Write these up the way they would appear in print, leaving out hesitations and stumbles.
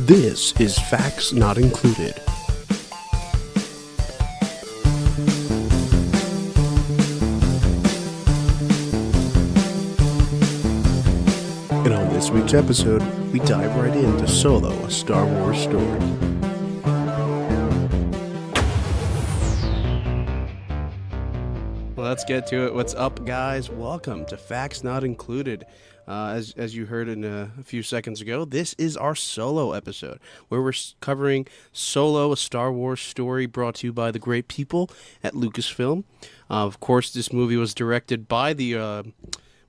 This is Facts Not Included. And on this week's episode, we dive right into Solo, a Star Wars story. Let's get to it. What's up, guys? Welcome to Facts Not Included. As you heard in a few seconds ago, this is our Solo episode, where we're covering Solo, a Star Wars story brought to you by the great people at LucasFilm. Of course, this movie was directed by at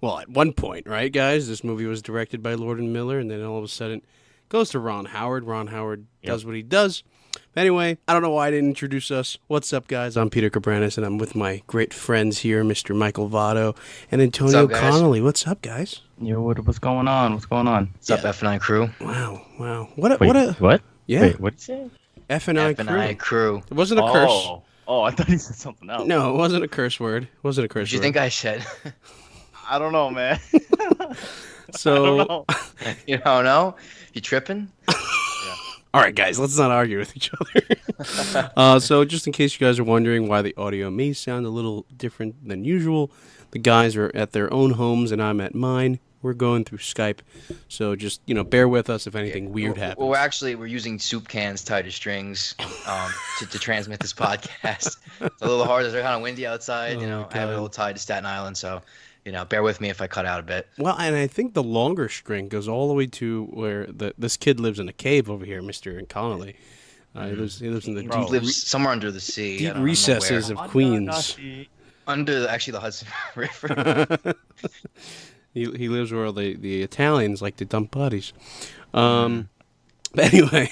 one point, right, guys? This movie was directed by Lord and Miller, and then all of a sudden it goes to Ron Howard. Ron Howard does what he does. Anyway, I don't know why I didn't introduce us. What's up, guys? I'm Peter Cabranes, and I'm with my great friends here, Mr. Michael Votto and Antonio Connolly. What's up, guys? Yo, what's going on? What's up, F&I crew? Wow. What? Yeah. Wait, what'd you say? F&I crew. It wasn't a curse. Oh, I thought he said something else. No, it wasn't a curse word. What did you think I said? I don't know, man. So, I don't know. You don't know? You tripping? All right, guys, let's not argue with each other. So just in case you guys are wondering why the audio may sound a little different than usual, the guys are at their own homes and I'm at mine. We're going through Skype, so just, bear with us if anything weird happens. Well, we're using soup cans tied to strings to transmit this podcast. It's a little hard. It's kind of windy outside. I have it all tied to Staten Island, so... bear with me if I cut out a bit. Well, and I think the longer string goes all the way to where this kid lives in a cave over here, Mr. Connolly. He lives in the he lives somewhere under the sea. Deep recesses of Queens. Under the Hudson River. He lives where the Italians like to dump bodies. But anyway,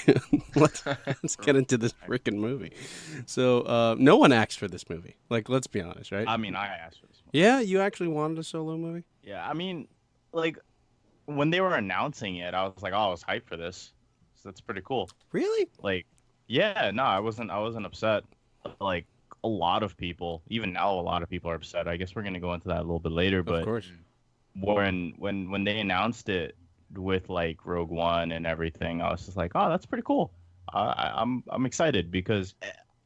let's get into this freaking movie. So, no one asked for this movie. Like, let's be honest, right? I mean, I asked for this movie. Yeah, you actually wanted a Solo movie? Yeah, I mean, like, when they were announcing it, I was like, I was hyped for this. So that's pretty cool. Really? Like, yeah, no, I wasn't upset. Like, a lot of people, even now, a lot of people are upset. I guess we're gonna go into that a little bit later. But of course, when they announced it with like Rogue One and everything, I was just like, oh, that's pretty cool. I'm excited because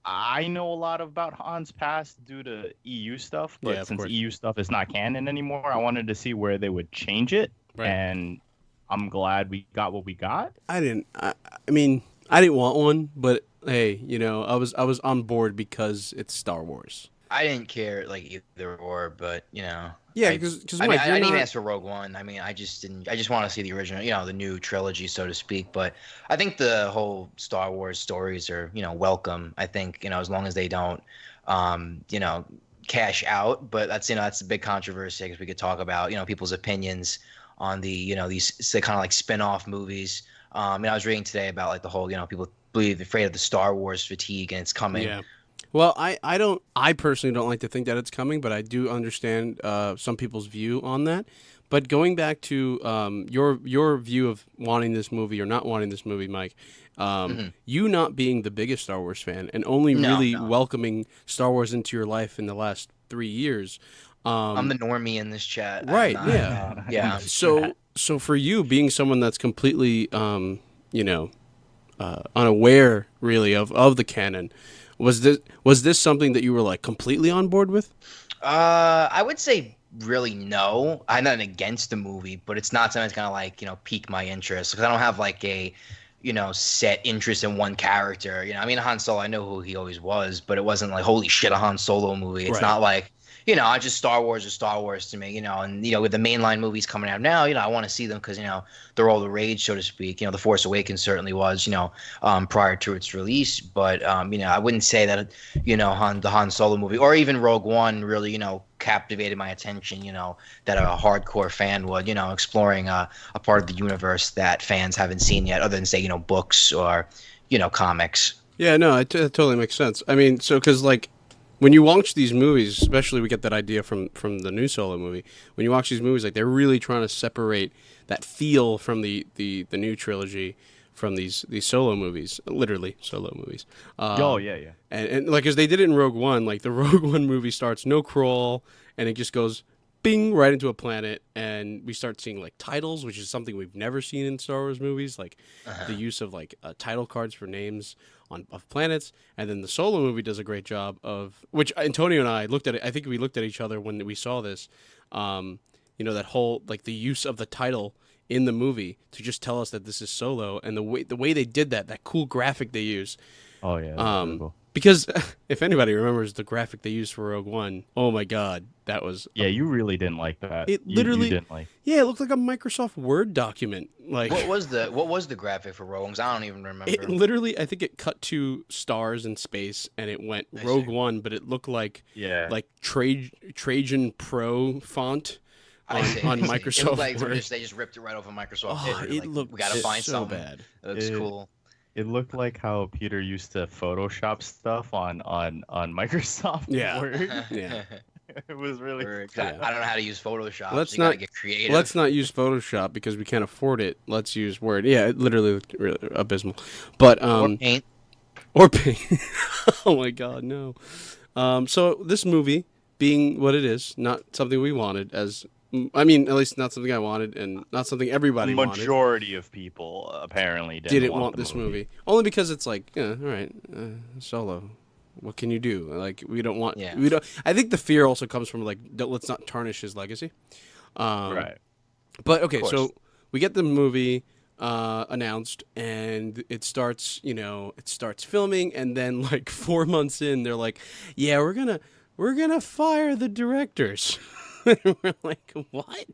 I know a lot about Han's past due to EU stuff, but since EU stuff is not canon anymore, I wanted to see where they would change it, and I'm glad we got what we got. I didn't want one, but hey, I was on board because it's Star Wars. I didn't care like either or, but Yeah, because I didn't even ask for Rogue One. I mean, I just want to see the original, the new trilogy, so to speak. But I think the whole Star Wars stories are, welcome. I think, as long as they don't, cash out. But that's a big controversy because we could talk about, people's opinions on the, these kind of like spin-off movies. I was reading today about like the whole, people believe afraid of the Star Wars fatigue and it's coming. Yeah. Well, I personally don't like to think that it's coming, but I do understand some people's view on that. But going back to your view of wanting this movie or not wanting this movie, Mike, you not being the biggest Star Wars fan and only welcoming Star Wars into your life in the last 3 years. I'm the normie in this chat. Right, Yeah. So for you, being someone that's completely, unaware, really, of the canon, was this something that you were like completely on board with? I would say really no. I'm not against the movie, but it's not something that's gonna like pique my interest because I don't have like a set interest in one character. Han Solo, I know who he always was, but it wasn't like holy shit a Han Solo movie. It's not like just Star Wars is Star Wars to me, and with the mainline movies coming out now, I want to see them because they're all the rage, so to speak. The Force Awakens certainly was, prior to its release, but I wouldn't say that the Han Solo movie or even Rogue One really captivated my attention, that a hardcore fan would, exploring a part of the universe that fans haven't seen yet, other than say books or comics. Yeah, no, it totally makes sense. I mean, so because like. When you watch these movies, especially we get that idea from the new Solo movie. When you watch these movies, like they're really trying to separate that feel from the new trilogy from these Solo movies, literally Solo movies. Yeah. And like, as they did it in Rogue One, like the Rogue One movie starts no crawl, and it just goes bing, right into a planet, and we start seeing like titles, which is something we've never seen in Star Wars movies, like the use of like title cards for names of planets. And then the Solo movie does a great job of, which Antonio and I looked at it. I think we looked at each other when we saw this. That whole like the use of the title in the movie to just tell us that this is Solo, and the way they did that cool graphic they use. Oh yeah. That's really cool. Because if anybody remembers the graphic they used for Rogue One, oh my God, that was you really didn't like that. It literally you didn't like. Yeah, it looked like a Microsoft Word document. Like what was the graphic for Rogue One? 'Cause I don't even remember. it literally, I think it cut to stars in space and it went Rogue One, but it looked like Trajan Pro font on Microsoft It looked like Word. they just ripped it right off of Microsoft Word. It looked we gotta find so something. bad. It looks cool. It looked like how Peter used to Photoshop stuff on Microsoft Word. Yeah. It was really. I don't know how to use Photoshop. Let's so you not gotta get creative. Let's not use Photoshop because we can't afford it. Let's use Word. Yeah, it literally looked really abysmal. But or paint. Or paint. Oh my God, no. So this movie, being what it is, not something we wanted, at least not something I wanted, and not something everybody wanted. The majority of people apparently didn't want this movie. Only because it's like, all right, Solo. What can you do? Like, we don't want. Yeah. We don't. I think the fear also comes from like, let's not tarnish his legacy. Right. But okay, so we get the movie announced, and it starts. It starts filming, and then like 4 months in, they're like, "Yeah, we're gonna fire the directors." We're like, what?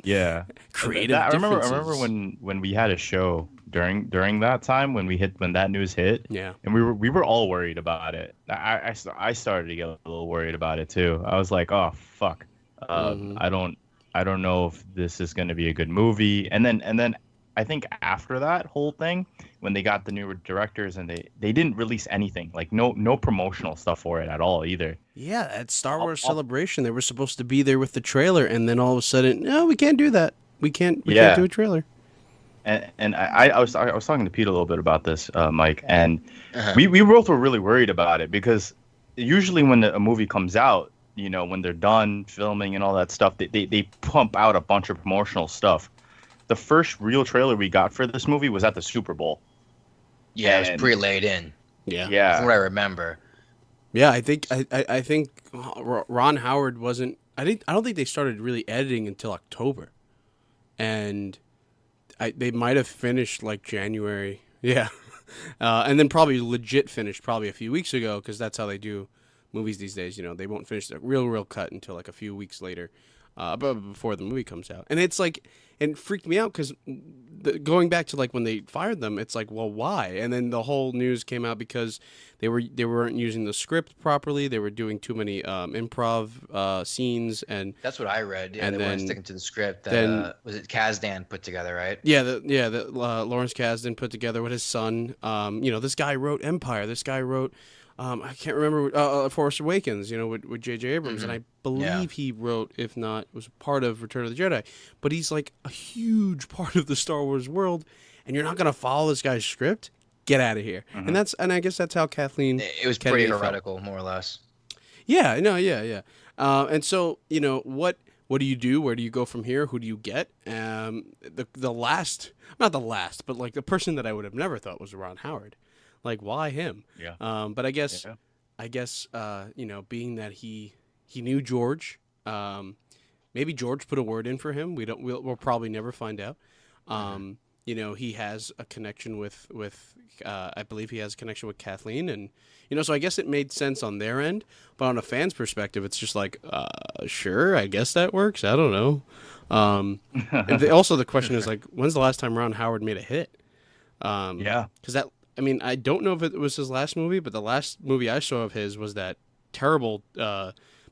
Yeah. Creative I remember differences. when we had a show during that time when that news hit. Yeah. And we were all worried about it. I started to get a little worried about it too. I was like, oh fuck. I don't know if this is going to be a good movie. And then I think after that whole thing, when they got the new directors and they didn't release anything, like no promotional stuff for it at all either. Yeah, at Star Wars Celebration, they were supposed to be there with the trailer, and then all of a sudden, no, we can't do that. We can't do a trailer. And I was talking to Pete a little bit about this, Mike, and we both were really worried about it because usually when a movie comes out, when they're done filming and all that stuff, they pump out a bunch of promotional stuff. The first real trailer we got for this movie was at the Super Bowl. Yeah, it was pretty late in. Yeah. From what I remember. Yeah, I think Ron Howard wasn't. I don't think they started really editing until October, and they might have finished like January. Yeah, and then probably legit finished probably a few weeks ago because that's how they do movies these days. They won't finish the real cut until like a few weeks later, but before the movie comes out. And it's like, it freaked me out because going back to like when they fired them, it's like, well, why? And then the whole news came out because they weren't using the script properly. They were doing too many improv scenes, and that's what I read. Yeah, and they then, weren't sticking to the script. That was it Kasdan put together, right? Yeah, that Lawrence Kasdan put together with his son. This guy wrote Empire. This guy wrote. I can't remember Force Awakens, with J.J. Abrams, and I believe he wrote, if not, was part of Return of the Jedi. But he's like a huge part of the Star Wars world, and you're not gonna follow this guy's script? Get out of here! And I guess that's how Kathleen. It was pretty heretical, more or less. Yeah, no, yeah. And so what do you do? Where do you go from here? Who do you get? The last, not the last, but like the person that I would have never thought was Ron Howard. Like, why him? Yeah. But I guess, being that he knew George, maybe George put a word in for him. We'll probably never find out. He has a connection with I believe he has a connection with Kathleen, and so I guess it made sense on their end. But on a fan's perspective, it's just like, sure, I guess that works. I don't know. And also the question is like, when's the last time Ron Howard made a hit? Because I don't know if it was his last movie, but the last movie I saw of his was that terrible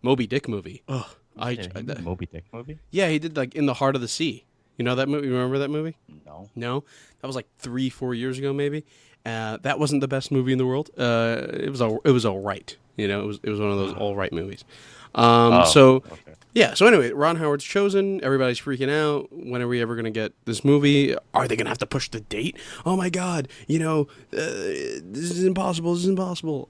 Moby Dick movie. Ugh, Moby Dick movie? Yeah, he did like In the Heart of the Sea. You know that movie? You remember that movie? No? That was like 3-4 years ago, maybe. That wasn't the best movie in the world. It was all right. It was one of those all right movies. Yeah. So anyway, Ron Howard's chosen. Everybody's freaking out. When are we ever going to get this movie? Are they going to have to push the date? Oh my God! This is impossible. This is impossible.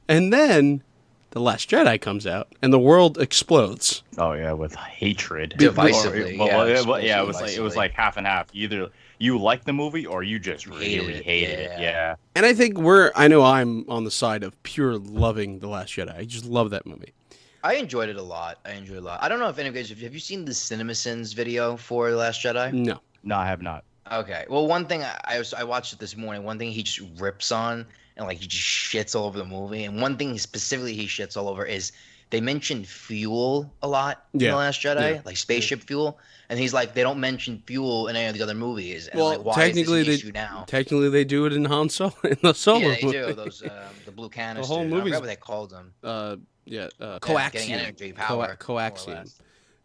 And then The Last Jedi comes out, and the world explodes. Oh yeah, with hatred. Divisively, It was like half and half. Either you like the movie or you just really hated it. Yeah. And I think I know I'm on the side of pure loving The Last Jedi. I just love that movie. I enjoyed it a lot. I don't know if any of you guys have you seen the CinemaSins video for The Last Jedi? No. No, I have not. Okay. Well, one thing I watched it this morning. One thing he just rips on and like he just shits all over the movie. And one thing specifically he shits all over is they mention fuel a lot in The Last Jedi, like spaceship fuel. And he's like, they don't mention fuel in any of the other movies. And well, like, why technically is this an issue now? Technically, they do it in Han Solo, in the Solo Yeah, they movie. do. Those the blue canisters. The whole I movie's forgot what they called them. coaxium. Getting energy power. Coaxium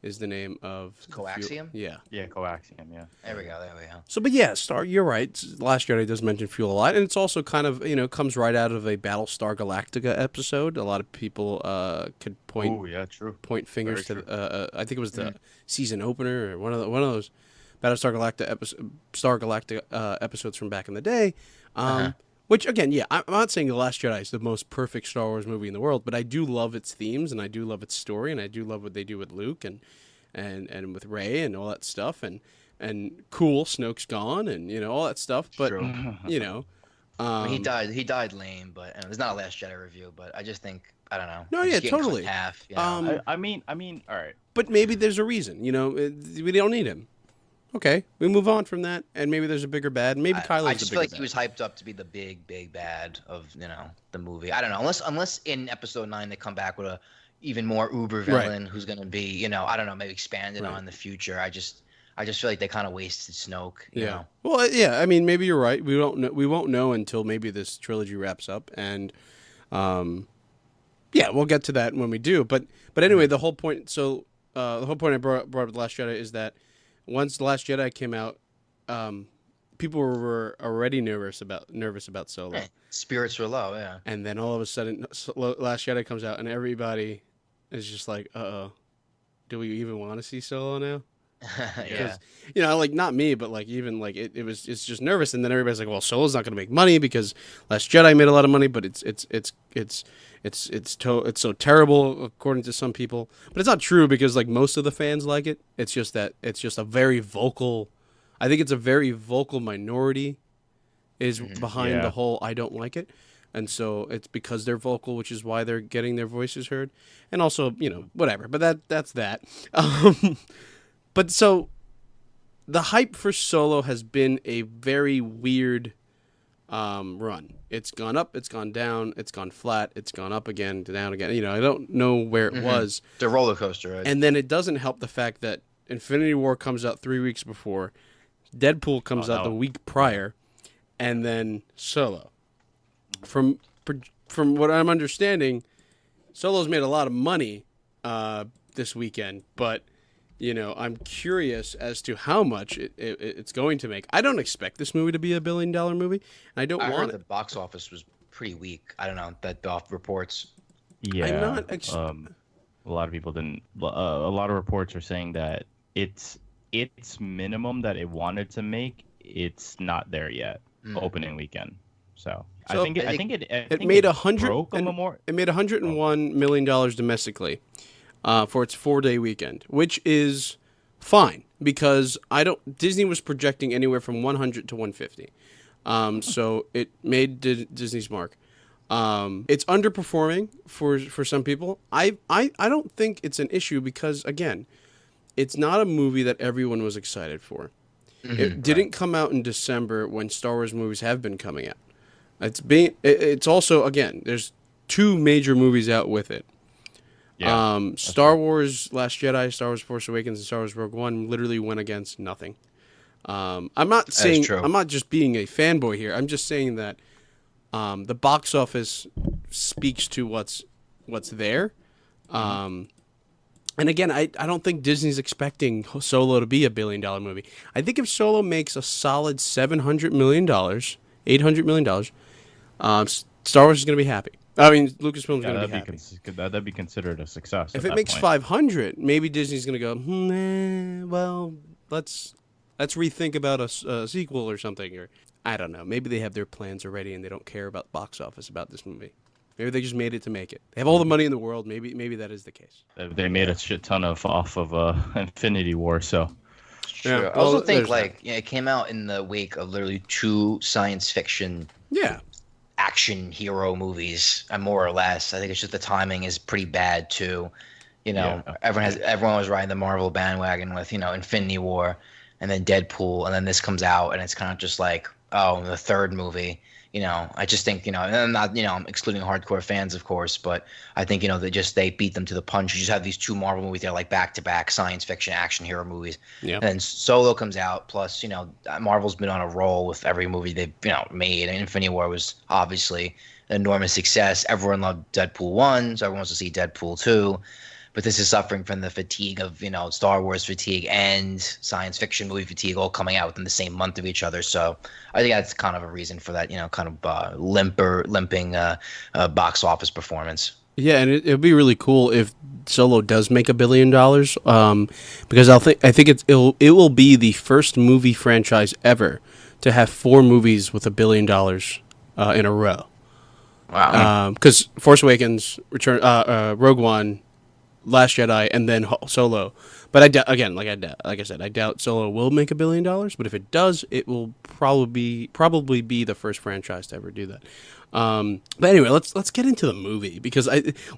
is the name of Coaxium? Yeah. Yeah, coaxium. Yeah. There we go. So, but yeah, you're right. Last Jedi does mention fuel a lot, and it's also kind of comes right out of a Battlestar Galactica episode. A lot of people could point. Oh yeah, true. Point fingers Very to. I think it was the season opener or one of those Battlestar Galactica episodes from back in the day. Which again, yeah, I'm not saying The Last Jedi is the most perfect Star Wars movie in the world, but I do love its themes and I do love its story and I do love what they do with Luke and with Rey and all that stuff and cool, Snoke's gone and all that stuff. But he died lame. But it's not a Last Jedi review. But I just think I don't know. No, yeah, totally. Half, I mean, all right. But maybe there's a reason. We don't need him. Okay, we move on from that, and maybe there's a bigger bad. Maybe Kylo's the bigger bad. I just feel like he was hyped up to be the big bad of the movie. I don't know, unless in Episode 9 they come back with a even more uber villain who's going to be I don't know, maybe expanded on in the future. I just feel like they kind of wasted Snoke. You know? Well, yeah. I mean, maybe you're right. We won't know until maybe this trilogy wraps up, and we'll get to that when we do. But anyway, the whole point. So the whole point I brought up with The Last Jedi is that. Once The Last Jedi came out, people were already nervous about Solo. Spirits were low, yeah. And then all of a sudden, Last Jedi comes out, and everybody is just like, "Uh-oh, do we even want to see Solo now?" Yeah. Like not me, but like even like it's just nervous, and then everybody's like, "Well, Solo's not going to make money because Last Jedi made a lot of money, but it's so terrible according to some people." But it's not true because like most of the fans like it. It's just that it's just a very vocal. I think it's a very vocal minority is behind the whole I don't like it. And so it's because they're vocal, which is why they're getting their voices heard. And also, whatever. But that's that. But so the hype for Solo has been a very weird run. It's gone up, it's gone down, it's gone flat, it's gone up again, down again. I don't know where it was. The roller coaster, right? And then it doesn't help the fact that Infinity War comes out 3 weeks before, Deadpool comes out the week prior, and then Solo. From what I'm understanding, Solo's made a lot of money this weekend, but I'm curious as to how much it's going to make. I don't expect this movie to be $1 billion movie, and I don't want heard it. The box office was pretty weak. I don't know that off reports. Yeah, I'm not a lot of people didn't. A lot of reports are saying that its minimum that it wanted to make, it's not there yet. Opening weekend, so I think it made $101 million domestically. For its 4-day weekend, which is fine because Disney was projecting anywhere from 100 to 150. So it made Disney's mark. It's underperforming for some people. I don't think it's an issue because again, it's not a movie that everyone was excited for. It didn't come out in December when Star Wars movies have been coming out. It's also again, there's 2 major movies out with it. Yeah, Star Wars Last Jedi, Star Wars Force Awakens, and Star Wars Rogue One literally went against nothing. I'm not saying I'm not just being a fanboy here. I'm just saying that the box office speaks to what's there. And again, I don't think Disney's expecting Solo to be $1 billion movie. I think if Solo makes a solid $700 million, $800 million, Star Wars is going to be happy. I mean, Lucasfilm's going to be happy. That'd be considered a success. If it makes 500, maybe Disney's going to go, well, let's rethink about a sequel or something. Or I don't know. Maybe they have their plans already and they don't care about box office about this movie. Maybe they just made it to make it. They have all the money in the world. Maybe that is the case. They made a shit ton off of Infinity War, so. True. Yeah, I also well, think there's it came out in the wake of literally 2 science fiction Yeah. action hero movies, more or less. I think it's just the timing is pretty bad too. Yeah. Everyone was riding the Marvel bandwagon with Infinity War, and then Deadpool, and then this comes out, and it's kind of just like, oh, the third movie. I just think, and I'm not, I'm excluding hardcore fans, of course, but I think, they beat them to the punch. You just have these 2 Marvel movies that are like back-to-back science fiction action hero movies. Yeah. And then Solo comes out, plus, Marvel's been on a roll with every movie they've, made. And Infinity War was obviously an enormous success. Everyone loved Deadpool 1, so everyone wants to see Deadpool 2. But this is suffering from the fatigue of, Star Wars fatigue and science fiction movie fatigue all coming out within the same month of each other. So I think that's kind of a reason for that, kind of limping box office performance. Yeah, and it'd be really cool if Solo does make $1 billion, because I think it will be the first movie franchise ever to have 4 movies with $1 billion in a row. Wow. Because Force Awakens, Rogue One, Last Jedi, and then Solo. But I doubt, again, like I said, I doubt Solo will make $1 billion. But if it does, it will probably be the first franchise to ever do that. But anyway, let's get into the movie, because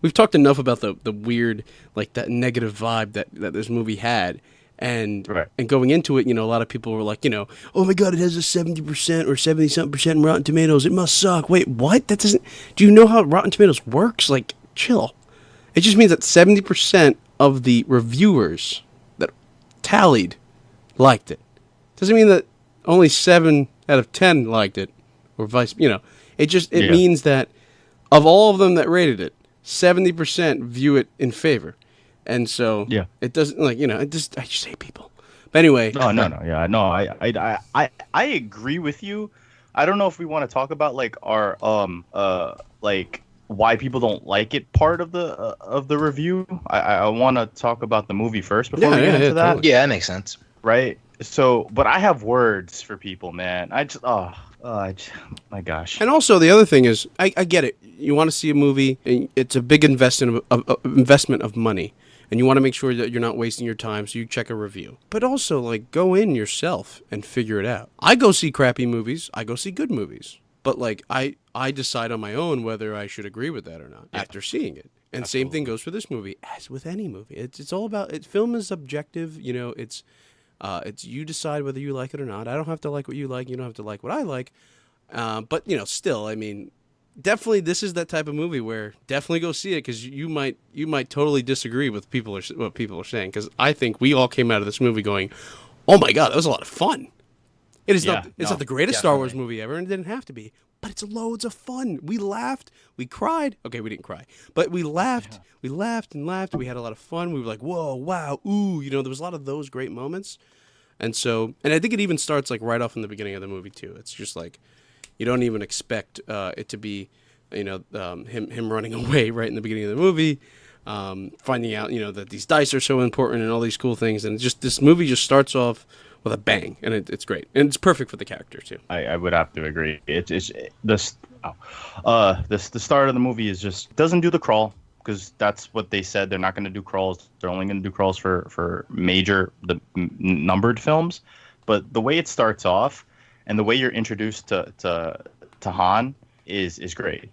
we've talked enough about the weird, like, that negative vibe that this movie had. And going into it, a lot of people were like, oh my God, it has a 70% or 70-something% Rotten Tomatoes. It must suck. Wait, what? That doesn't. Do you know how Rotten Tomatoes works? Like, chill. It just means that 70% of the reviewers that tallied liked it. Doesn't mean that only 7 out of 10 liked it, or vice. It means that of all of them that rated it, 70% view it in favor, and so it doesn't I just hate people. But anyway, I agree with you. I don't know if we want to talk about like our why people don't like it part of the review. I want to talk about the movie first before we get into that. Totally. Yeah, that makes sense. Right. So, but I have words for people, man. My gosh. And also the other thing is, I get it. You want to see a movie, and it's a big investment of money, and you want to make sure that you're not wasting your time, so you check a review. But also, like, go in yourself and figure it out. I go see crappy movies. I go see good movies. But, like, I decide on my own whether I should agree with that or not after seeing it. And Absolutely. Same thing goes for this movie, as with any movie. It's all about it. Film is subjective. It's you decide whether you like it or not. I don't have to like what you like. You don't have to like what I like. But still, I mean, definitely this is that type of movie where definitely go see it, because you might totally disagree with what people are saying. Because I think we all came out of this movie going, "Oh my God, that was a lot of fun." It is not the greatest Star Wars movie ever, and it didn't have to be. But it's loads of fun. We laughed. We cried. Okay, we didn't cry. But we laughed. Yeah. We laughed and laughed. We had a lot of fun. We were like, whoa, wow, ooh. There was a lot of those great moments. And I think it even starts like right off in the beginning of the movie, too. It's just like, you don't even expect it to be, him running away right in the beginning of the movie. Finding out, that these dice are so important and all these cool things. And this movie just starts off with a bang, and it's great, and it's perfect for the character too. I would have to agree. The start of the movie is just doesn't do the crawl, because that's what they said. They're not going to do crawls. They're only going to do crawls for numbered films. But the way it starts off and the way you're introduced to Han is great.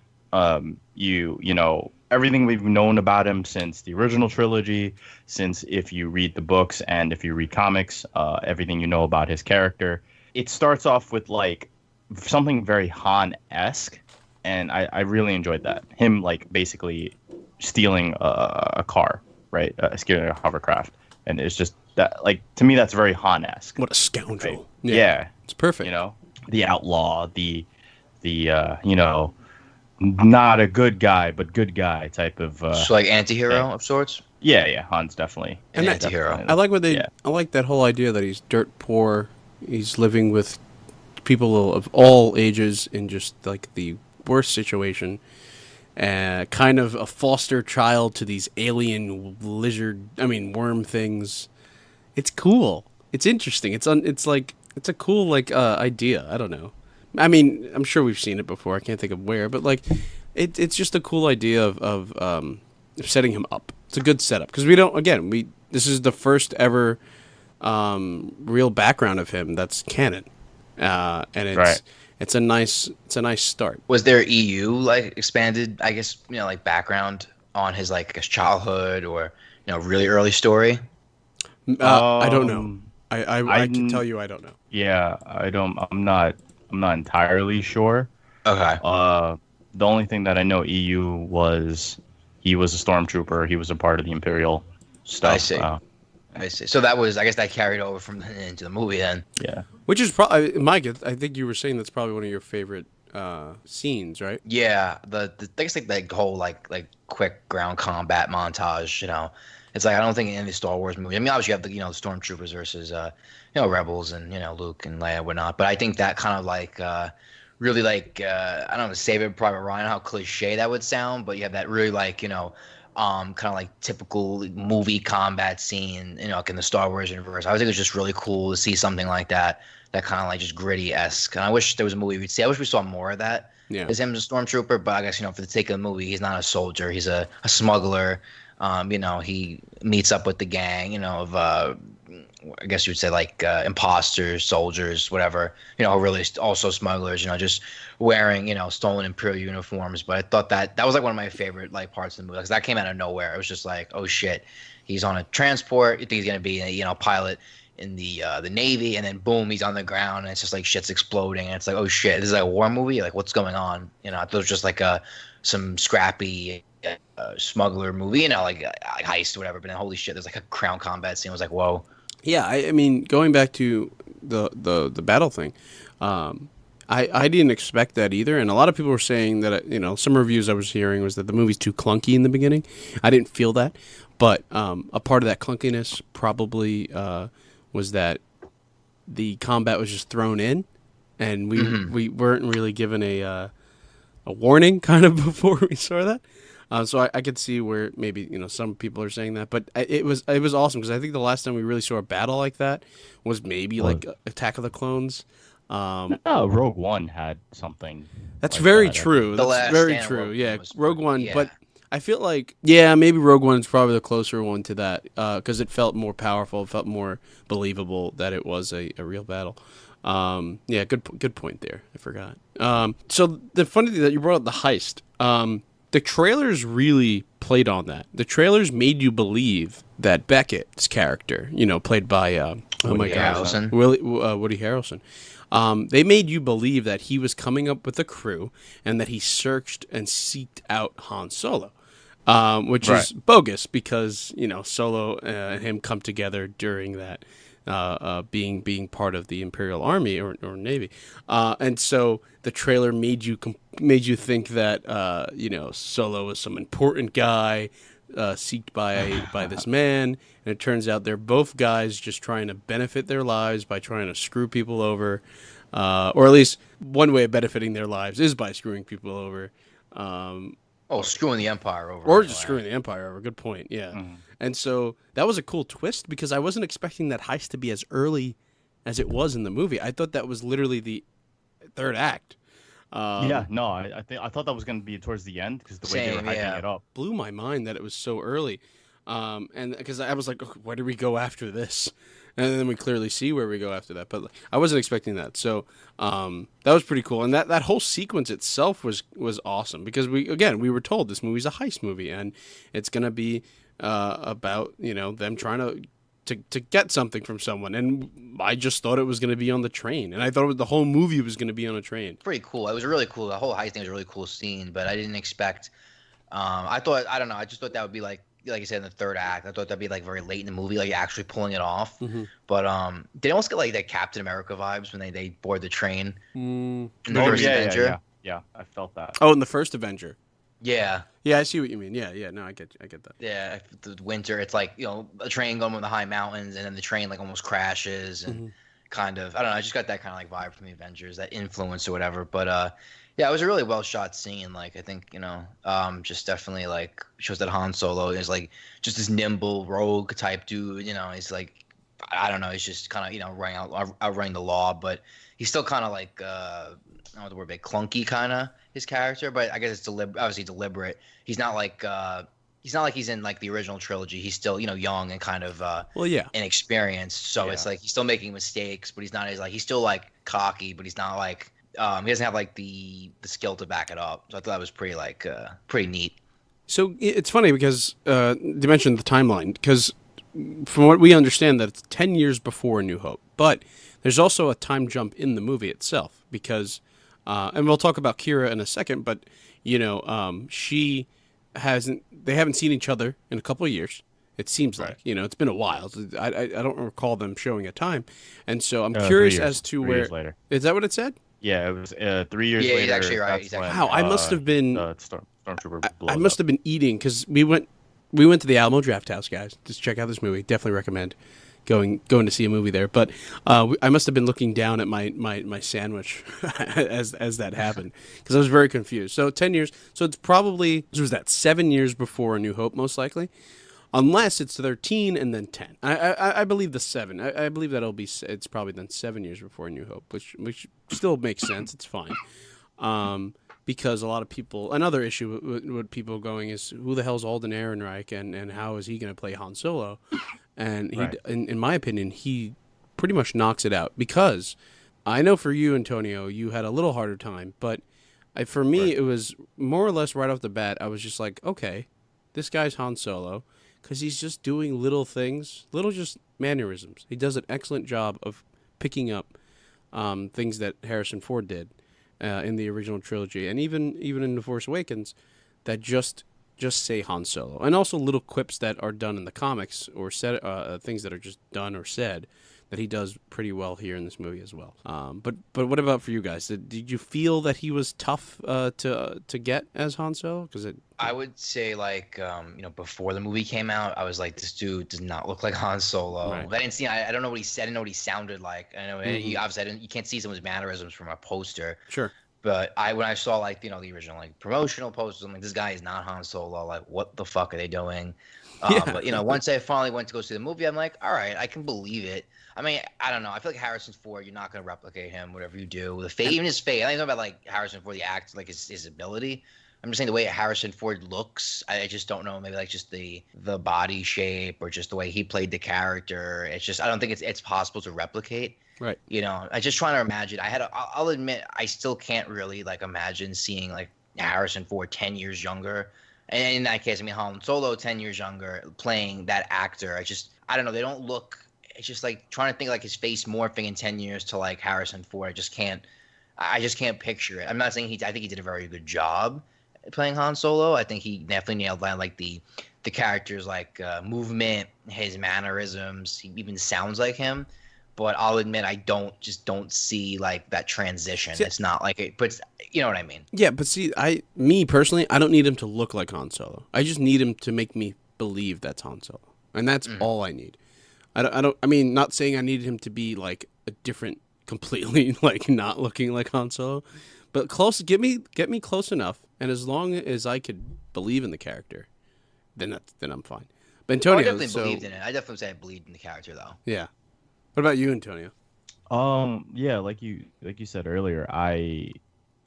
Everything we've known about him since the original trilogy, since if you read the books and if you read comics, everything you know about his character. It starts off with like something very Han-esque, and I really enjoyed that. Him like basically stealing a car, right? Stealing a hovercraft, and it's just that, like, to me that's very Han-esque. What a scoundrel! Right? Yeah, it's perfect. The outlaw, the not a good guy, but good guy type of. So like anti-hero of sorts. Yeah, Han's definitely an anti-hero. I like I like that whole idea that he's dirt poor. He's living with people of all ages in just like the worst situation. Kind of a foster child to these alien worm things. It's cool. It's interesting. It's a cool idea. I don't know. I mean, I'm sure we've seen it before. I can't think of where, but like, it's just a cool idea of setting him up. It's a good setup because we don't. Again, this is the first ever real background of him that's canon, and it's a nice start. Was there EU like expanded, I guess, like background on his like, I guess, childhood or really early story? I don't know. I can tell you I don't know. Yeah, I don't. I'm not entirely sure. Okay. The only thing that I know EU was he was a stormtrooper. He was a part of the Imperial stuff. I see. I see. So that was, I guess, that carried over from into the movie then. Yeah. Which is probably, Mike, I think you were saying that's probably one of your favorite scenes, right? Yeah. I guess like the whole like quick ground combat montage. It's like I don't think in any Star Wars movie. I mean, obviously you have the the stormtroopers versus rebels and Luke and Leia and whatnot. But I think that kind of like really like I don't know, Saving Private Ryan, how cliche that would sound, but you have that really like kind of like typical movie combat scene, like in the Star Wars universe. I think it was just really cool to see something like that kind of like just gritty-esque. And I wish there was a movie we'd see. I wish we saw more of that. Yeah. As him as a stormtrooper, but I guess for the sake of the movie, he's not a soldier. He's a smuggler. He meets up with the gang, of I guess you would say like imposters, soldiers, whatever, who are really also smugglers, just wearing, stolen Imperial uniforms. But I thought that was like one of my favorite like parts of the movie because that came out of nowhere. It was just like, oh shit, he's on a transport. You think he's gonna be a pilot in the Navy, and then boom, he's on the ground, and it's just like shit's exploding, and it's like, oh shit, this is like a war movie. Like, what's going on? I thought it was just like some scrappy smuggler movie, like heist or whatever. But then holy shit, there's like a ground combat scene. I was like, whoa. Yeah, I mean, going back to the battle thing, I didn't expect that either, and a lot of people were saying that some reviews I was hearing was that the movie's too clunky in the beginning. I didn't feel that, but a part of that clunkiness probably was that the combat was just thrown in, and we weren't really given a warning kind of before we saw that. So I could see where maybe some people are saying that, but it was awesome because I think the last time we really saw a battle like that was maybe like Attack of the Clones. Rogue One had something. That's like very that. true. The That's Last very Stand true. Rogue Yeah, One was Rogue pretty- One, yeah. but I feel like maybe Rogue One is probably the closer one to that because it felt more powerful, it felt more believable that it was a real battle. Good point there. I forgot. So the funny thing that you brought up the heist. The trailers really played on that. The trailers made you believe that Beckett's character, played by Woody Harrelson. Woody Harrelson, they made you believe that he was coming up with a crew and that he searched and seeked out Han Solo, which is bogus because Solo and him come together during that. Being part of the Imperial Army or Navy, and so the trailer made you think that Solo is some important guy seeked by this man, and it turns out they're both guys just trying to benefit their lives by trying to screw people over, or at least one way of benefiting their lives is by screwing people over. Screwing the Empire over. Or just screwing the Empire over. Good point, yeah. Mm-hmm. And so that was a cool twist because I wasn't expecting that heist to be as early as it was in the movie. I thought that was literally the third act. I thought that was going to be towards the end because the way they were hyping it up. Blew my mind that it was so early. And because I was like, where do we go after this? And then we clearly see where we go after that. But I wasn't expecting that. So that was pretty cool. And that whole sequence itself was awesome because we were told this movie's a heist movie and it's going to be about, them trying to get something from someone. And I just thought it was going to be on the train. And I thought the whole movie was going to be on a train. Pretty cool. It was really cool. The whole heist thing was a really cool scene, but I didn't expect I just thought that would be like you said in the third act. I thought that'd be like very late in the movie, like actually pulling it off. Mm-hmm. But did it almost get like that Captain America vibes when they board the train in the first Avenger? Yeah, I felt that. Oh, in the first Avenger. Yeah. Yeah, I see what you mean. Yeah, no, I get that. Yeah, the winter, it's like a train going on the high mountains, and then the train like almost crashes, and kind of I don't know. I just got that kind of like vibe from the Avengers, that influence or whatever. But yeah, it was a really well shot scene. Like I think just definitely like shows that Han Solo is like just this nimble rogue type dude. He's like I don't know. He's just kind of outrunning the law, but he's still kind of like I don't know the word, clunky kind of his character, but I guess it's obviously deliberate. He's not like he's in like the original trilogy. He's still young and kind of Well, yeah. inexperienced. So it's like he's still making mistakes, but he's not as like he's still like cocky, but he's not like he doesn't have like the skill to back it up. So I thought that was pretty neat. So it's funny because you mentioned the timeline, because from what we understand, that it's 10 years before A New Hope. But there's also a time jump in the movie itself because, and we'll talk about Kira in a second, but, they haven't seen each other in a couple of years. It seems like, it's been a while. I don't recall them showing a time. And so I'm curious as to 3 where. years later. Is that what it said? Yeah, it was 3 years later. Yeah, he's actually right. That's when, Wow, I must have been. Stormtrooper I must have been eating because we went to the Alamo Draft House, guys. Just check out this movie. Definitely recommend going to see a movie there. But I must have been looking down at my sandwich as that happened because I was very confused. So 10 years. So it's probably, was that 7 years before A New Hope, most likely, unless it's 13 and then 10. I believe the 7. I believe it's probably then 7 years before A New Hope, which still makes sense. It's fine. Because a lot of people, another issue with people going is, who the hell's Alden Ehrenreich and how is he going to play Han Solo? And in my opinion, he pretty much knocks it out, because I know for you, Antonio, you had a little harder time, but for me, it was more or less right off the bat. I was just like, okay, this guy's Han Solo, because he's just doing little things, little just mannerisms. He does an excellent job of picking up things that Harrison Ford did. In the original trilogy, and even in The Force Awakens, that just say Han Solo, and also little quips that are done in the comics or said things that are just done or said that he does pretty well here in this movie as well. But what about for you guys? Did you feel that he was tough to get as Han Solo? I would say before the movie came out, I was like, this dude does not look like Han Solo. Right. But I didn't see. I don't know what he said. I didn't know what he sounded like. I know obviously you can't see some of his mannerisms from a poster. Sure. But when I saw the original promotional posters, I'm like, this guy is not Han Solo. Like, what the fuck are they doing? But once I finally went to go see the movie, I'm like, all right, I can believe it. I mean, I don't know. I feel like Harrison Ford, you're not going to replicate him, whatever you do. Even his face. I think about Harrison Ford, the act, his ability. I'm just saying the way Harrison Ford looks, I just don't know. Maybe just the body shape or just the way he played the character. It's just, I don't think it's possible to replicate. Right. I just trying to imagine. I'll admit, I still can't really imagine seeing Harrison Ford 10 years younger. And in that case, I mean, Han Solo 10 years younger playing that actor. I don't know. They don't look. It's just trying to think his face morphing in 10 years to Harrison Ford. I just can't picture it. I'm not saying I think he did a very good job playing Han Solo. I think he definitely nailed down the character's movement, his mannerisms. He even sounds like him. But I'll admit I don't see that transition. It's not but you know what I mean. Yeah, but see, me personally, I don't need him to look like Han Solo. I just need him to make me believe that's Han Solo, and that's all I need. I mean, not saying I needed him to be a different, completely not looking like Han Solo, but close. Get me close enough, and as long as I could believe in the character, then I'm fine. But Antonio, I definitely believed in it. I definitely say I believed in the character though. Yeah. What about you, Antonio? Yeah, like you said earlier,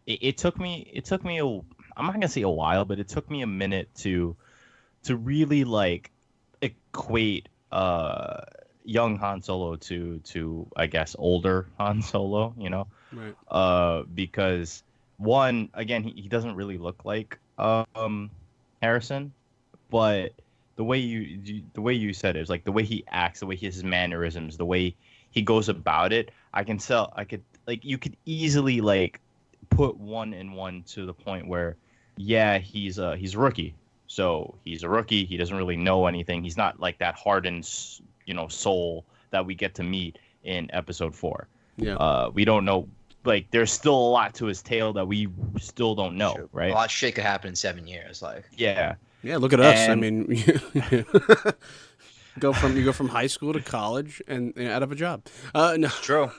it took me I'm not gonna say a while, but it took me a minute to really equate young Han Solo to I guess older Han Solo, Right. Because one, again, he doesn't really look like Harrison, but the way you said it is the way he acts, the way his mannerisms, the way he goes about it. You could easily put one and one to the point where, yeah, he's a rookie. So he's a rookie. He doesn't really know anything. He's not that hardened, soul that we get to meet in Episode 4. Yeah. We don't know. There's still a lot to his tale that we still don't know, Sure. right? A lot of shit could happen in 7 years. Yeah. Yeah, look at us. I mean, you go from high school to college and out of a job. No, It's true.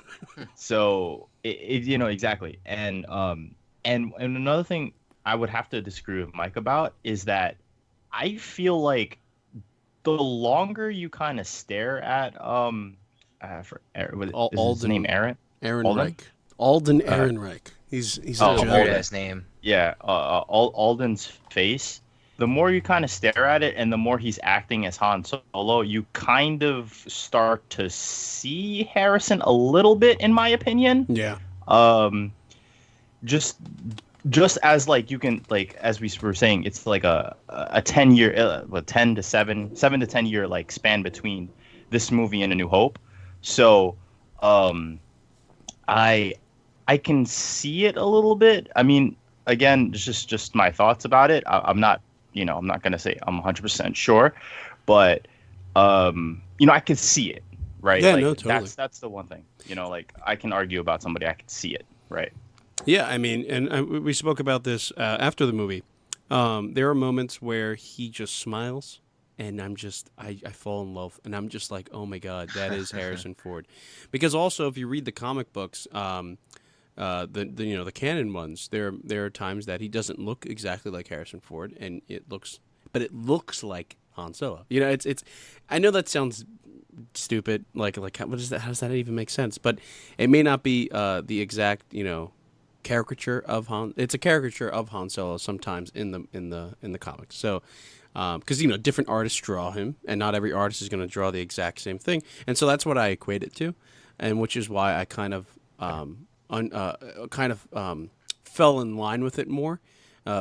So exactly. And another thing I would have to disagree with Mike about is that I feel like the longer you kind of stare at is his name Aaron? Aaron Alden? Reich. Alden Ehrenreich. He's a Weird gentleman. ass name. Yeah, Alden's face. The more you kind of stare at it, and the more he's acting as Han Solo, you kind of start to see Harrison a little bit, in my opinion. Yeah. Just as like you can like as we were saying, it's like a 10-year, 10 to 7 to 10 year like span between this movie and A New Hope. So, I can see it a little bit. I mean, again, it's just my thoughts about it. I'm not going to say I'm 100% sure, but I can see it, right? Yeah, like, no, totally. That's the one thing. Like I can argue about somebody, I can see it, right? Yeah, I mean, and we spoke about this after the movie. There are moments where he just smiles, and I fall in love, and I'm just like, oh my god, that is Harrison Ford. Because also, if you read the comic books, the canon ones, there are times that he doesn't look exactly like Harrison Ford, and it looks like Han Solo. It's I know that sounds stupid, like what is that? How does that even make sense? But it may not be the exact caricature of Han. It's a caricature of Han Solo sometimes in the comics. So because different artists draw him, and not every artist is going to draw the exact same thing, and so that's what I equate it to, and which is why I kind of fell in line with it more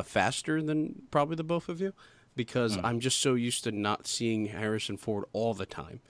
faster than probably the both of you, because I'm just so used to not seeing Harrison Ford all the time.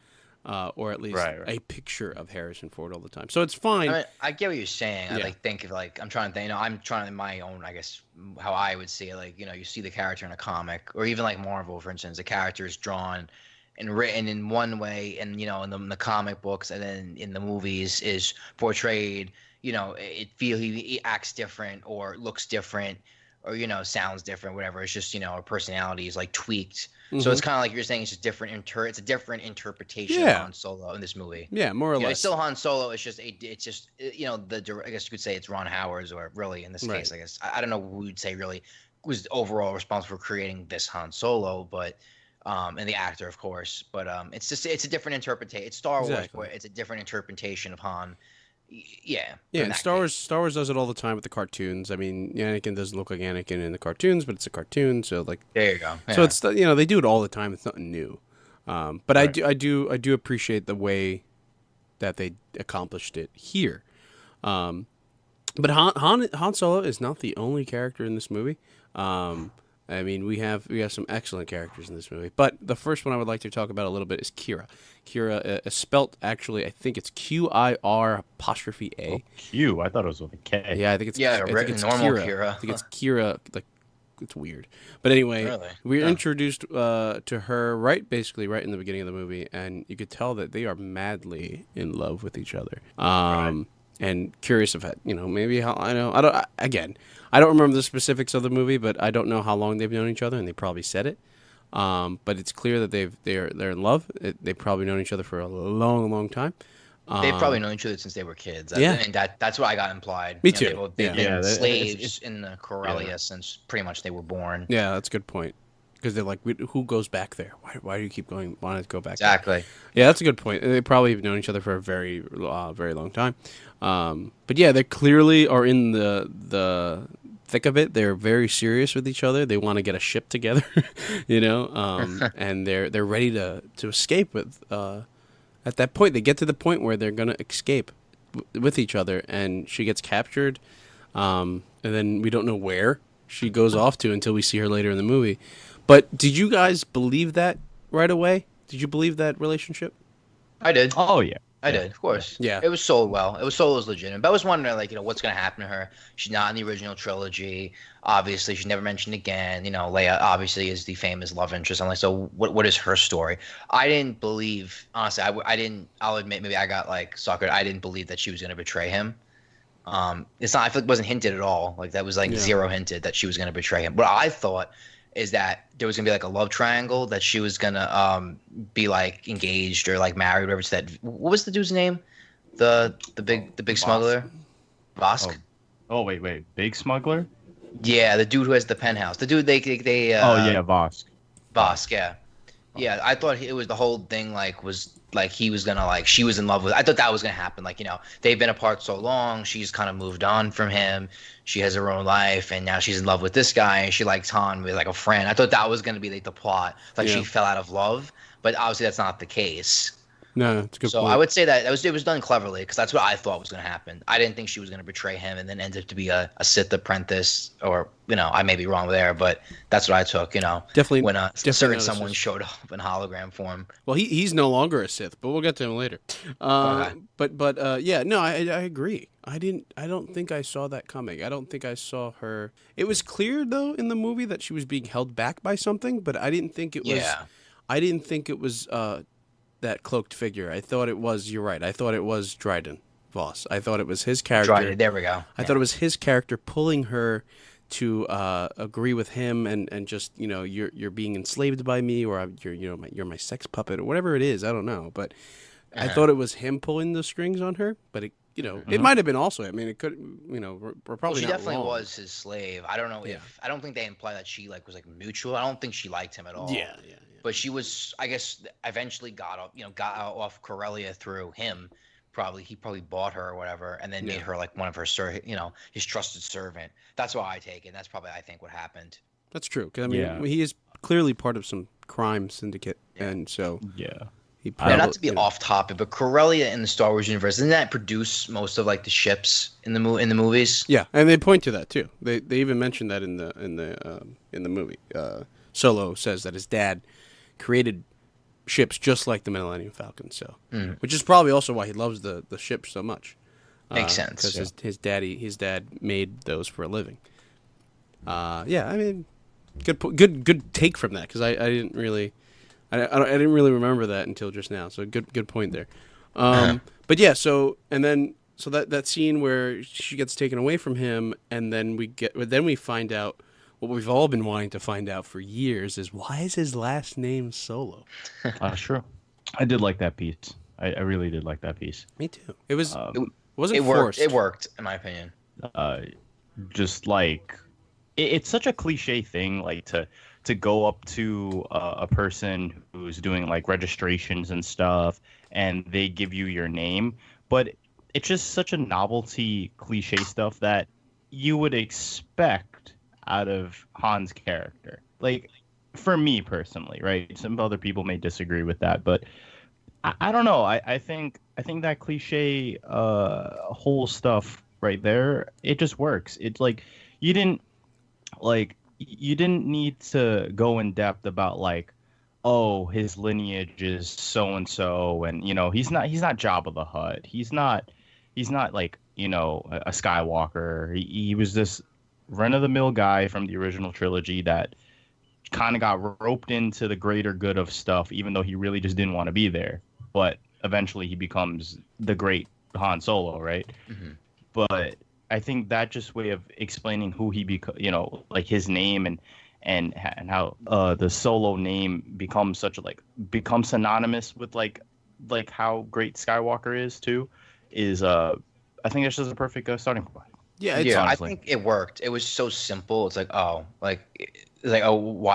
Or at least a picture of Harrison Ford all the time. So it's fine. I mean, I get what you're saying. Yeah. I think of I'm trying to think. I'm trying in my own, I guess, how I would see it. You see the character in a comic, or even like Marvel, for instance, the character is drawn and written in one way, and in the comic books, and then in the movies is portrayed. He acts different or looks different, or sounds different, whatever. It's just her personality is like tweaked. So it's kind of like you're saying, it's just different. It's a different interpretation of Han Solo in this movie. Yeah, more or less. It's still Han Solo. It's just I guess you could say it's Ron Howard's, or really in this case, I guess I don't know who you'd say really was overall responsible for creating this Han Solo, but and the actor, of course. But it's a different interpretation. It's Star Wars, where it's a different interpretation of Han. Yeah. And Star Wars does it all the time with the cartoons. I mean, Anakin doesn't look like Anakin in the cartoons, but it's a cartoon, so like there you go. Yeah. So it's they do it all the time. It's nothing new. But I do appreciate the way that they accomplished it here. But Han Solo is not the only character in this movie. I mean, we have some excellent characters in this movie. But the first one I would like to talk about a little bit is Kira. Kira is spelt, actually, I think it's Qir''A. Oh, Q. I thought it was with a K. Yeah, I think it's normal Kira. I think it's Kira. Like, it's weird. But anyway, really? We're introduced to her basically right in the beginning of the movie, and you could tell that they are madly in love with each other. And curious if maybe how I don't remember the specifics of the movie, but I don't know how long they've known each other, and they probably said it. But it's clear that they're in love. They've probably known each other for a long, long time. They've probably known each other since they were kids. Yeah. And that's what I got implied. Me too. They've been slaves it's in the Corellia since pretty much they were born. Yeah, that's a good point. Because they're like, who goes back there? Why do you keep wanting to go back exactly. there? Yeah, that's a good point. They probably have known each other for a very, very long time. But yeah, they clearly are in the thick of it. They're very serious with each other. They want to get a ship together, and they're ready to escape with. At that point, they get to the point where they're gonna escape with each other, and she gets captured, and then we don't know where she goes off to until we see her later in the movie. But did you guys believe that right away? Did you believe that relationship? I did. Oh yeah. I did, of course. Yeah. It was sold well. It was sold as legitimate. But I was wondering, what's going to happen to her? She's not in the original trilogy. Obviously, she's never mentioned again. Leia obviously is the famous love interest. I'm like, so what is her story? I didn't believe, honestly, I didn't, I'll admit, maybe I got, suckered. I didn't believe that she was going to betray him. It's not, I feel like it wasn't hinted at all. That was, zero hinted that she was going to betray him. What I thought is that there was gonna be a love triangle, that she was gonna be engaged or married, whatever. To that, what was the dude's name? The big smuggler, Vosk. Oh wait, big smuggler. Yeah, the dude who has the penthouse. The dude they oh yeah, Vosk. Vosk, yeah. Yeah, I thought it was the whole thing was like he was gonna like she was in love with. I thought that was gonna happen. Like they've been apart so long, she's kind of moved on from him. She has her own life, and now she's in love with this guy, and she likes Han with like a friend. I thought that was gonna be like the plot, like she fell out of love, but obviously that's not the case. No, it's a good So point. I would say that it was done cleverly because that's what I thought was going to happen. I didn't think she was going to betray him and then end up to be a Sith apprentice, or I may be wrong there, but that's what I took. Definitely when definitely certain not a someone Sith. showed up in hologram form. Well, he's no longer a Sith, but we'll get to him later. Okay. But yeah, no, I agree. I don't think I saw that coming. I don't think I saw her. It was clear though in the movie that she was being held back by something, but I didn't think it was. Yeah. I didn't think it was that cloaked figure. I thought it was. You're right. I thought it was Dryden Voss. I thought it was his character. Dryden, there we go. I thought it was his character pulling her to agree with him and just you're being enslaved by me, or you're my sex puppet, or whatever it is. I don't know, but I thought it was him pulling the strings on her. But it might have been also. I mean, it could. We're probably she not definitely wrong. was his slave. I don't know if I don't think they imply that she was mutual. I don't think she liked him at all. Yeah. But she was, I guess, eventually got off Corellia through him. He probably bought her or whatever, and then made her like one of her his trusted servant. That's why I take it. That's probably I think what happened. That's true. 'Cause, I mean, he is clearly part of some crime syndicate, and so he probably, not to be off topic, but Corellia in the Star Wars universe, doesn't that produce most of like the ships in the movies? Yeah, and they point to that too. They even mentioned that in the movie. Solo says that his dad created ships just like the Millennium Falcon, so which is probably also why he loves the ship so much. Makes sense. Because his dad made those for a living. Yeah, I mean, good take from that, because I didn't really, I didn't really remember that until just now. So good point there. But yeah, so that scene where she gets taken away from him, and then we find out what we've all been wanting to find out for years is, why is his last name Solo? Sure. I did like that piece. I really did like that piece. Me too. It was. It forced. It worked, in my opinion. Just like it's such a cliche thing, like to go up to a person who's doing like registrations and stuff, and they give you your name, but it's just such a novelty cliche stuff that you would expect out of Han's character. Like, for me personally, right? Some other people may disagree with that, but I don't know. I think that cliche whole stuff right there, it just works. It's like you didn't need to go in depth about like, oh, his lineage is so and so, and he's not Jabba the Hutt. He's not like a Skywalker. He was this run-of-the-mill guy from the original trilogy that kind of got roped into the greater good of stuff, even though he really just didn't want to be there. But eventually he becomes the great Han Solo, right? Mm-hmm. But I think that just way of explaining who he like his name and how the Solo name becomes becomes synonymous with like how great Skywalker is too, is I think that's just a perfect starting point. Yeah, I think it worked. It was so simple. It's like, why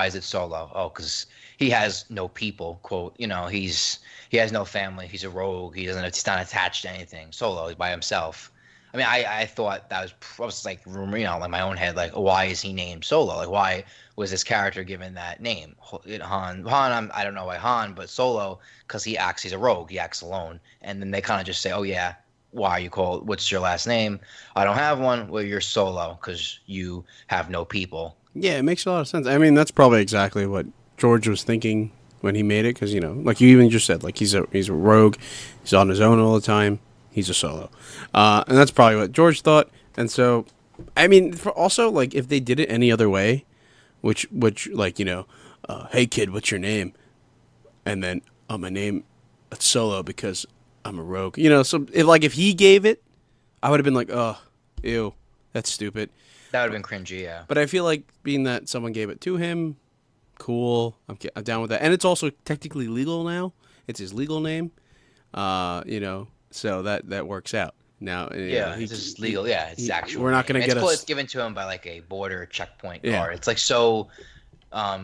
is it Solo? Oh, because he has no people. Quote, he has no family. He's a rogue. He's not attached to anything. Solo, he's by himself. I mean, I thought that was like rumor, like my own head, like, why is he named Solo? Like, why was this character given that name? Han, I don't know why Han, but Solo, because he's a rogue. He acts alone. And then they kind of just say, oh yeah, why are you called? What's your last name? I don't have one. Well, you're Solo because you have no people. Yeah, it makes a lot of sense. I mean, that's probably exactly what George was thinking when he made it, because like you even just said, like he's a rogue. He's on his own all the time. He's a Solo, and that's probably what George thought. And so, I mean, also like if they did it any other way, which like hey kid, what's your name? And then my name, it's Solo because I'm a rogue. So if he gave it, I would have been like, oh, ew, that's stupid. That would have been cringy, yeah. But I feel like being that someone gave it to him, cool. I'm down with that. And it's also technically legal now. It's his legal name. So that works out. Now, it's just legal. Yeah, it's actual. We're not going to get It's given to him by like a border checkpoint guard. It's like so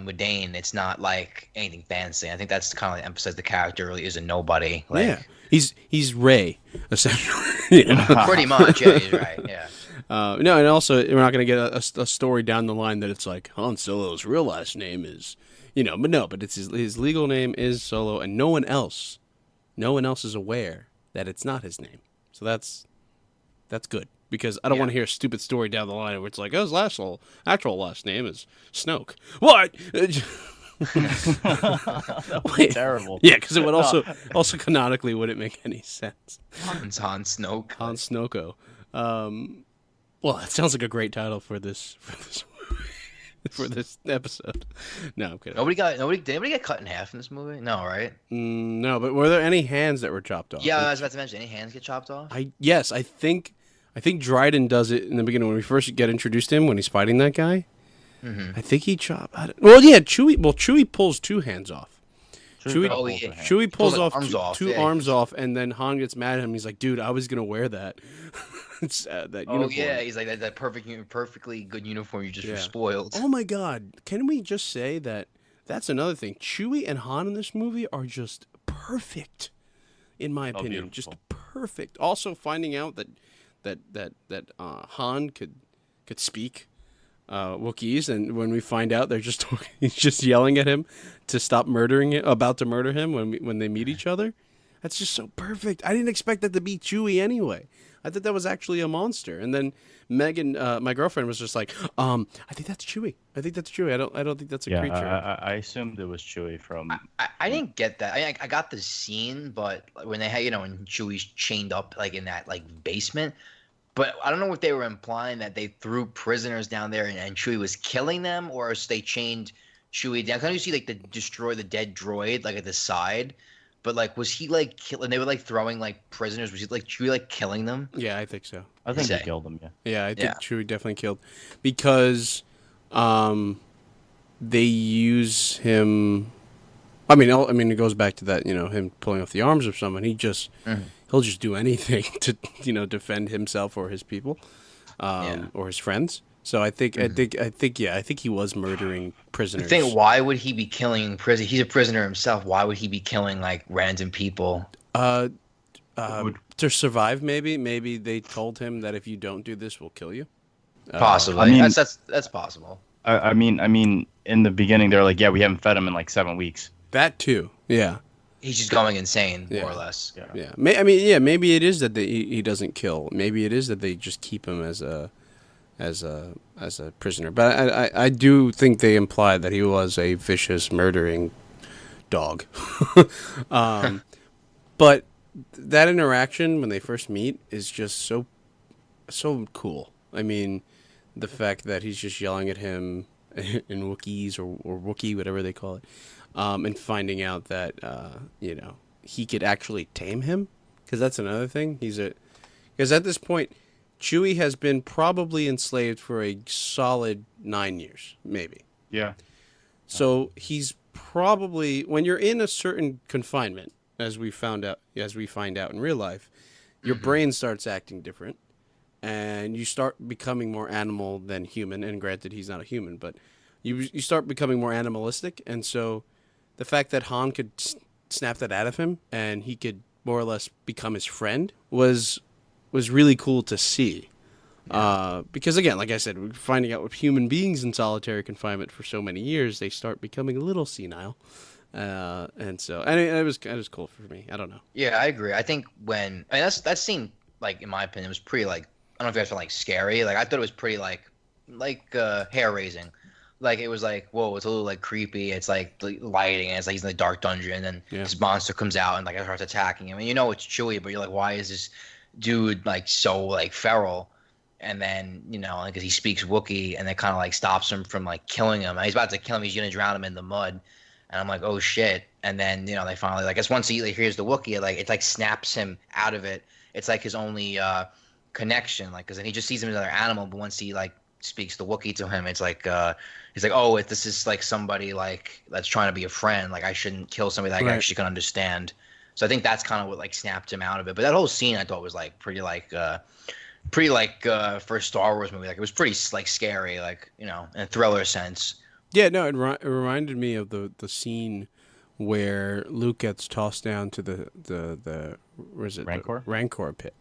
with Dane, it's not like anything fancy. I think that's kind of like emphasize the character really is a nobody. Like, Yeah, he's Ray essentially. pretty much. Yeah, he's right. Yeah. No, and also we're not going to get a story down the line that it's like Han Solo's real last name is, but it's his legal name is Solo, and no one else is aware that it's not his name. So that's good because I don't want to hear a stupid story down the line where it's like, oh, his actual last name is Snoke. What? Wait, terrible. Yeah, because it would also canonically wouldn't make any sense. Han Snoke. Han Snoko. Well, that sounds like a great title for this episode. No, I'm kidding. Did anybody get cut in half in this movie? No, right? No, but were there any hands that were chopped off? Yeah, I was about to mention. Any hands get chopped off? Yes, I think Dryden does it in the beginning when we first get introduced to him when he's fighting that guy. Mm-hmm. I think he chopped. Well, yeah, Chewie. Well, Chewie pulls two hands off. Chewie pulls off two arms off, and then Han gets mad at him. He's like, "Dude, I was gonna wear that." That uniform. Oh yeah, he's like that perfectly good uniform you just were spoiled. Oh my God, can we just say that? That's another thing. Chewie and Han in this movie are just perfect, in my opinion. Beautiful. Just perfect. Also, finding out that Han could speak Wookiees, and when we find out he's just yelling at him to stop about to murder him when they meet each other. That's just so perfect. I didn't expect that to be Chewie anyway. I thought that was actually a monster. And then Megan, my girlfriend, was just like, I think that's Chewie. I don't think that's a creature. I assumed it was Chewie from. I didn't get that. I got the scene, but when they had when Chewie's chained up like in that like basement. But I don't know if they were implying that they threw prisoners down there and Chewie was killing them, or if they chained Chewie down. Because you see like destroy the dead droid like at the side. But like, was he like killing? They were like throwing like prisoners. Was he like Chewie like killing them? Yeah, I think so. I think he killed them. Yeah. Yeah, I think Chewie definitely killed because they use him. I mean, it goes back to that. Him pulling off the arms of someone. He'll just do anything to defend himself or his people, or his friends. So I think he was murdering prisoners. I think why would he be killing prison? He's a prisoner himself. Why would he be killing like random people? To survive, maybe. Maybe they told him that if you don't do this, we'll kill you. Possibly. I mean, that's possible. I mean, in the beginning, they're like, yeah, we haven't fed him in like 7 weeks. That too. Yeah. He's just going insane, more or less. Yeah. Maybe it is that he doesn't kill. Maybe it is that they just keep him as a prisoner. But I do think they imply that he was a vicious, murdering dog. But that interaction when they first meet is just so cool. I mean, the fact that he's just yelling at him in Wookiees or Wookiee, whatever they call it, and finding out that he could actually tame him, because that's another thing. Because at this point, Chewie has been probably enslaved for a solid 9 years, maybe. Yeah. So he's probably, when you're in a certain confinement, as we find out in real life, your brain starts acting different, and you start becoming more animal than human. And granted, he's not a human, but you start becoming more animalistic. And so, the fact that Han could snap that out of him, and he could more or less become his friend, was really cool to see. Because again, like I said, we're finding out with human beings in solitary confinement for so many years, they start becoming a little senile. And it was cool for me. I don't know. Yeah, I agree. I think that scene, like in my opinion, was pretty like, I don't know if you guys felt like scary. Like I thought it was pretty like hair raising. Like it was like, whoa, it's a little like creepy. It's like lighting, and it's like he's in the dark dungeon, and then this monster comes out and like it starts attacking him. And it's Chewie, but you're like, why is this dude like so like feral? And then like he speaks Wookiee, and that kind of like stops him from like killing him. And he's about to kill him. He's gonna drown him in the mud. And I'm like, oh shit. And then they finally like, I guess once he like, hears the Wookiee, like it like snaps him out of it. It's like his only connection, like because then he just sees him as another animal. But once he like speaks the Wookiee to him, it's like he's like, oh, this is like somebody like that's trying to be a friend. Like I shouldn't kill somebody that I actually can understand. So I think that's kind of what like snapped him out of it. But that whole scene I thought was like pretty for a Star Wars movie. Like it was pretty like scary, like in a thriller sense. Yeah, no, it reminded me of the scene where Luke gets tossed down to the where is it, the Rancor. Rancor pit.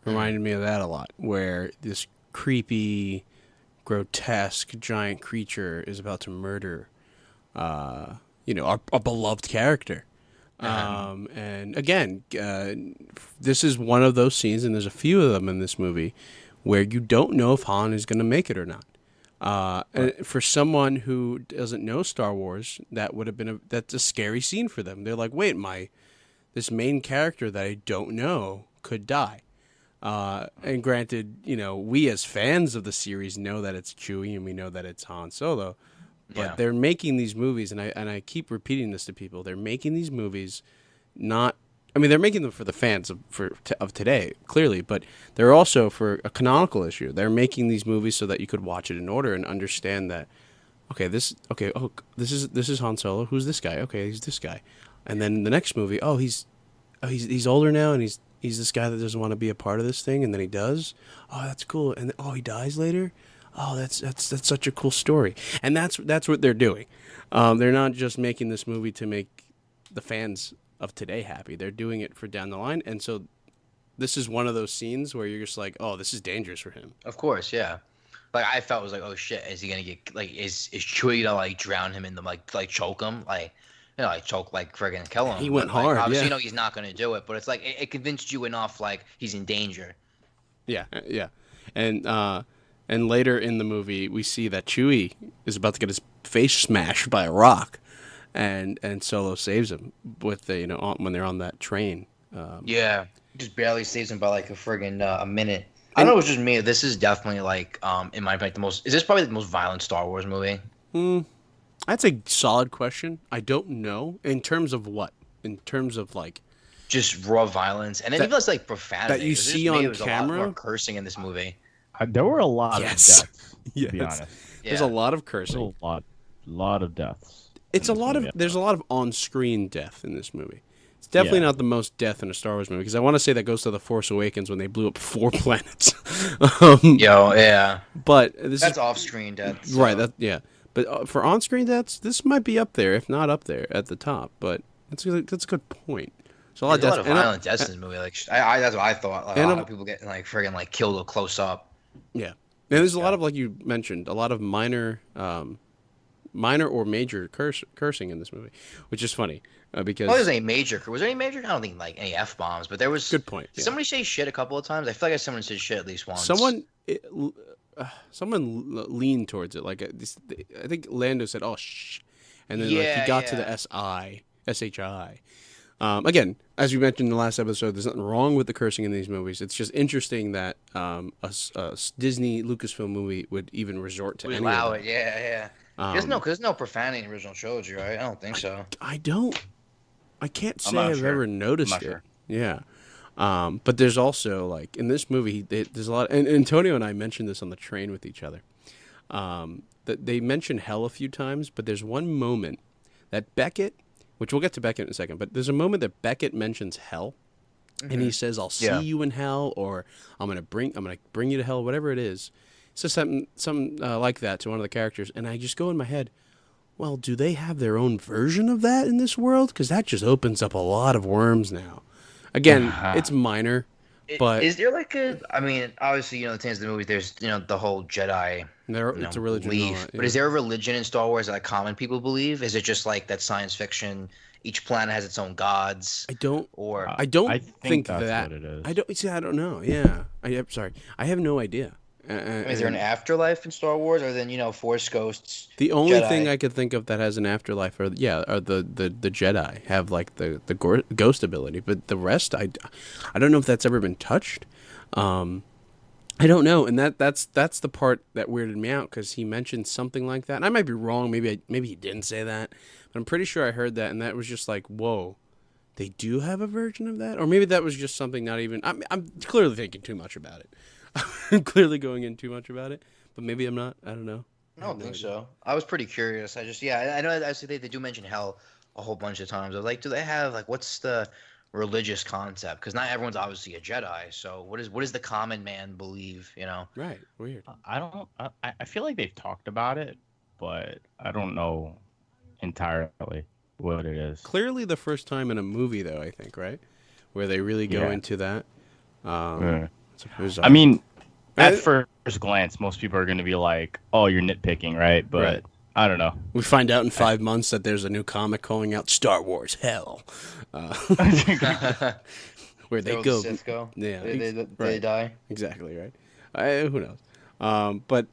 Mm. Reminded me of that a lot, where this creepy, grotesque giant creature is about to murder, our beloved character. And again, this is one of those scenes, and there's a few of them in this movie, where you don't know if Han is going to make it or not. And for someone who doesn't know Star Wars, that would have been that's a scary scene for them. They're like, wait, this main character that I don't know could die. And granted, we as fans of the series know that it's Chewie and we know that it's Han Solo, but they're making these movies, and I keep repeating this to people. They're making these movies they're making them for the fans of today, clearly, but they're also for a canonical issue. They're making these movies so that you could watch it in order and understand that, this is Han Solo. Who's this guy? Okay, he's this guy. And then the next movie, he's older now, and he's this guy that doesn't want to be a part of this thing, and then he does. Oh, that's cool. And he dies later. Oh, that's such a cool story. And that's what they're doing. They're not just making this movie to make the fans of today happy. They're doing it for down the line. And so this is one of those scenes where you're just like, oh, this is dangerous for him. Of course, yeah. Like I felt, was like, oh shit, is he gonna get is Chewie gonna like drown him in the like choke him, like choke, like friggin' kill him? He went But, like, hard, obviously, yeah. he's not gonna do it, but it's like it convinced you enough, like he's in danger. Yeah, yeah. And later in the movie, we see that Chewie is about to get his face smashed by a rock, and Solo saves him with when they're on that train. Yeah, just barely saves him by like a friggin' a minute. I don't know, it's just me. This is definitely like, in my opinion, Is this probably the most violent Star Wars movie? That's a solid question. I don't know in terms of what. In terms of like just raw violence, and then even less like profanity that you see on camera. A lot more cursing in this movie. There were a lot of deaths. To be honest, there's a lot of cursing. There's a lot of deaths. There's a lot of on-screen death in this movie. It's definitely not the most death in a Star Wars movie, because I want to say that goes to The Force Awakens when they blew up 4 planets. But that's off-screen death, so. Right? But for on-screen deaths, this might be up there, if not up there, at the top. But that's a good point. So a lot of violent deaths in this movie. Like that's what I thought. Like, a lot of people getting like friggin' like killed up close up. Yeah, and there's a lot of, like you mentioned, a lot of minor or major cursing in this movie, which is funny because. Well, there's any major. Was there any major? I don't think like any F-bombs, but there was. Good point. Did somebody say shit a couple of times? I feel like someone said shit at least once. Someone leaned towards it. Like I think Lando said, "Oh shh," and then he got to the SHI. Again, as we mentioned in the last episode, there's nothing wrong with the cursing in these movies. It's just interesting that a Disney Lucasfilm movie would even resort to allow it. Yeah. There's no profanity in the original trilogy, right? I don't think so. I can't say I've ever noticed it. Yeah. But there's also, like, in this movie, there's a lot, and Antonio and I mentioned this on the train with each other, that they mention hell a few times, but there's one moment that Beckett, which we'll get to Beckett in a second, but there's a moment that Beckett mentions hell, and he says, "I'll see you in hell," or I'm gonna bring you to hell," whatever it is. It says something like that to one of the characters, and I just go in my head, well, do they have their own version of that in this world? Because that just opens up a lot of worms now. Again, it's minor, but is there like I mean, obviously, the things of the movie, there's the whole Jedi. It's a religion, belief, but is there a religion in Star Wars that common people believe? Is it just like that science fiction? Each planet has its own gods. I don't think that's that. What it is. I don't know. Yeah, I'm sorry. I have no idea. Is there an afterlife in Star Wars, or then Force ghosts? The only Jedi? thing I could think of that has an afterlife are the Jedi have like the ghost ability, but the rest I don't know if that's ever been touched. I don't know, and that's the part that weirded me out, because he mentioned something like that, and I might be wrong. Maybe he didn't say that, but I'm pretty sure I heard that, and that was just like, whoa, they do have a version of that, or maybe that was just something not even. I'm clearly thinking too much about it. I'm clearly going in too much about it, but maybe I'm not. I don't know. I don't think so. I was pretty curious. I know. Actually, they do mention hell a whole bunch of times. I was like, do they have like what's the religious concept? Because not everyone's obviously a Jedi. So what does the common man believe? Right. Weird. I feel like they've talked about it, but I don't know entirely what it is. Clearly the first time in a movie, though, I think, right? Where they really go into that. Yeah. It's bizarre. I mean, at Uh, first glance, most people are going to be like, "Oh, you're nitpicking, right?" But Right. I don't know. We find out in 5 months that there's a new comic calling out Star Wars Hell. Where they go. Sith go. Yeah, They right. die. Exactly, right. Who knows? But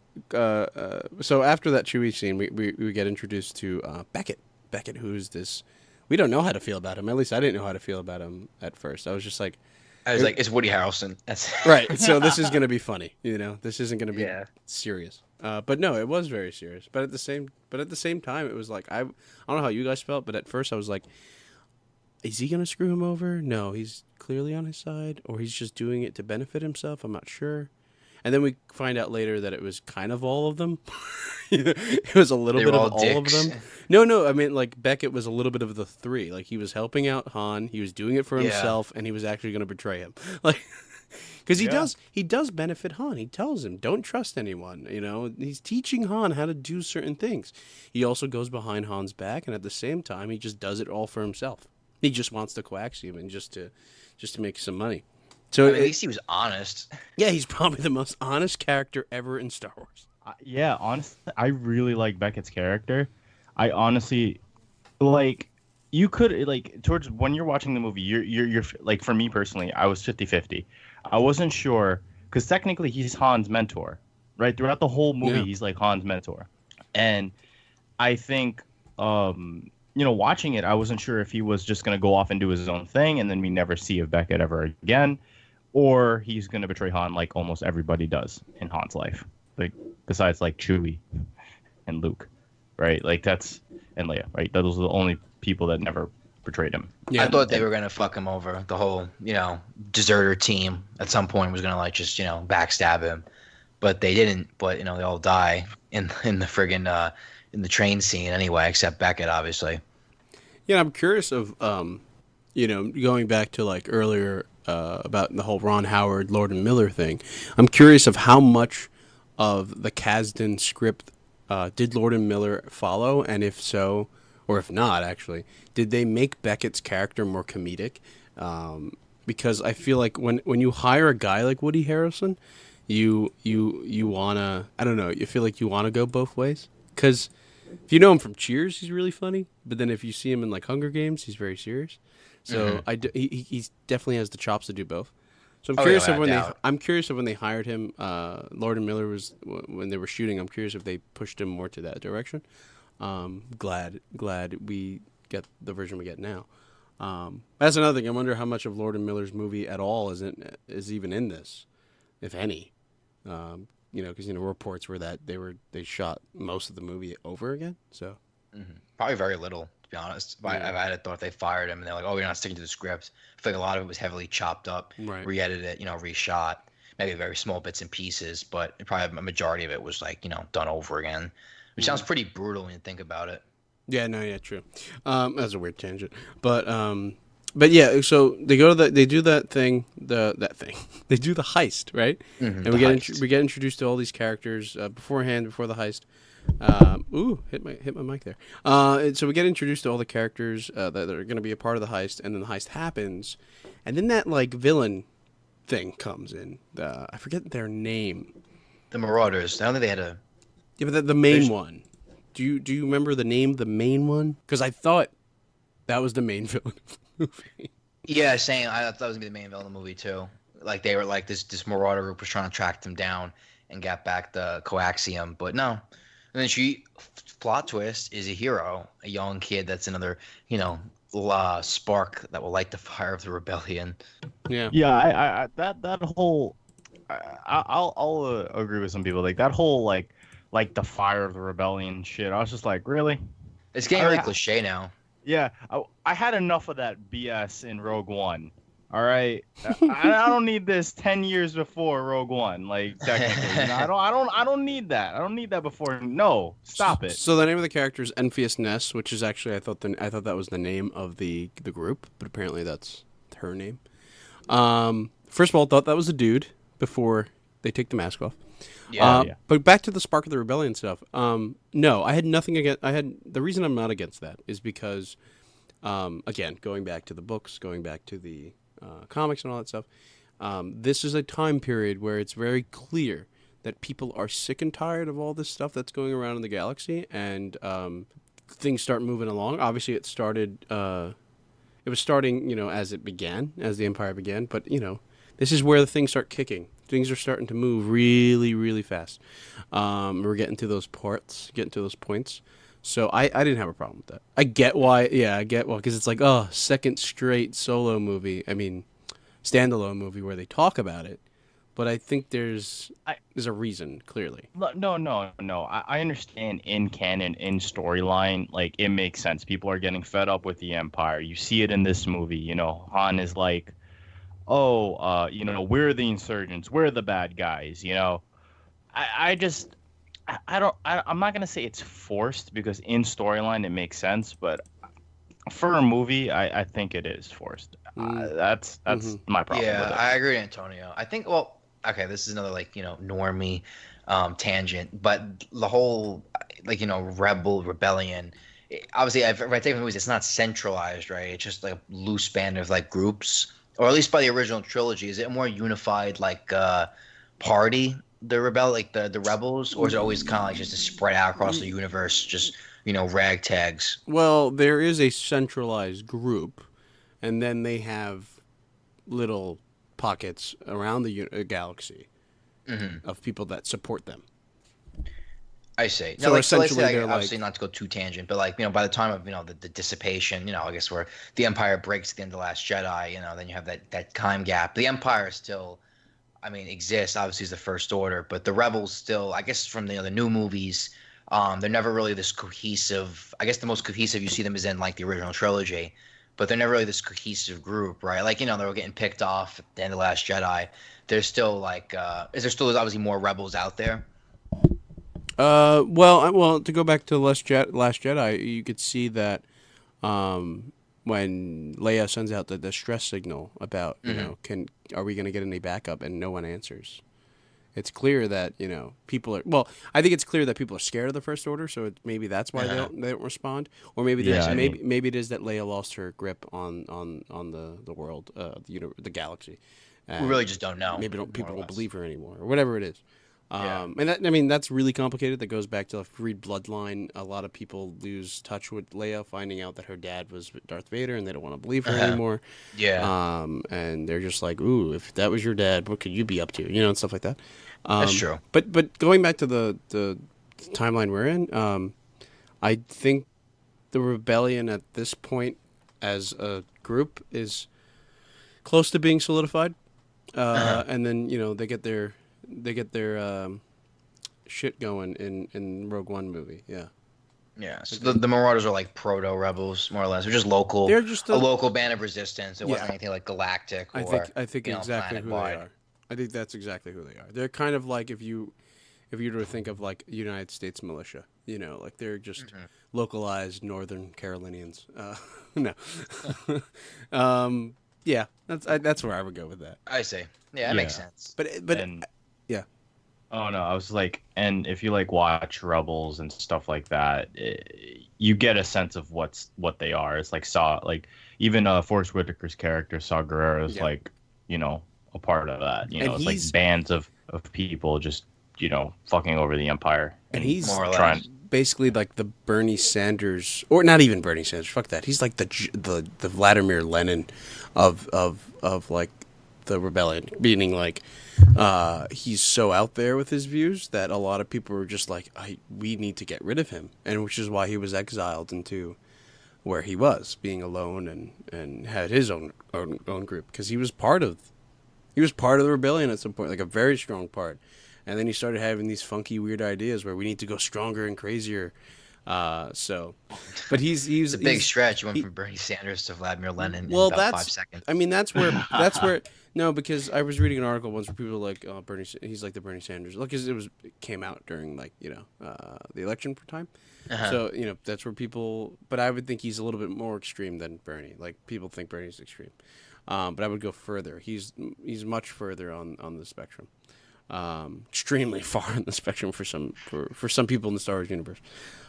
so after that Chewie scene, we get introduced to Beckett. Beckett, who's this? We don't know how to feel about him. At least I didn't know how to feel about him at first. I was just like, I was like, it's Woody Harrelson. That's right. So this is going to be funny. This isn't going to be Yeah. serious. But no, it was very serious. But at the same time, it was like I don't know how you guys felt, but at first I was like, is he going to screw him over? No, he's clearly on his side, or he's just doing it to benefit himself. I'm not sure. And then we find out later that it was kind of all of them. It was a little They bit were of all all of dicks. them. No, I mean, like, Beckett was a little bit of the three. Like, he was helping out Han, he was doing it for Yeah. himself, and he was actually going to betray him. Like, because he does benefit Han. He tells him, don't trust anyone. He's teaching Han how to do certain things. He also goes behind Han's back, and at the same time, he just does it all for himself. He just wants the coaxium and just to make some money. So at least he was honest. yeah, he's probably the most honest character ever in Star Wars. Yeah, honestly, I really like Beckett's character. I honestly like. You could like towards when you're watching the movie, you're like, for me personally, I was 50-50. I wasn't sure because technically he's Han's mentor, right? Throughout the whole movie, Yeah. he's like Han's mentor, and I think watching it, I wasn't sure if he was just gonna go off and do his own thing, and then we never see of Beckett ever again, or he's gonna betray Han like almost everybody does in Han's life, like besides like Chewie and Luke, right? Like and Leia, right? Those are the only people that never betrayed him. Yeah, I thought they were gonna fuck him over. The whole, deserter team at some point was gonna like just, backstab him, but they didn't. But they all die in the friggin' in the train scene anyway, except Beckett, obviously. Yeah, I'm curious of going back to like earlier about the whole Ron Howard, Lord and Miller thing. I'm curious of how much of the Kasdan script did Lord and Miller follow, and if so, or if not, actually, did they make Beckett's character more comedic? Because I feel like when you hire a guy like Woody Harrelson, you wanna, I don't know, you feel like you wanna go both ways. Because if you know him from Cheers, he's really funny, but then if you see him in like Hunger Games, he's very serious. So he definitely has the chops to do both. So I'm curious of when they hired him. Lord and Miller was when they were shooting. I'm curious if they pushed him more to that direction. Glad we get the version we get now. That's another thing. I wonder how much of Lord and Miller's movie at all is even in this, if any. Because reports were that they shot most of the movie over again. So Probably very little, to be honest. But Yeah. I had thought they fired him, and they're like, "Oh, we're not sticking to the script." I feel like a lot of it was heavily chopped up, Right. re-edited, reshot, maybe very small bits and pieces, but probably a majority of it was like done over again, which sounds pretty brutal when you think about it. yeah, no, yeah, true. That's a weird tangent, but yeah. So they go to they do that thing, they do the heist, right? And the we get heist. we get introduced to all these characters before the heist. Hit my mic there. And so we get introduced to all the characters that are going to be a part of the heist, and then the heist happens, and then that like villain thing comes in. I forget their name. The Marauders. I don't think they had a. Yeah, but the main There's- one. Do you remember the name? The main one? Because I thought that was the main villain of the movie. Yeah, same. I thought it was gonna be the main villain of the movie too. Like they were like this Marauder group was trying to track them down and get back the coaxium, but no. And then plot twist, is a hero, a young kid that's another, spark that will light the fire of the rebellion. Yeah. Yeah, I that whole, I'll agree with some people, like that whole like the fire of the rebellion shit. I was just like, really? It's getting really cliche now. Yeah, I had enough of that BS in Rogue One. All right, I don't need this 10 years before Rogue One. Like technically, I don't need that. I don't need that before. No, stop it. So the name of the character is Envious Ness, which is actually I thought that was the name of the group, but apparently that's her name. First of all, thought that was a dude before They take the mask off. Yeah. Yeah. But back to the Spark of the Rebellion stuff. No, I had nothing against. The reason I'm not against that is because, again, going back to the books, going back to the comics and all that stuff. This is a time period where it's very clear that people are sick and tired of all this stuff that's going around in the galaxy, and things start moving along. Obviously, it started. It was starting, as it began, as the Empire began. But this is where the things start kicking. Things are starting to move really, really fast. We're getting to those points. So I didn't have a problem with that. I get why. Yeah, I get why, because it's like, oh, second straight solo movie. I mean, standalone movie where they talk about it. But I think there's a reason, clearly. No. I understand in canon, in storyline, like, it makes sense. People are getting fed up with the Empire. You see it in this movie. Han is like, oh, we're the insurgents. We're the bad guys. I'm not going to say it's forced, because in storyline it makes sense. But for a movie, I think it is forced. That's my problem with it. I agree with Antonio. I think, okay, this is another normie tangent, but the whole rebellion. Obviously, if I take the movies, it's not centralized, right? It's just like a loose band of groups, or at least by the original trilogy. Is it a more unified party, the rebels, or is it always kind of just a spread out across the universe, just ragtags? Well, there is a centralized group, and then they have little pockets around the galaxy of people that support them. I see. So essentially, they're obviously not to go too tangent, but by the time of the dissipation, I guess where the Empire breaks at the end of the Last Jedi, then you have that time gap. The Empire still, exists. Obviously, is the First Order, but the rebels still, I guess, from the new movies, they're never really this cohesive. I guess the most cohesive you see them is in the original trilogy. But they're never really this cohesive group, right? They were getting picked off at the end of The Last Jedi. There's still is there still obviously more rebels out there? Well, to go back to Last Jedi, you could see that when Leia sends out the distress signal about, are we going to get any backup, and no one answers. It's clear that people are. Well, I think it's clear that people are scared of the First Order, so maybe that's why they don't respond, or maybe maybe it is that Leia lost her grip on the world, the galaxy. We really just don't know. Maybe people don't believe her anymore, or whatever it is. And that's really complicated. That goes back to, if you read Bloodline, a lot of people lose touch with Leia, finding out that her dad was Darth Vader, and they don't want to believe her anymore. Yeah. And they're just like, ooh, if that was your dad, what could you be up to? And stuff like that. That's true. But going back to the timeline we're in, I think the rebellion at this point, as a group, is close to being solidified. And then they get their shit going in Rogue One movie. Yeah, so the Marauders are like proto rebels, more or less. They're just local. They're just a local band of resistance. It wasn't anything like galactic. I think exactly who they are. I think that's exactly who they are. They're kind of like, if you were to think of United States militia, they're just localized Northern Carolinians. No. Yeah, that's where I would go with that. I see. Yeah, that makes sense. But yeah. Oh no, I was and if you watch Rebels and stuff like that, you get a sense of what they are. It's even Forrest Whitaker's character, Saw Gerrera, is a part of that. It's bands of people just fucking over the Empire. And he's more or less basically like the Bernie Sanders, or not even Bernie Sanders. Fuck that. He's like the Vladimir Lenin of the rebellion, meaning he's so out there with his views that a lot of people were just like, we need to get rid of him, and which is why he was exiled into where he was, being alone and had his own group, because he was part of the rebellion at some point, a very strong part. And then he started having these funky, weird ideas where we need to go stronger and crazier. But he's a big stretch. You went from Bernie Sanders to Vladimir Lenin in about 5 seconds. I mean, that's where. No, because I was reading an article once where people were like, "Oh, he's like the Bernie Sanders," because it came out during the election time. So that's where people. But I would think he's a little bit more extreme than Bernie. People think Bernie's extreme, but I would go further. He's much further on the spectrum. extremely far in the spectrum for some people in the Star Wars universe.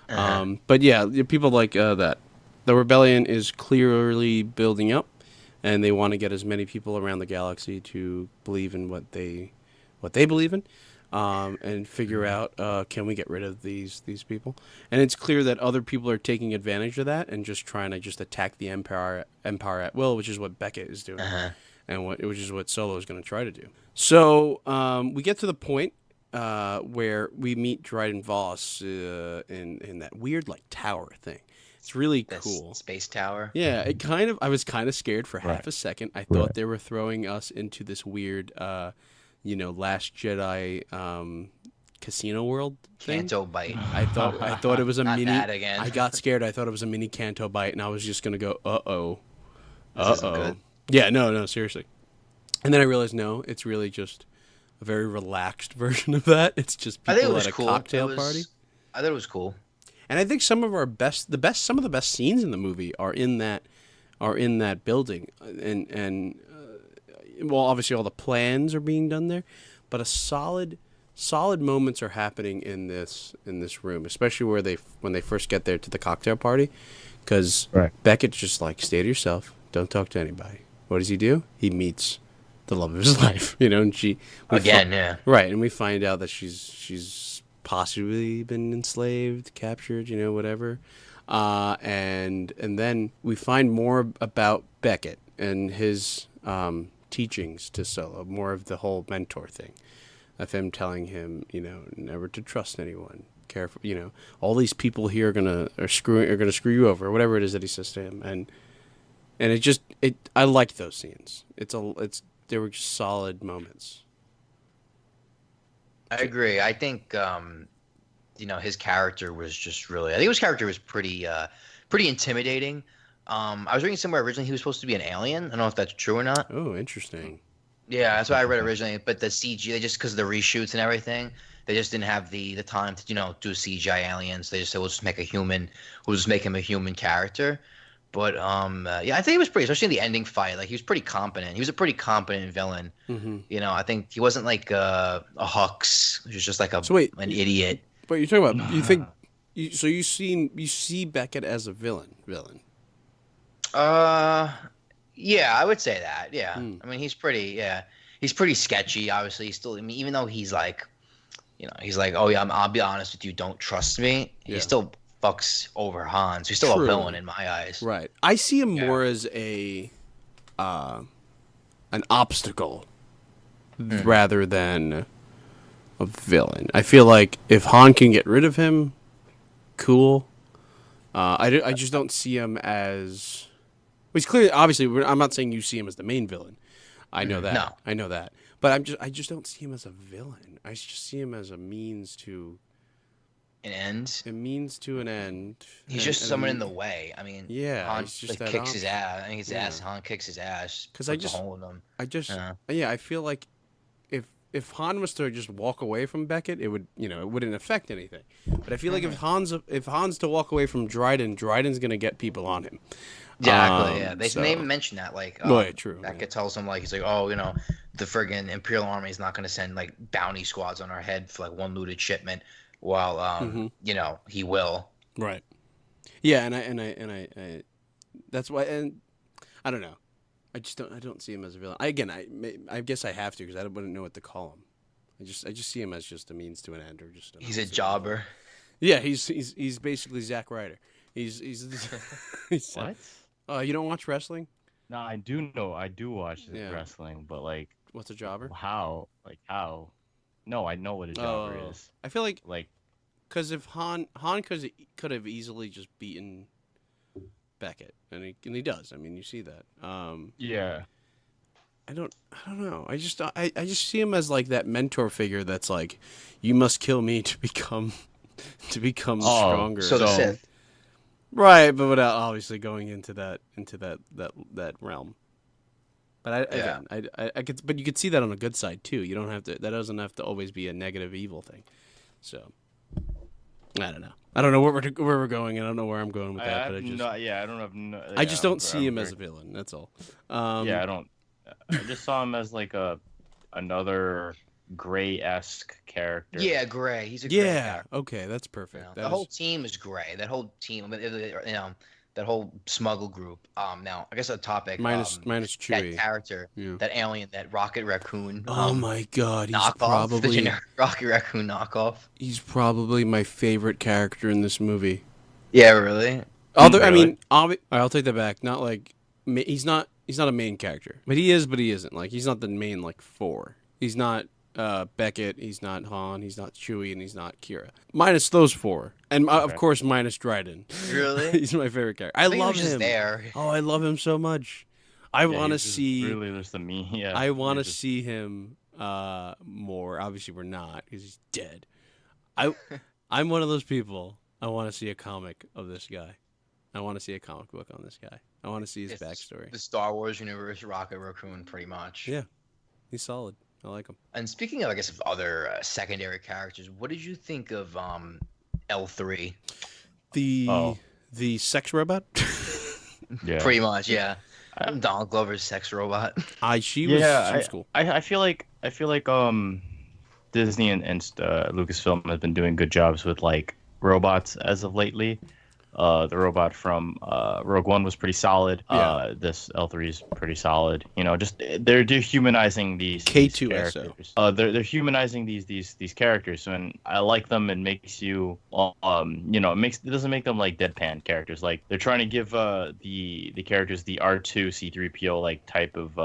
Uh-huh. But yeah, people like that. The rebellion is clearly building up, and they want to get as many people around the galaxy to believe in what they believe in, and figure out can we get rid of these people. And it's clear that other people are taking advantage of that and just trying to just attack the empire at will, which is what Beckett is doing, and which is what Solo is going to try to do. So we get to the point where we meet Dryden Voss in that weird like tower thing. It's really cool. Space tower. Yeah, I was kind of scared for half a second. I thought they were throwing us into this weird, Last Jedi casino world thing. Canto bite. I thought it was a Not mini. that again. I got scared. I thought it was a mini Canto bite, and I was just gonna go, This isn't good. Yeah, no, seriously. And then I realized, no, it's really just a very relaxed version of that. It's just people at a cocktail party. I thought it was cool. And I think some of the best scenes in the movie are in that building, and well, obviously all the plans are being done there, but solid moments are happening in this room, especially when they first get there to the cocktail party, because Beckett's just like, stay to yourself, don't talk to anybody. What does he do? He meets the love of his life, and right, and we find out that she's possibly been enslaved, captured, whatever, and then we find more about Beckett and his teachings to Solo, more of the whole mentor thing, of him telling him, never to trust anyone, careful, all these people here are gonna screw you over, or whatever it is that he says to him, and I liked those scenes. They were just solid moments. I agree. I think his character was just really. I think his character was pretty intimidating. I was reading somewhere originally he was supposed to be an alien. I don't know if that's true or not. Oh, interesting. Yeah, that's what I read originally. But the CG, they just because of the reshoots and everything, they just didn't have the time to do CGI aliens. They just said we'll just make him a human character. But I think he was pretty, especially in the ending fight. Like he was pretty competent. He was a pretty competent villain. Mm-hmm. I think he wasn't like a Hux, which was just like an idiot. But you're talking about you see Beckett as a villain. Yeah, I would say that. Yeah, I mean he's pretty sketchy. Obviously, he's still. I mean, even though he's like, he's like, oh yeah, I'll be honest with you, don't trust me. He still fucks over Han, so he's still a villain in my eyes. Right. I see him more as an obstacle rather than a villain. I feel like if Han can get rid of him, cool. I just don't see him as. Well, he's clearly, obviously, I'm not saying you see him as the main villain. I know that. No. I know that. But I just don't see him as a villain. I just see him as a means to. An end. It means to an end. He's just someone in the way. I mean, yeah, Han just kicks his ass. I think his ass. Han kicks his ass. Because I feel like if Han was to just walk away from Beckett, it would it wouldn't affect anything. But I feel like if Han's to walk away from Dryden's gonna get people on him. Exactly. Yeah, they didn't even mention that. Like, true. Beckett tells him he's like, oh, the friggin' Imperial Army is not gonna send like bounty squads on our head for like one looted shipment. While he will. Right. Yeah, and I that's why, and I don't know. I don't see him as a villain. I guess I have to because I wouldn't know what to call him. I just see him as just a means to an end, or just he's a jobber. Yeah, he's basically Zack Ryder. He's what? You don't watch wrestling? No, I do watch wrestling, but like, what's a jobber? How? No, I know what a jobber is. I feel like because if Han could have easily just beaten Beckett, and he does. I mean, you see that. Yeah. I don't know. I just see him as like that mentor figure that's like, you must kill me to become stronger. So the Sith. Right, but without obviously going into that realm. But I could, but you could see that on the good side too. You don't have to. That doesn't have to always be a negative evil thing. So I don't know. I don't know where we're going. I don't know where I'm going with that. I just don't see him as a villain. That's all. I don't. I just saw him as like another gray-esque character. Yeah, Gray. He's a Gray Yeah. character. Okay, that's You perfect. know? That The is whole team is Gray. That whole team, that whole smuggle group. Now, I guess a topic. minus That Chewie. character, Yeah. that alien, that Rocket Raccoon. Oh my God, he's knockoff, the probably generic Rocket Raccoon knockoff. my favorite character in this movie. Yeah, really. Although I Really? mean, I'll take that back. Not like he's not a main character, but he is, but he isn't. Like he's not the main like four. He's not Beckett. He's not Han. He's not Chewie, and he's not Kira. Minus those four, and of Okay. course minus Dryden. Really? He's my favorite character. I think he love was just him. there. Oh, I love him so much. I Yeah, want to he's just see. Really, just the me. Yeah. I want to he's just- see him more. Obviously, we're not because he's dead. I'm one of those people. I want to see a comic of this guy. I want to see a comic book on this guy. I want to see his It's backstory. The Star Wars universe, Rocket Raccoon, pretty much. Yeah. He's solid. I like him. And speaking of, I guess, of other secondary characters, what did you think of L3? The sex robot. Yeah. Pretty much, yeah. Donald Glover's sex robot. She was cool. I feel like Disney and Lucasfilm have been doing good jobs with like robots as of lately. The robot from Rogue One was pretty solid. Yeah. This L3 is pretty solid. You know, just they're dehumanizing these K2SO. characters. They're humanizing these characters, and I like them. It makes you, it doesn't make them like deadpan characters. Like they're trying to give the characters the R2 C3PO like type of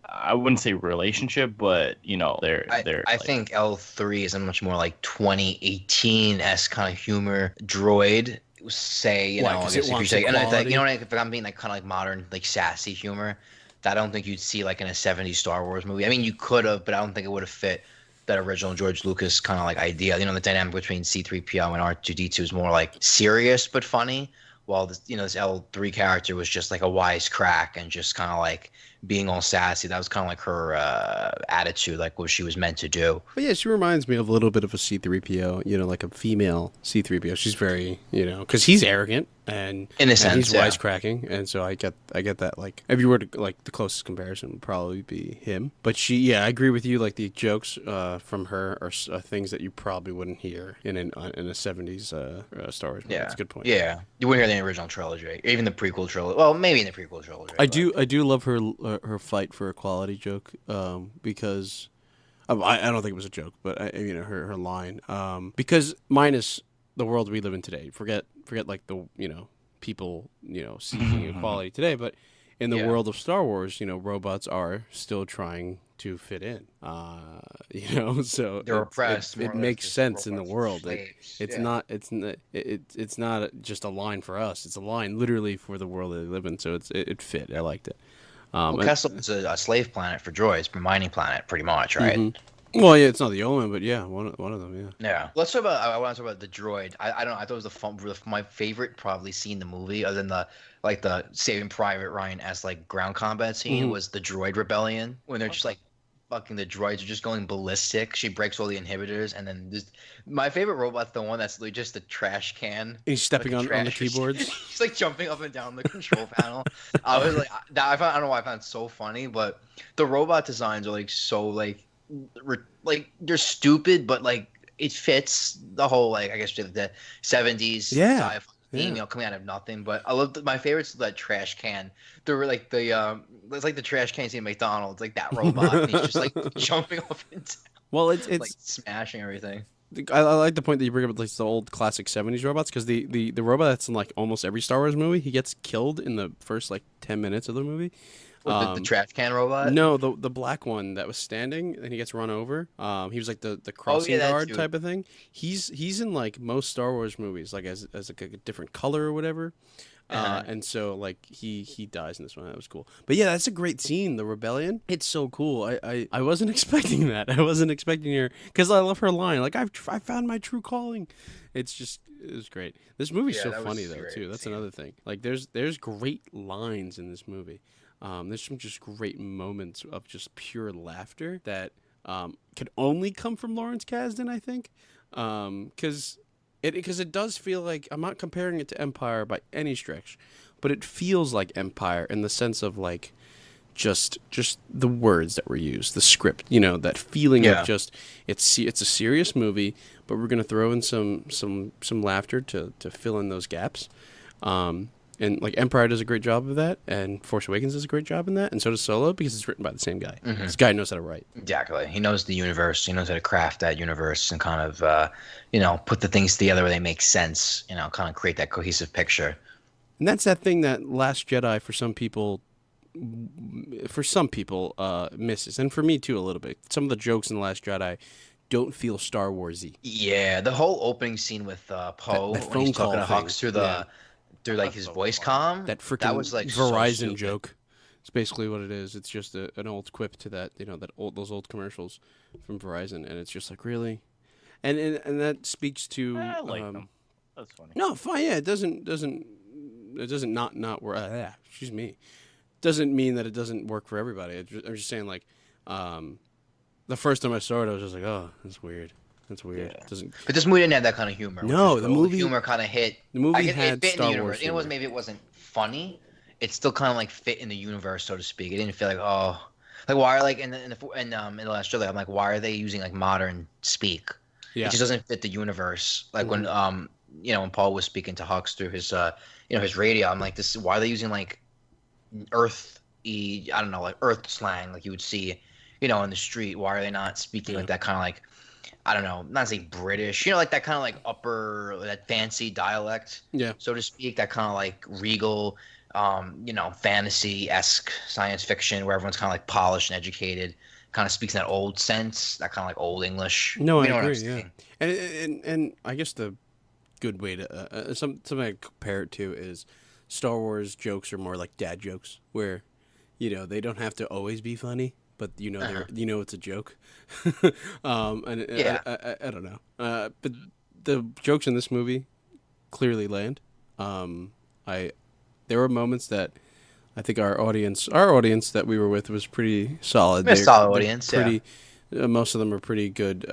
I wouldn't say relationship, but they're I think L3 is a much more like 2018-esque kind of humor droid. Say, Why, I 'cause guess it if you wants say, and equality? if I'm being like kind of like modern, like sassy humor, that I don't think you'd see like in a '70s Star Wars movie. I mean, you could have, but I don't think it would have fit that original George Lucas kind of like idea. The dynamic between C3PO and R2D2 is more like serious but funny, while this L3 character was just like a wisecrack and just kind of like being all sassy. That was kind of like her attitude, like what she was meant to do. But yeah, she reminds me of a little bit of a C3PO, like a female C3PO. She's very, because he's arrogant and In a and sense, he's yeah. wisecracking, and so I get that. Like, if you were to like the closest comparison would probably be him. But I agree with you. Like the jokes from her are things that you probably wouldn't hear in a '70s Star Wars movie. Yeah, That's a good point. Yeah, you wouldn't hear the original trilogy, even the prequel trilogy. Well, maybe in the prequel trilogy. I but- do love her fight for equality joke because I don't think it was a joke, but her line because minus the world we live in today, forget like the people seeking equality today, but in the Yeah. world of Star Wars, robots are still trying to fit in, so They're oppressed. It more or less, makes just sense in the robots, world. slaves. It's Yeah. it's not just a line for us. It's a line literally for the world that they live in. So it fit. I liked it. Well, Kessel is a slave planet for droids, a mining planet, pretty much, right? Mhm. Well, yeah, it's not the only one, but yeah, one of them, yeah. Yeah. Let's talk about. I want to talk about the droid. I don't know. I thought it was my favorite probably scene in the movie, other than the Saving Private Ryan as like ground combat scene, Mhm. was the droid rebellion when they're just like fucking the droids are just going ballistic. She breaks all the inhibitors, and then my favorite robot's the one that's like just the trash can. He's stepping Like on the trash. keyboards. He's like jumping up and down the control panel. I was like, I don't know why I found it so funny, but the robot designs are like so like they're stupid, but like it fits the whole like I guess the 70s Yeah, sci-fi theme, yeah. coming out of nothing. But I love my favorites that trash can. They were like it's like the trash can scene at McDonald's, like that robot. And he's just like jumping up and down, Well, it's like smashing everything. I like the point that you bring up like the old classic '70s robots because the robot that's in like almost every Star Wars movie, he gets killed in the first like 10 minutes of the movie. The trash can robot. No, the black one that was standing and he gets run over. He was like the crossing that guard too. type of thing. He's in like most Star Wars movies, like as like a different color or whatever. Uh-huh. And so like he dies in this one. That was cool. But yeah, that's a great scene. The rebellion. It's so cool. I wasn't expecting that. I wasn't expecting her because I love her line. Like I found my true calling. It was great. This movie's Yeah, so that was funny a though great too. That's scene. another thing. Like there's great lines in this movie. There's some just great moments of just pure laughter that could only come from Lawrence Kasdan, I think, because it does feel like I'm not comparing it to Empire by any stretch, but it feels like Empire in the sense of like just the words that were used, the script, that feeling of just it's a serious movie, but we're gonna throw in some laughter to fill in those gaps. And like Empire does a great job of that, and Force Awakens does a great job in that, and so does Solo because it's written by the same guy. This guy knows how to write. Exactly. He knows the universe. He knows how to craft that universe and kind of, put the things together where they make sense. Kind of create that cohesive picture. And that's that thing that Last Jedi for some people misses, and for me too a little bit. Some of the jokes in The Last Jedi don't feel Star Warsy. Yeah, the whole opening scene with Poe that when phone he's talking call to Hux thing. through like his voice comm. That freaking that was like so Verizon stupid. joke. It's basically what it is. It's just an old quip to that, those old commercials from Verizon, and it's just like, really, and that speaks to. I like them. That's funny. No, fine. Yeah, it doesn't not work. Excuse me. Doesn't mean that it doesn't work for everybody. I'm just saying, like, the first time I saw it, I was just like, oh, that's weird. That's weird. Yeah. It doesn't. But this movie didn't have that kind of humor. No, which is the cool. movie- humor kind of hit. The movie I guess had it fit in Star the universe. Wars It was humor. maybe it wasn't funny. It still kind of like fit in the universe, so to speak. It didn't feel like why are like in the Last Jedi, I'm like, why are they using like modern speak? Yeah. It just doesn't fit the universe. Like when when Paul was speaking to Hux through his his radio, I'm like, why are they using like I don't know, like Earth slang like you would see, in the street? Why are they not speaking like that kind of like, I don't know, not say British, like that kind of like that fancy dialect, so to speak, that kind of like regal, fantasy-esque science fiction where everyone's kind of like polished and educated, kind of speaks in that old sense, that kind of like old English. No, I what I'm agree. saying? And I guess the good way to something I compare it to is Star Wars jokes are more like dad jokes, where they don't have to always be funny, but it's a joke. And I don't know, but the jokes in this movie clearly land. There were moments that I think our audience that we were with was pretty solid. They're solid audience, pretty, most of them are pretty good.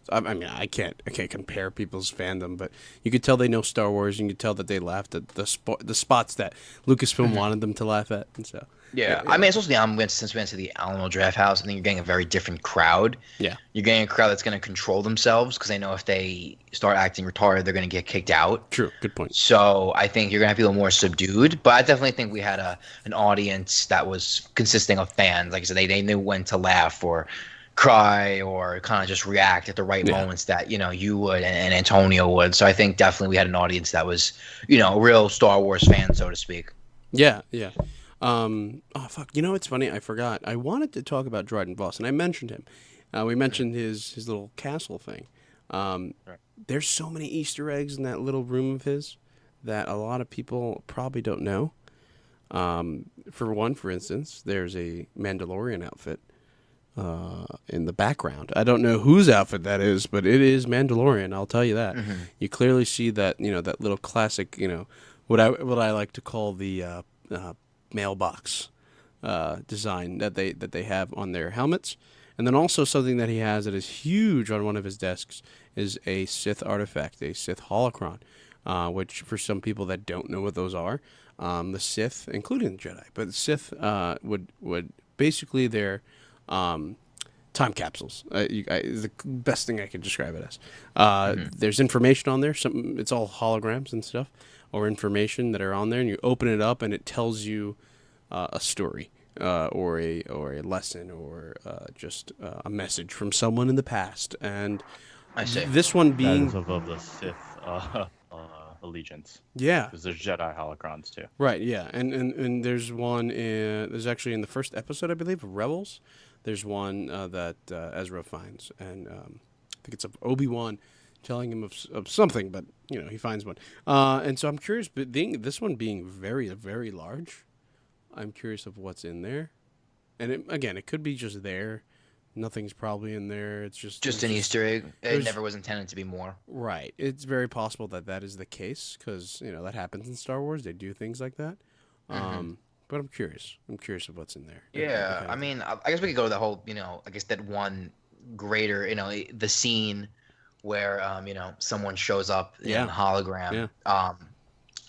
I mean, I can't compare people's fandom, but you could tell they know Star Wars, and you could tell that they laughed at the spots that Lucasfilm wanted them to laugh at, and so. Yeah, I mean, especially since we went to the Alamo Draft House, I think you're getting a very different crowd. Yeah. You're getting a crowd that's going to control themselves because they know if they start acting retarded, they're going to get kicked out. True, good point. So I think you're going to have people more subdued, but I definitely think we had an audience that was consisting of fans. Like I said, they knew when to laugh or cry or kind of just react at the right moments that, you would and Antonio would. So I think definitely we had an audience that was, a real Star Wars fan, so to speak. Yeah, yeah. Oh fuck! It's funny. I forgot. I wanted to talk about Dryden Voss, and I mentioned him. We mentioned his little castle thing. There's so many Easter eggs in that little room of his that a lot of people probably don't know. For instance, there's a Mandalorian outfit in the background. I don't know whose outfit that is, but it is Mandalorian. I'll tell you that. You clearly see that that little classic. What I like to call the mailbox design that they have on their helmets, and then also something that he has that is huge on one of his desks is a Sith artifact, a Sith holocron, which for some people that don't know what those are, the Sith, including the Jedi, but the Sith would basically they're time capsules. The best thing I could describe it as. There's information on there. It's all holograms and stuff, or information that are on there, and you open it up, and it tells you a story, or a lesson, or just a message from someone in the past. And I see. This one being That is of the Sith allegiance. Yeah, because there's Jedi holocrons too. Right. Yeah, and there's one. There's actually in the first episode, I believe, of Rebels. There's one that Ezra finds, and I think it's of Obi-Wan telling him of something, but he finds one. And so I'm curious, but this one being very, very large, I'm curious of what's in there. And it could be just there. Nothing's probably in there. It's just an Easter egg. It never was intended to be more. Right. It's very possible that is the case because that happens in Star Wars. They do things like that. But I'm curious. I'm curious of what's in there. Yeah, I mean, I guess we could go to the whole, I guess that one greater, the scene where, someone shows up in a hologram.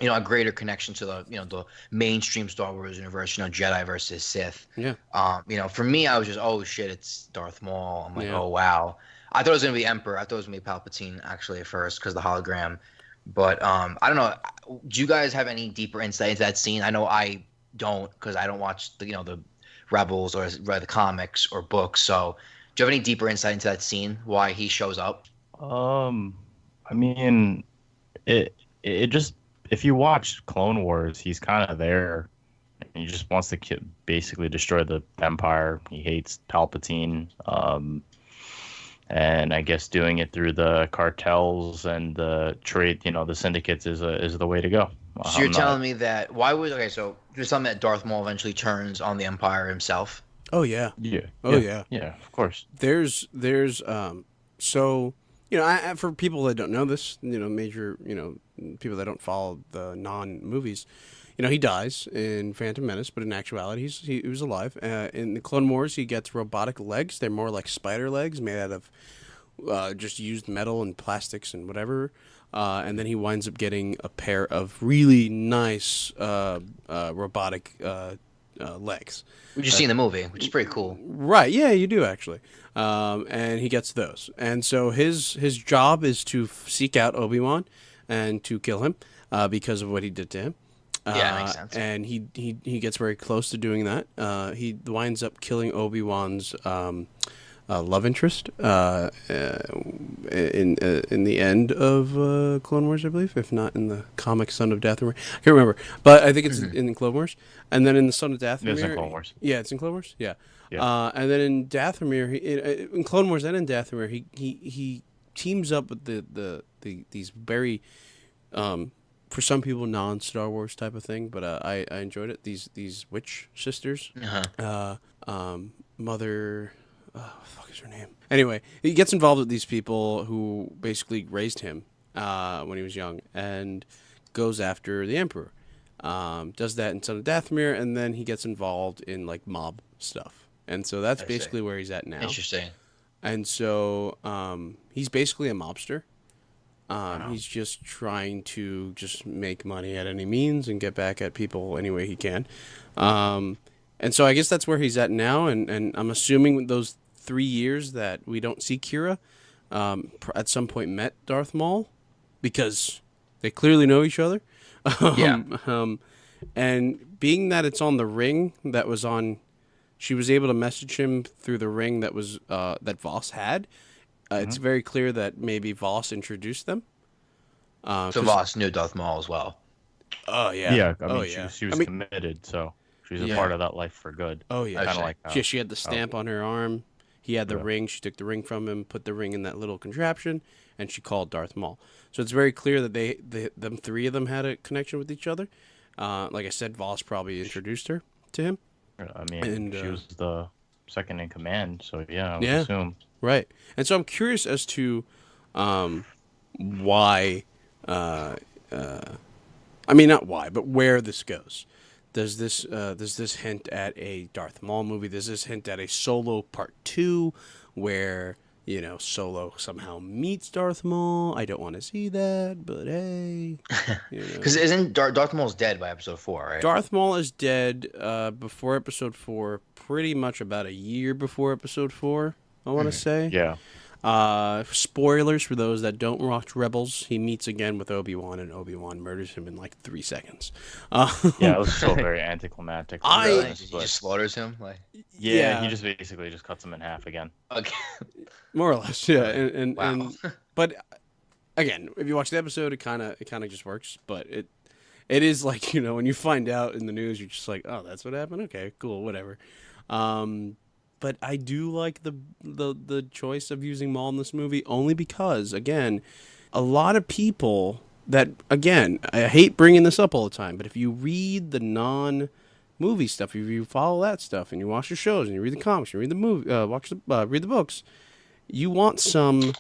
a greater connection to the mainstream Star Wars universe, Jedi versus Sith. Yeah. For me, I was just, oh shit, it's Darth Maul. I'm like, Yeah. oh wow. I thought it was gonna be Emperor. I thought it was gonna be Palpatine actually at first because the hologram. But I don't know. Do you guys have any deeper insight into that scene? I know I don't because I don't watch the Rebels or read the comics or books. So do you have any deeper insight into that scene? Why he shows up? I mean, it just if you watch Clone Wars, he's kind of there. He just wants to basically destroy the Empire. He hates Palpatine, and I guess doing it through the cartels and the trade, the syndicates is the way to go. So you're telling me that so you're telling me that Darth Maul eventually turns on the Empire himself? Oh yeah. Yeah. Oh yeah. Yeah, of course. There's so for people that don't know this, major people that don't follow the non-movies, he dies in Phantom Menace, but in actuality he was alive. In the Clone Wars, he gets robotic legs. They're more like spider legs made out of just used metal and plastics and whatever. And then he winds up getting a pair of really nice robotic legs. Which you see in the movie, which is pretty cool. Right, yeah, you do actually. And he gets those. And so his job is to seek out Obi-Wan and to kill him because of what he did to him. Yeah, makes sense. And he gets very close to doing that. He winds up killing Obi-Wan's love interest in the end of Clone Wars, I believe, if not in the comic Son of Dathomir. I can't remember, but I think it's in Clone Wars. And then in the Son of Dathomir, It's in Clone Wars. Yeah, it's in Clone Wars. Yeah. Yeah. And then in Dathomir, in Clone Wars and in Dathomir, he teams up with these very for some people non-Star Wars type of thing, but I enjoyed it. These witch sisters, Mother. What the fuck is her name? Anyway, he gets involved with these people who basically raised him when he was young and goes after the Emperor. Does that in Son of Dathomir, and then he gets involved in like mob stuff. And so that's basically where he's at now. Interesting. And so he's basically a mobster. He's just trying to just make money at any means and get back at people any way he can. And so I guess that's where he's at now. And I'm assuming those 3 years that we don't see Kira at some point met Darth Maul because they clearly know each other. And being that it's on the ring that was on, she was able to message him through the ring that was that Voss had. It's very clear that maybe Voss introduced them. So Voss knew Darth Maul as well. Oh yeah. Yeah. I mean, she was committed, so she's a part of that life for good. Oh yeah. Kind of like she had the stamp on her arm. He had the ring. She took the ring from him, put the ring in that little contraption, and she called Darth Maul. So it's very clear that them three of them had a connection with each other. Like I said, Voss probably introduced her to him. I mean, she was the second in command, so I would assume. Right. And so I'm curious as to why. I mean, not why, but where this goes. Does this hint at a Darth Maul movie? Does this hint at a Solo Part 2 where, Solo somehow meets Darth Maul? I don't want to see that, but hey. Because isn't Darth Maul's dead by episode 4, right? Darth Maul is dead before episode 4, pretty much about a year before episode 4, I want to say. Yeah. Spoilers for those that don't watch Rebels. He meets again with Obi-Wan, and Obi-Wan murders him in like 3 seconds. Yeah, it was still very anticlimactic. He just slaughters him. He just basically just cuts him in half again. Okay. More or less, yeah. And wow. But again, if you watch the episode, it kind of just works. But it is like when you find out in the news, you're just like, oh, that's what happened. Okay, cool, whatever. But I do like the choice of using Maul in this movie only because, again, a lot of people that, again, I hate bringing this up all the time, but if you read the non-movie stuff, if you follow that stuff, and you watch the shows, and you read the comics, you read the movie, read the books, you want some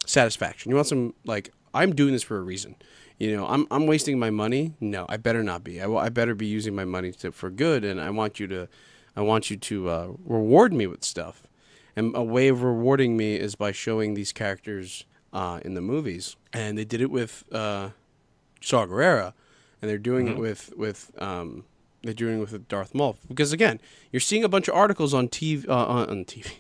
satisfaction. You want some, like, I'm doing this for a reason. I'm wasting my money. No, I better not be. I better be using my money for good, and I want you to reward me with stuff. And a way of rewarding me is by showing these characters in the movies. And they did it with Saw Gerrera, and they're doing it Mm-hmm. they're doing it with Darth Maul, because again, you're seeing a bunch of articles on TV on TV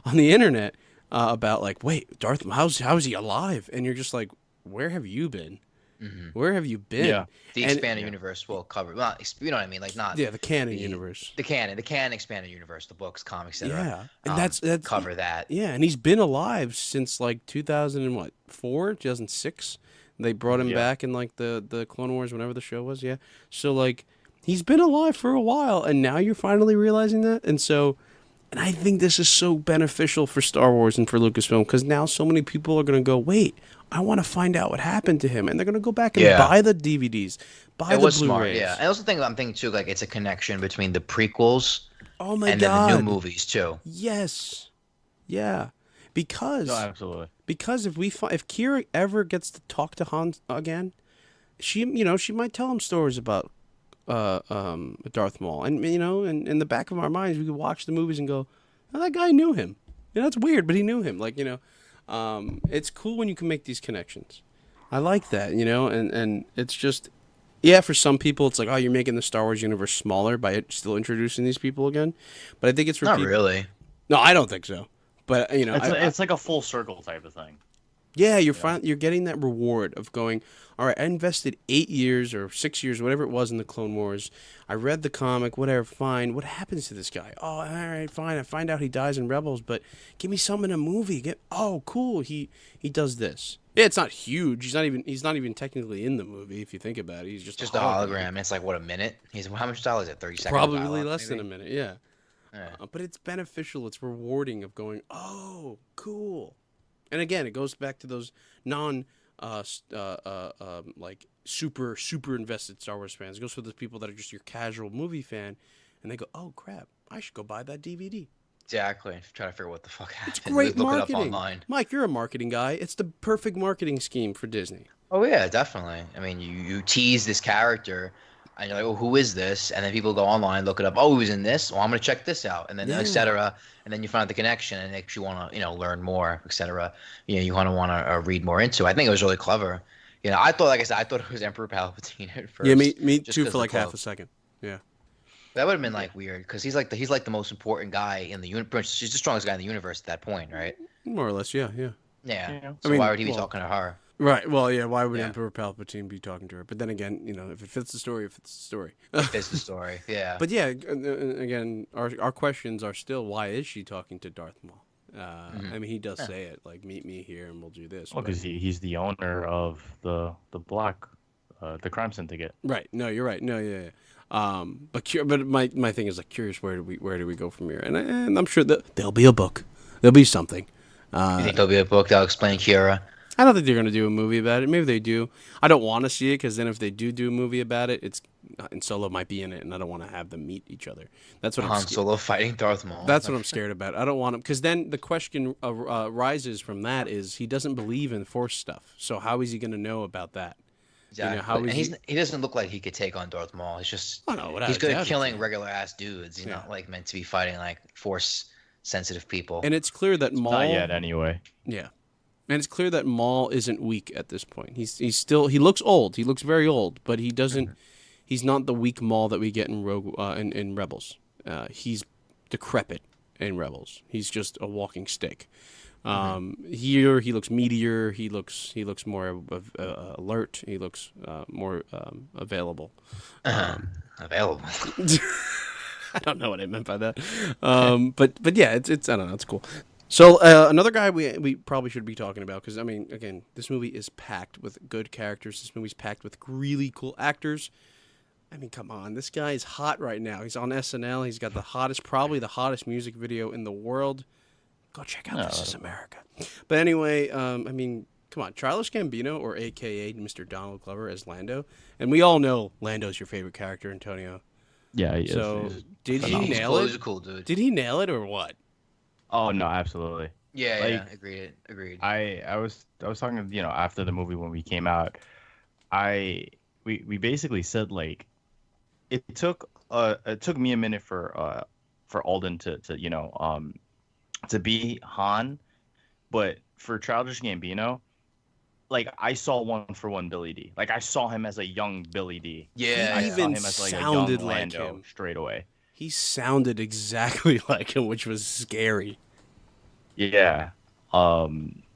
on the internet about like, wait, Darth, how's he alive? And you're just like, where have you been? Hmm. Where have you been? Yeah. The And expanded universe will cover. Well, you know what I mean, like not yeah, the canon the universe. the canon expanded universe, the books, comics, etc. Yeah, and that's cover that. yeah, and he's been alive since like 2004, 2006. They brought him Yeah. back in like the Clone Wars, whenever the show was. Yeah, so like he's been alive for a while, and now you're finally realizing that. And I think this is so beneficial for Star Wars and for Lucasfilm, because now so many people are going to go, wait, I want to find out what happened to him, and they're going to go back and Yeah. buy the DVDs, buy It the was Blu-rays. smart, yeah. I also think I'm thinking too, like it's a connection between the prequels Oh my and god! then the new movies too. Yes, yeah, because No, absolutely. Because if if Kira ever gets to talk to Han again, she might tell him stories about Darth Maul, and in the back of our minds we could watch the movies and go, oh, that guy knew him. That's weird, but he knew him. Like it's cool when you can make these connections. I like that, and it's just, yeah, for some people it's like, oh, you're making the Star Wars universe smaller by still introducing these people again, but I think it's for Not people. really. No, I don't think so. But It's like a full circle type of thing. yeah, you're getting that reward of going, all right, I invested 8 years or 6 years, whatever it was, in the Clone Wars. I read the comic, whatever, fine. What happens to this guy? Oh, all right, fine. I find out he dies in Rebels, but give me some in a movie. Oh, cool. He does this. Yeah, it's not huge. He's not even technically in the movie if you think about it. He's just Just a hologram. It's like what, a minute? How much style is it? 30 seconds. Probably dialogue, less than maybe? a minute. Yeah. Yeah. But it's beneficial. It's rewarding of going, oh, cool. And again, it goes back to those like super invested Star Wars fans. It goes for those people that are just your casual movie fan, and they go, oh crap, I should go buy that DVD. Exactly. Trying to figure out what the fuck happened. It's great Look marketing. it up online. Mike, you're a marketing guy. It's the perfect marketing scheme for Disney. Oh yeah, definitely. I mean, you tease this character, and you're like, oh, who is this? And then people go online, look it up. Oh, who's in this? Well, I'm gonna check this out, and then Yeah. etc. And then you find the connection, and it makes you want to, learn more, etc. You want to read more into it. I think it was really clever. I thought, like I said, I thought it was Emperor Palpatine at first. Yeah, me just too 'cause for the like half cloak. a second. Yeah. That would have been like weird, because he's like the most important guy in the universe. She's the strongest guy in the universe at that point, right? More or less, yeah. Yeah. Yeah. So I mean, why would he be well, talking to her? Right. Well, yeah. Why would Yeah. Emperor Palpatine be talking to her? But then again, if it fits the story, it fits the story. Is the story? Yeah. But yeah, again, our questions are still, why is she talking to Darth Maul? I mean, he does say it, like, meet me here and we'll do this. Well, because he's the owner of the black, the crime syndicate. Right. No, you're right. No, yeah. But my thing is, like, curious, where do we go from here? And I'm sure that there'll be a book, there'll be something. You think there'll be a book that'll explain Kira? I don't think they're gonna do a movie about it. Maybe they do. I don't want to see it, because then if they do a movie about it, and Solo might be in it, and I don't want to have them meet each other. That's what I'm Han scared. Solo fighting Darth Maul. That's what I'm scared about. I don't want him, because then the question rises from that is, he doesn't believe in Force stuff. So how is he going to know about that? Exactly. how is And he doesn't look like he could take on Darth Maul. It's just Oh, no, without he's a good doubt at he killing can. regular ass dudes. He's not like meant to be fighting like Force sensitive people. And it's clear that Maul. Not yet, anyway. Yeah, and it's clear that Maul isn't weak at this point. He's still, he looks old. He looks very old, but he doesn't. He's not the weak Maul that we get in in Rebels. He's decrepit in Rebels. He's just a walking stick. Here he looks meatier. He looks more alert. He looks more available. Available. I don't know what I meant by that. But yeah, it's I don't know. It's cool. So another guy we probably should be talking about, because I mean, again, this movie is packed with good characters. This movie's packed with really cool actors. I mean, come on, this guy is hot right now. He's on SNL. He's got probably the hottest music video in the world. Go check out This Is America. But anyway, I mean, come on, Childish Gambino, or AKA Mr. Donald Glover, as Lando, and we all know Lando's your favorite character, Antonio. Yeah. He So is. did he He's nail cool. it? He's a cool dude. Did he nail it or what? Oh no, absolutely. Yeah. Like, Agreed. I was talking, after the movie when we came out, we basically said, like, it took me a minute for Alden to be Han, but for Childish Gambino, like I saw 1-for-1 Billy D. Like I saw him as a young Billy D. Yeah, I He saw even him as like a sounded young like Lando him. straight away. He sounded exactly like him, which was scary. Yeah.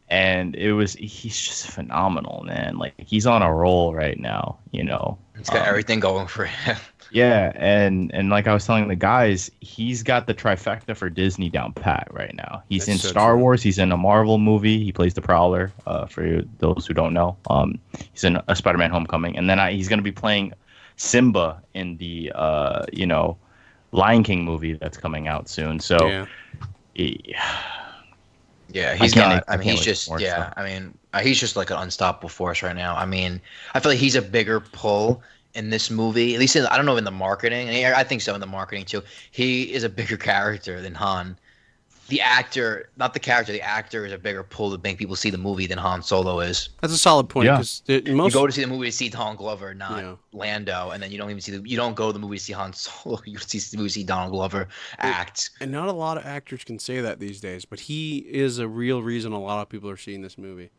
And he's just phenomenal, man. Like he's on a roll right now, you know. He's got everything going for him. Yeah, and like I was telling the guys, he's got the trifecta for Disney down pat right now. He's That's in so Star true. Wars, he's in a Marvel movie, he plays the Prowler, for those who don't know. He's in a Spider-Man Homecoming, and then he's going to be playing Simba in the Lion King movie that's coming out soon. So Yeah. Yeah, I he's can't- not. I I mean, can't he's wait just. for more Yeah, stuff. I mean, he's just like an unstoppable force right now. I mean, I feel like he's a bigger pull in this movie. At least I don't know in the marketing. And I think so in the marketing too. He is a bigger character than Han. The actor, not the character. The actor is a bigger pull to make people see the movie than Han Solo is. That's a solid point. Yeah. Because You most go to see the movie to see Donald Glover, not Yeah. Lando, and then you don't even see you don't go to the movie to see Han Solo. You see the movie to see Donald Glover act. and not a lot of actors can say that these days, but he is a real reason a lot of people are seeing this movie.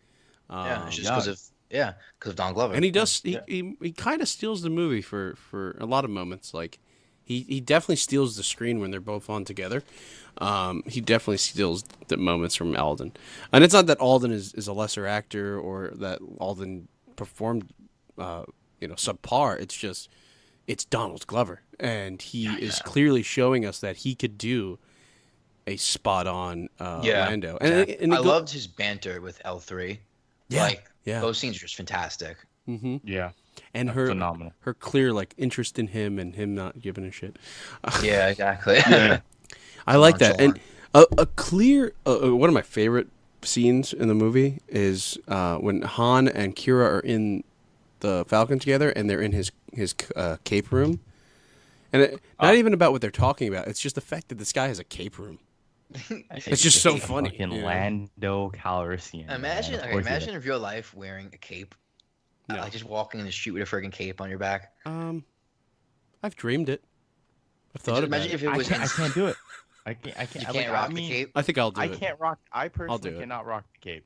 Yeah, it's just yeah. because of Donald Glover. And he does. Yeah. He kind of steals the movie for a lot of moments. Like he definitely steals the screen when they're both on together. He definitely steals the moments from Alden. And it's not that Alden is a lesser actor or that Alden performed subpar. It's just it's Donald Glover, and he is clearly showing us that he could do a spot on Lando. And, Exactly. and I loved his banter with L3. Yeah, Like yeah. those scenes are just fantastic. Mm-hmm. Yeah. And her Phenomenal. her clear like interest in him and him not giving a shit. Yeah, exactly. I like that. And Nonchalant. a clear one of my favorite scenes in the movie is when Han and Kira are in the Falcon together and they're in his cape room. And not even about what they're talking about. It's just the fact that this guy has a cape room. It's just so funny. Fucking you know? Lando Calrissian. Imagine, man. Of okay, course he imagine in real life wearing a cape, No. like just walking in the street with a friggin' cape on your back. I've dreamed it. I've thought about Imagine it. if it was. I can't do it. I can't. You I can't like, rock I mean, the cape. I think I'll do I it. can't rock. I do personally it. cannot rock the cape.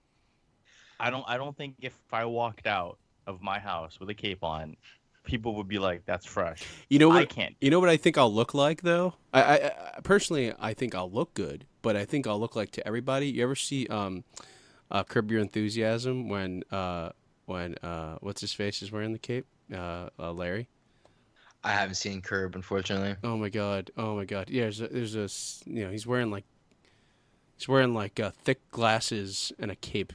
I don't think if I walked out of my house with a cape on, people would be like, "That's fresh." You know I what? can't. You know what I think I'll look like though. I personally I think I'll look good, but I think I'll look like to everybody. You ever see Curb Your Enthusiasm when what's his face is wearing the cape? Larry. I haven't seen Curb, unfortunately. Oh my god. Yeah, there's a he's wearing like thick glasses and a cape.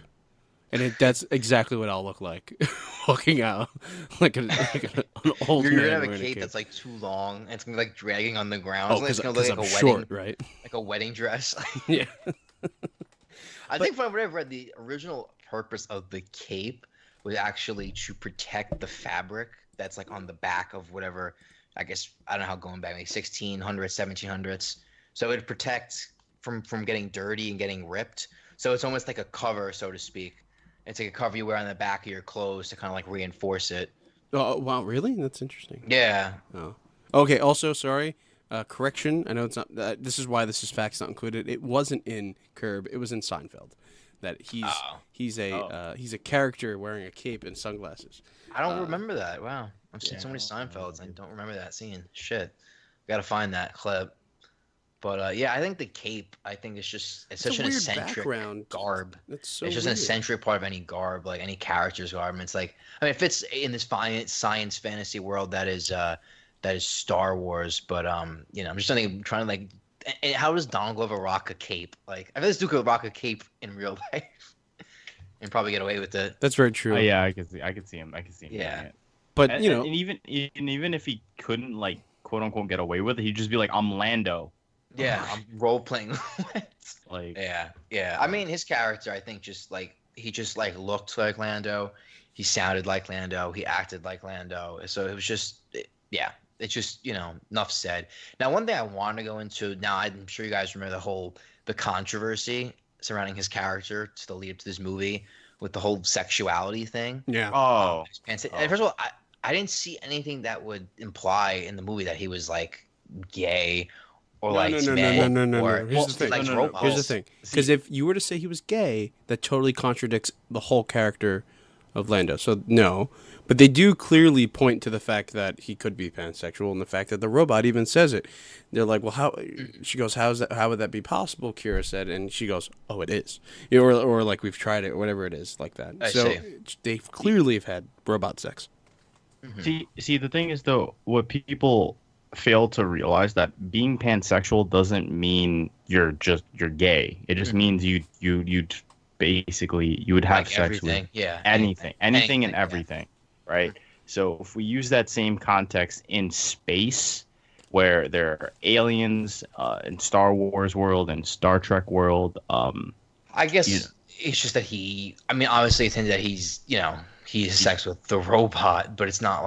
And that's exactly what I'll look like walking out like an old You're man gonna have a wearing cape that's like too long, and it's gonna be like dragging on the ground. oh, It's because gonna look like I'm a short, wedding, right? like a wedding dress. Yeah. I think from what I've read, the original purpose of the cape was actually to protect the fabric that's like on the back of whatever. I guess I don't know how going back, like 1600s, 1700s. So it protects from getting dirty and getting ripped. So it's almost like a cover, so to speak. It's like a cover you wear on the back of your clothes to kind of like reinforce it. Oh wow, really? That's interesting. Yeah. Oh. Okay. Also, sorry. Correction. I know it's not. This is why this is facts not included. It wasn't in Curb. It was in Seinfeld. That he's a character wearing a cape and sunglasses. I don't remember that. Wow. I've seen Yeah, so many I don't Seinfelds. I don't remember that scene. Shit. Gotta find that clip. But yeah, I think the cape, it's It's such a an weird eccentric background. garb. That's so It's just an weird. eccentric part of any garb, like any character's garb. And it's like, I mean, it fits in this science fantasy world that is Star Wars. But I'm just trying to like, and how does Donald Glover rock a cape? Like, I feel this dude could rock a cape in real life and probably get away with it. That's very true. Yeah, I could see him. Yeah. doing it. But And, you know, and even if he couldn't like quote unquote get away with it, he'd just be like, "I'm Lando." Yeah, I'm role playing. Like, Yeah. I mean, his character, I think, he just looked like Lando. He sounded like Lando. He acted like Lando. So it was just, it's just, enough said. Now, one thing I want to go into now, I'm sure you guys remember the controversy surrounding his character to the lead up to this movie with the whole sexuality thing. yeah. oh, And first of all, I didn't see anything that would imply in the movie that he was like gay or No. men. Here's Well, the thing. like No. robots. Here's the thing. Because if you were to say he was gay, that totally contradicts the whole character of Lando. So no, but they do clearly point to the fact that he could be pansexual, and the fact that the robot even says it. They're like, well, how? She goes, how's that? How would that be possible? Kira said, and she goes, oh, it is. You know, or like we've tried it, or whatever it is, like that. I so see. they clearly have had robot sex. See, the thing is though, what people fail to realize that being pansexual doesn't mean you're gay. It just means you'd basically you would have Like sex everything, with yeah, anything and yeah. everything, right? So if we use that same context in space, where there are aliens in Star Wars world and Star Trek world, I guess you- it's just that I mean, obviously it's hinted that he's has sex with the robot, but it's not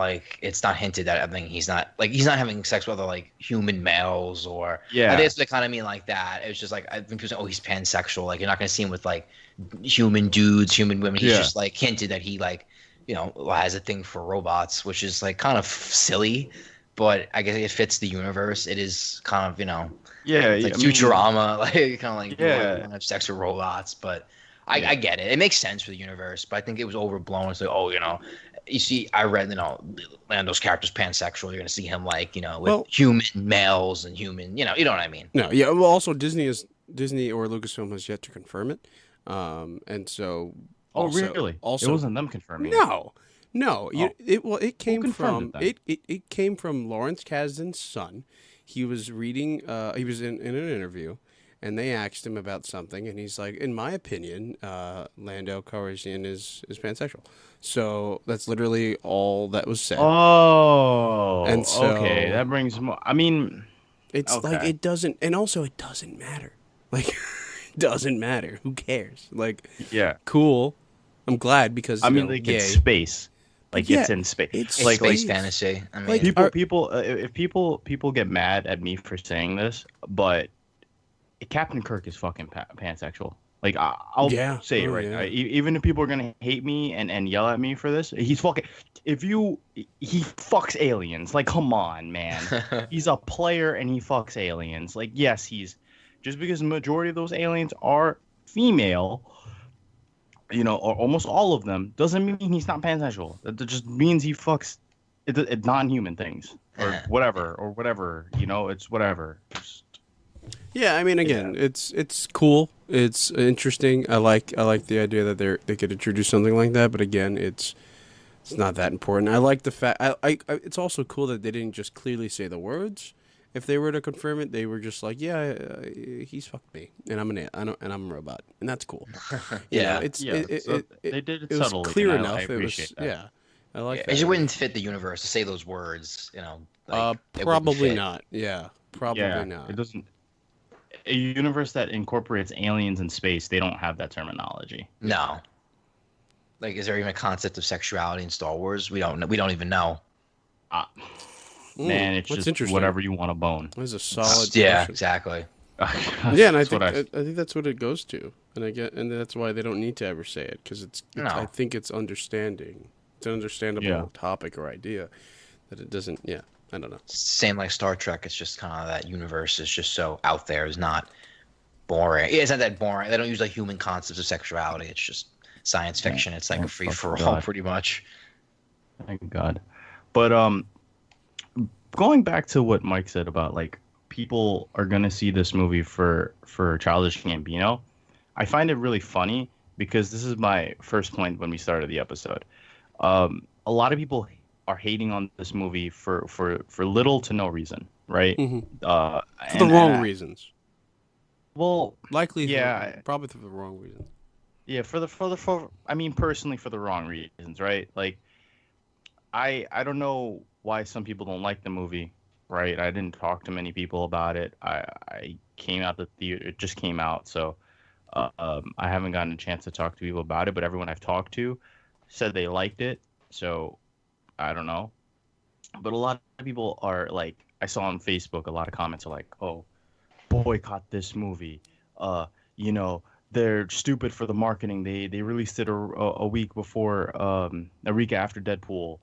hinted that. I think he's not having sex with other like human males or. Yeah. I think it's what they kind of mean like that. It's just like I think people say, oh, he's pansexual. Like you're not gonna see him with like human dudes, human women. He's just like hinted that he like has a thing for robots, which is like kind of silly, but I guess it fits the universe. It is kind of it's like Futurama, like kind of like you wanna have sex with robots, but. I get it. It makes sense for the universe, but I think it was overblown. It's like, you see, I read, Lando's character's pansexual. You're going to see him like, with human males and human, you know what I mean? No, yeah. Well, also Disney or Lucasfilm has yet to confirm it, and so. Really? Also, it wasn't them confirming. No. It came from it it came from Lawrence Kasdan's son. He was reading. He was in an interview. And they asked him about something, and he's like, "In my opinion, Lando Calrissian is pansexual." So that's literally all that was said. Oh, and so okay, that brings more. I mean, it's like it doesn't, and also it doesn't matter. Like, it doesn't matter. Who cares? Like, cool. I'm glad because I mean, like it's space. Like it's in space. It's like space fantasy. I mean, like if people get mad at me for saying this, but. Captain Kirk is fucking pansexual. Like I'll say it right now. Even if people are gonna hate me and yell at me for this, he's fucking. He fucks aliens. Like come on, man. He's a player and he fucks aliens. Like yes, he's just because the majority of those aliens are female, or almost all of them, doesn't mean he's not pansexual. That just means he fucks non-human things or whatever. It's whatever. Yeah, I mean, again, it's cool. It's interesting. I like the idea that they could introduce something like that. But again, it's not that important. I like the fact. It's also cool that they didn't just clearly say the words. If they were to confirm it, they were just like, he's fucked me, and I'm and I'm a robot, and that's cool. They did it subtly. Was clear enough. I appreciate that. I like that. It just wouldn't fit the universe to say those words. Probably not. Yeah, probably not. It doesn't. A universe that incorporates aliens in space, they don't have that terminology. No. Like, is there even a concept of sexuality in Star Wars? We don't even know. Man, it's just whatever you want to bone. That's a solid. Yeah, exactly. Yeah, and I think that's what it goes to, and that's why they don't need to ever say it because I think it's understanding. It's an understandable topic or idea that it doesn't. Yeah. I don't know. Same like Star Trek. It's just kind of that universe is just so out there. It's not boring. Yeah, it's not that boring. They don't use like human concepts of sexuality. It's just science fiction. It's like a free for all, pretty much. Thank God. But going back to what Mike said about like people are gonna see this movie for Childish Gambino, I find it really funny because this is my first point when we started the episode. A lot of people are hating on this movie for little to no reason, right? Mm-hmm. For the wrong reasons. Well, likely, probably for the wrong reasons. Yeah, I mean, personally, for the wrong reasons, right? Like, I don't know why some people don't like the movie, right? I didn't talk to many people about it. I came out the theater; it just came out, so I haven't gotten a chance to talk to people about it. But everyone I've talked to said they liked it, so. I don't know, but a lot of people are like, I saw on Facebook, a lot of comments are like, oh, boycott this movie. They're stupid for the marketing. They released it a week before, a week after Deadpool.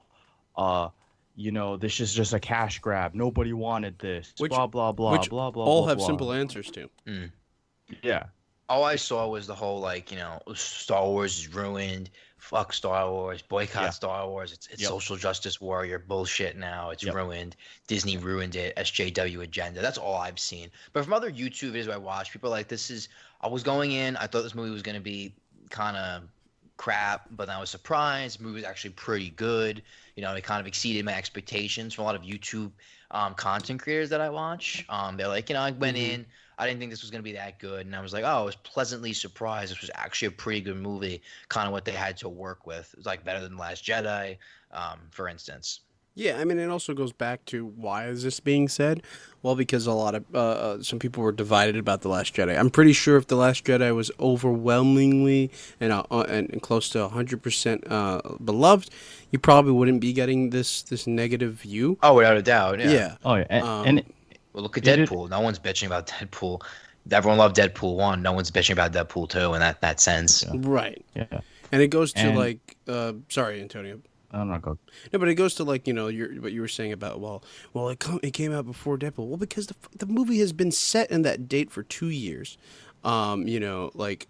This is just a cash grab. Nobody wanted this. Blah, blah, blah, blah, blah, all blah, have blah. simple answers to. Yeah. All I saw was the whole like, Star Wars is ruined. Fuck Star Wars. Boycott Yeah. Star Wars. It's Yep. social justice warrior bullshit now. It's Yep. ruined. Disney ruined it. SJW agenda. That's all I've seen. But from other YouTube videos I watched, people are like, this is. I was going in. I thought this movie was gonna be kind of crap, but then I was surprised. The movie was actually pretty good. It kind of exceeded my expectations from a lot of YouTube content creators that I watch. They're like, I went in. I didn't think this was going to be that good. And I was like, oh, I was pleasantly surprised. This was actually a pretty good movie, kind of what they had to work with. It was like better than Last Jedi, for instance. Yeah, I mean, it also goes back to why is this being said? Well, because a lot of some people were divided about The Last Jedi. I'm pretty sure if The Last Jedi was overwhelmingly and close to 100% beloved, you probably wouldn't be getting this negative view. Oh, without a doubt. Yeah. Yeah. Oh yeah, Well, look at Did it- Deadpool. No one's bitching about Deadpool. Everyone loved Deadpool 1. No one's bitching about Deadpool 2 in that sense. Right. yeah. And it goes to And- like, sorry, Antonio. I'm not going. No, but it goes to like what you were saying about it came out before Deadpool. Well, because the movie has been set in that date for 2 years. Like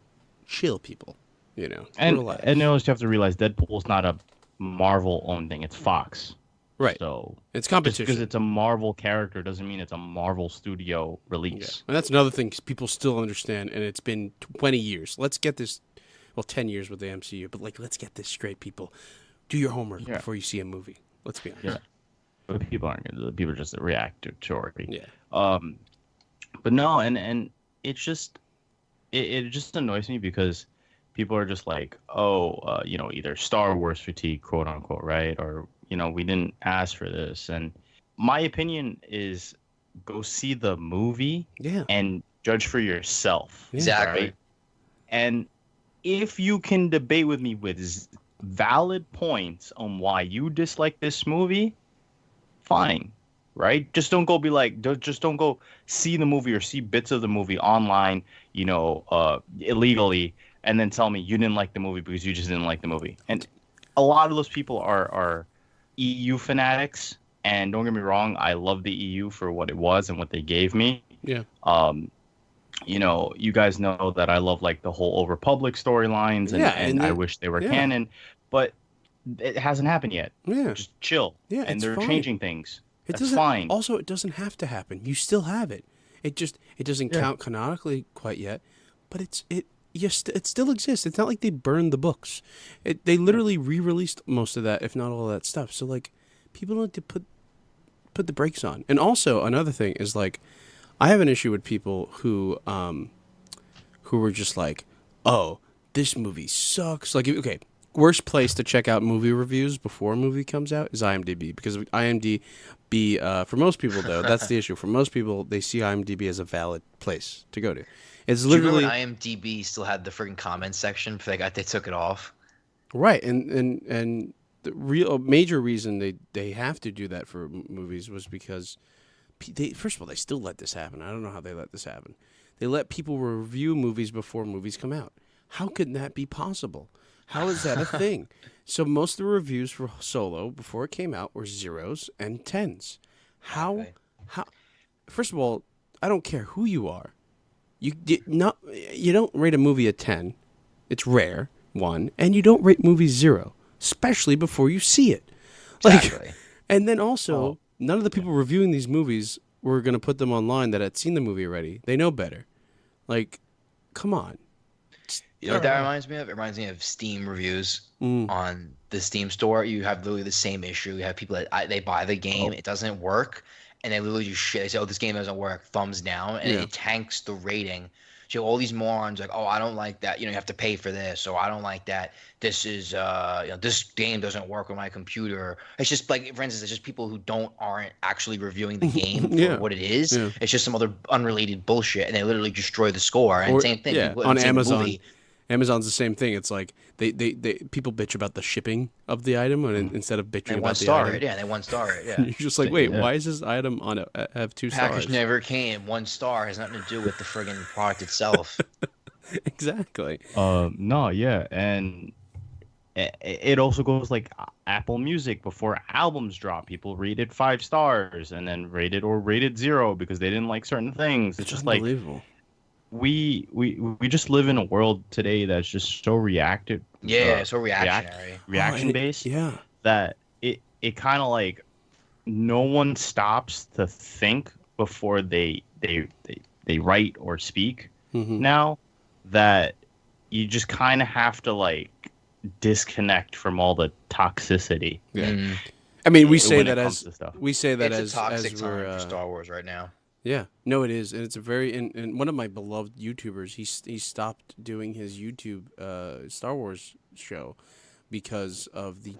chill, people. And relax. and you also have to realize Deadpool's not a Marvel owned thing. It's Fox. Right. So It's just competition. because it's a Marvel character doesn't mean it's a Marvel studio Yeah. release. And that's another thing people still understand, and it's been 20 years. Let's get this, 10 years with the MCU, but like, let's get this straight, people. Do your homework Yeah. before you see a movie. Let's be honest. Yeah. But people aren't gonna. People are just reactory. Yeah. But no, and it's just it just annoys me because people are just like, either Star Wars fatigue, quote unquote, right? Or we didn't ask for this. And my opinion is, go see the movie Yeah. and judge for yourself. Yeah. Exactly. Right? And if you can debate with me with valid points on why you dislike this movie, fine, right? Just don't go be like, just don't go see the movie or see bits of the movie online, illegally, and then tell me you didn't like the movie because you just didn't like the movie. And a lot of those people are EU fanatics. And don't get me wrong, I love the EU for what it was and what they gave me. Yeah. You guys know that I love like the whole Old Republic storylines, and I wish they were canon, but it hasn't happened yet. Yeah. Just chill. Yeah, and it's they're fine. changing things. It That's doesn't. fine. Also, it doesn't have to happen. You still have it. It doesn't Yeah. count canonically quite yet, but it still exists. It's not like they burned the books. They literally re-released most of that, if not all of that stuff. So like, people need to put the brakes on. And also another thing is like, I have an issue with people who were just like, oh, this movie sucks. Like, okay, worst place to check out movie reviews before a movie comes out is IMDb, because IMDb, for most people though, that's the issue. For most people, they see IMDb as a valid place to go to. It's Do you remember literally when IMDb still had the freaking comments section? They took it off. right, and the real major reason they have to do that for movies was because first of all, they still let this happen. I don't know how they let this happen. They let people review movies before movies come out. How could that be possible? How is that a thing? So most of the reviews for Solo before it came out were 0s and 10s. Okay. How? First of all, I don't care who you are. You don't rate a movie a 10. It's rare, one, and you don't rate movies 0, especially before you see it. Exactly. And then also, none of the people reviewing these movies were going to put them online that had seen the movie already. They know better. Like, come on. You know what that reminds me of? It reminds me of Steam reviews Mm. on the Steam store. You have literally the same issue. You have people that they buy the game, it doesn't work, and they literally just shit. They say, "Oh, this game doesn't work." Thumbs down, and Yeah. it tanks the rating. So all these morons like, "Oh, I don't like that. You have to pay for this," or "I don't like that. This is this game doesn't work on my computer." It's just like, for instance, it's just people who aren't actually reviewing the game for Yeah. what it is. Yeah. It's just some other unrelated bullshit, and they literally destroy the score. And Or- same thing yeah, people- on same with Amazon. movie. Amazon's the same thing. It's like they people bitch about the shipping of the item instead of bitching They about one the star item. it, yeah. They one star it, yeah. You're just like, wait, Yeah. why is this item on have 2 Package stars? never came. 1 star has nothing to do with the friggin' product itself. Exactly. No, yeah, and it also goes like Apple Music before albums drop. People rated 5 stars and then rated 0 because they didn't like certain things. It's just like, unbelievable. we just live in a world today that's just so reactive. Yeah, so reactionary. Reaction based. Yeah. That it kind of like no one stops to think before they write or speak. Mm-hmm. Now that you just kind of have to like disconnect from all the toxicity. Yeah. Mm. I mean, we when say it that comes as to stuff. we say that It's a toxic as time we're for Star Wars right now. yeah, no, it is, and it's a very and one of my beloved YouTubers. He stopped doing his YouTube Star Wars show because of the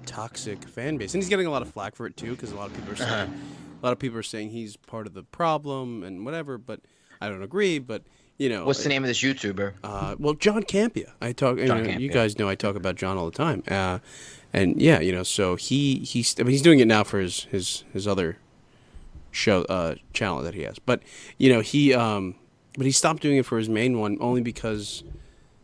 toxic fan base, and he's getting a lot of flack for it too, because a lot of people are saying he's part of the problem and whatever. But I don't agree. But you know, What's the name of this YouTuber? well, John Campia. I talk. You Campia. guys know I talk about John all the time. And yeah, so I mean, he's doing it now for his other show channel that he has. But he stopped doing it for his main one only because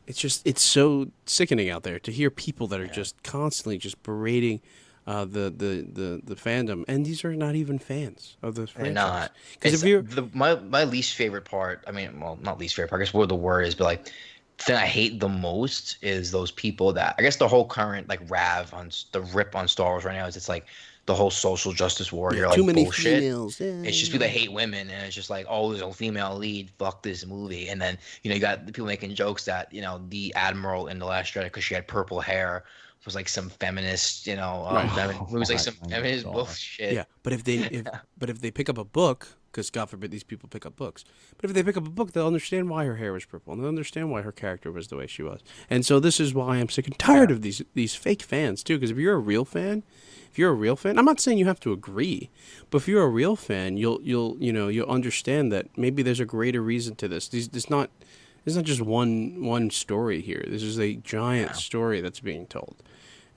it's so sickening out there to hear people that are just constantly just berating the fandom, and these are not even fans of the franchise. They're not. Because if you're My least favorite part, I mean, well, not least favorite part, I guess what the word is, but like, the thing I hate the most is those people that, I guess the whole current, like, the rip on Star Wars right now is it's like the whole social justice warrior, like, too many bullshit. females. Yeah. It's just people that hate women, and it's just like, oh, there's a female lead, fuck this movie. And then, you got the people making jokes that, the Admiral in The Last Jedi, because she had purple hair, was like some feminist, it was like some feminist bullshit. Yeah, but if they pick up a book, because God forbid these people pick up books, but if they pick up a book, they'll understand why her hair was purple, and they'll understand why her character was the way she was. And so this is why I'm sick and tired of these fake fans too. Because if you're a real fan, I'm not saying you have to agree, but if you're a real fan, you'll understand that maybe there's a greater reason to this. It's not just one story here. This is a giant story that's being told.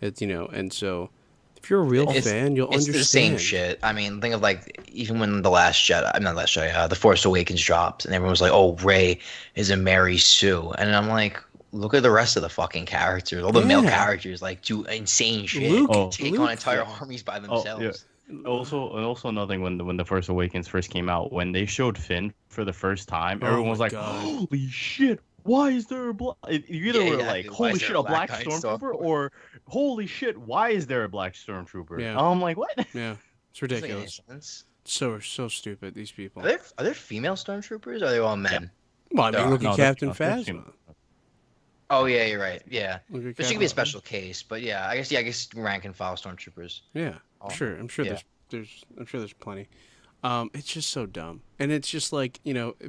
It's and so if you're a real fan, you'll understand. It's the same shit. I mean, think of like even when The Last Jedi, The Force Awakens dropped, and everyone was like, "Oh, Rey is a Mary Sue," and I'm like, look at the rest of the fucking characters. All the male characters like do insane shit, take on entire armies by themselves. Also another thing, when the Force Awakens first came out, when they showed Finn for the first time, everyone was like, "Holy shit! Why is there a black?" You either were like, "Holy shit, a black stormtrooper," or "Holy shit, why is there a black stormtrooper?" Yeah. I'm like, what? Yeah, it's ridiculous. So stupid. These people. Are there female stormtroopers? Or are they all men? Well, I mean, look at Captain Phasma. Oh yeah, you're right. Yeah, there should be a special case, but yeah, I guess rank and file stormtroopers. Yeah, I'm sure there's plenty. It's just so dumb, and it's just like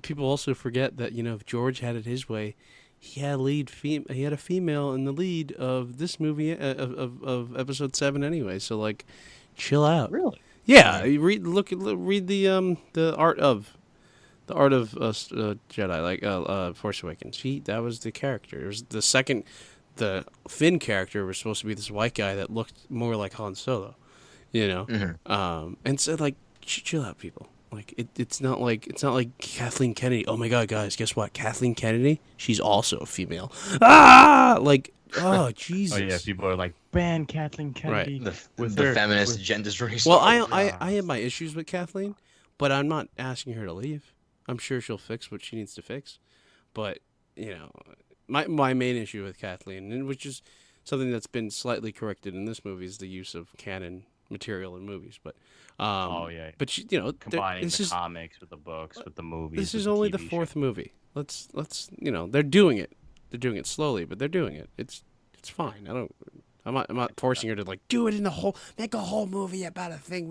people also forget that if George had it his way, he had he had a female in the lead of this movie of Episode 7 anyway. So like, chill out. Really? Yeah, read the art of Jedi, like Force Awakens. That was the character. It was the Finn character was supposed to be this white guy that looked more like Han Solo, Mm-hmm. And so like chill out, people. Like it's not like Kathleen Kennedy. Oh my God, guys, guess what? Kathleen Kennedy, she's also a female. Oh Jesus. Oh yeah, people are like, ban Kathleen Kennedy. Right. The feminist agenda's really Well, I have my issues with Kathleen, but I'm not asking her to leave. I'm sure she'll fix what she needs to fix. But, my main issue with Kathleen, and which is something that's been slightly corrected in this movie, is the use of canon material in movies. But but she, combining the comics with the books, with the movies. This is only the fourth movie. Let's they're doing it. They're doing it slowly, but they're doing it. It's fine. I'm not forcing her to like do it make a whole movie about a thing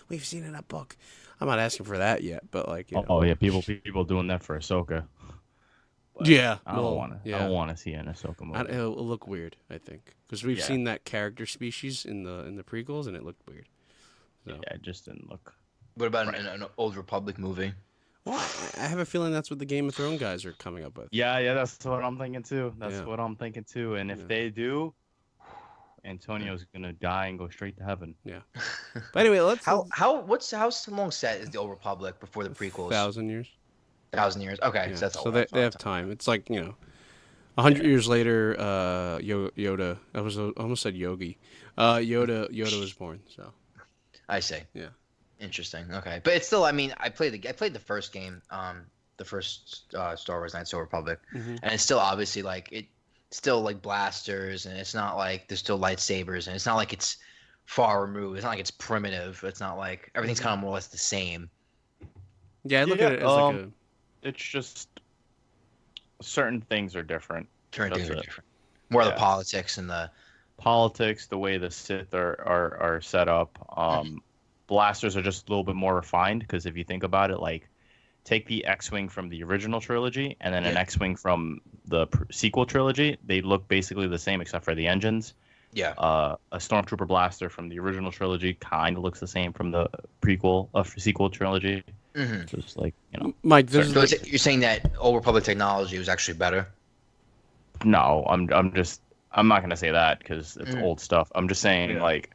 we've seen in a book. I'm not asking for that yet, but like people doing that for Ahsoka. But yeah, I don't want to see an Ahsoka movie. It'll look weird, I think, because we've seen that character species in the prequels, and it looked weird. So. Yeah, it just didn't look. What about an Old Republic movie? Well, I have a feeling that's what the Game of Thrones guys are coming up with. Yeah, that's what I'm thinking too. And if they do, Antonio's gonna die and go straight to heaven. Yeah. But anyway, how long set is the Old Republic before the prequels? 1,000 years. 1,000 years. Okay, Yeah. so that's so they have time. It's like 100 years later, Yoda. I almost said Yogi. Yoda was born. So. I see. Yeah. Interesting. Okay, but it's still. I mean, I played the first game. the first Star Wars Knights of the Republic, Mhm. and it's still obviously like still like blasters, and it's not like there's still lightsabers, and it's not like it's far removed. It's not like it's primitive. It's not like everything's kind of more or less the same. Yeah, I look at it as like a. It's just certain things are different. Certain That's things are it. different. More the Yeah. politics and the Politics, the way the Sith are set up. Blasters are just a little bit more refined because if you think about it, like take the X-wing from the original trilogy and then an Yeah. X-wing from the sequel trilogy, they look basically the same except for the engines. yeah. A Stormtrooper blaster from the original trilogy kind of looks the same from the sequel trilogy. hmm Just like Mike, this is So like, you're saying that Old Republic technology was actually better? no, I'm not gonna say that because it's Mm. old stuff. I'm just saying Yeah. like,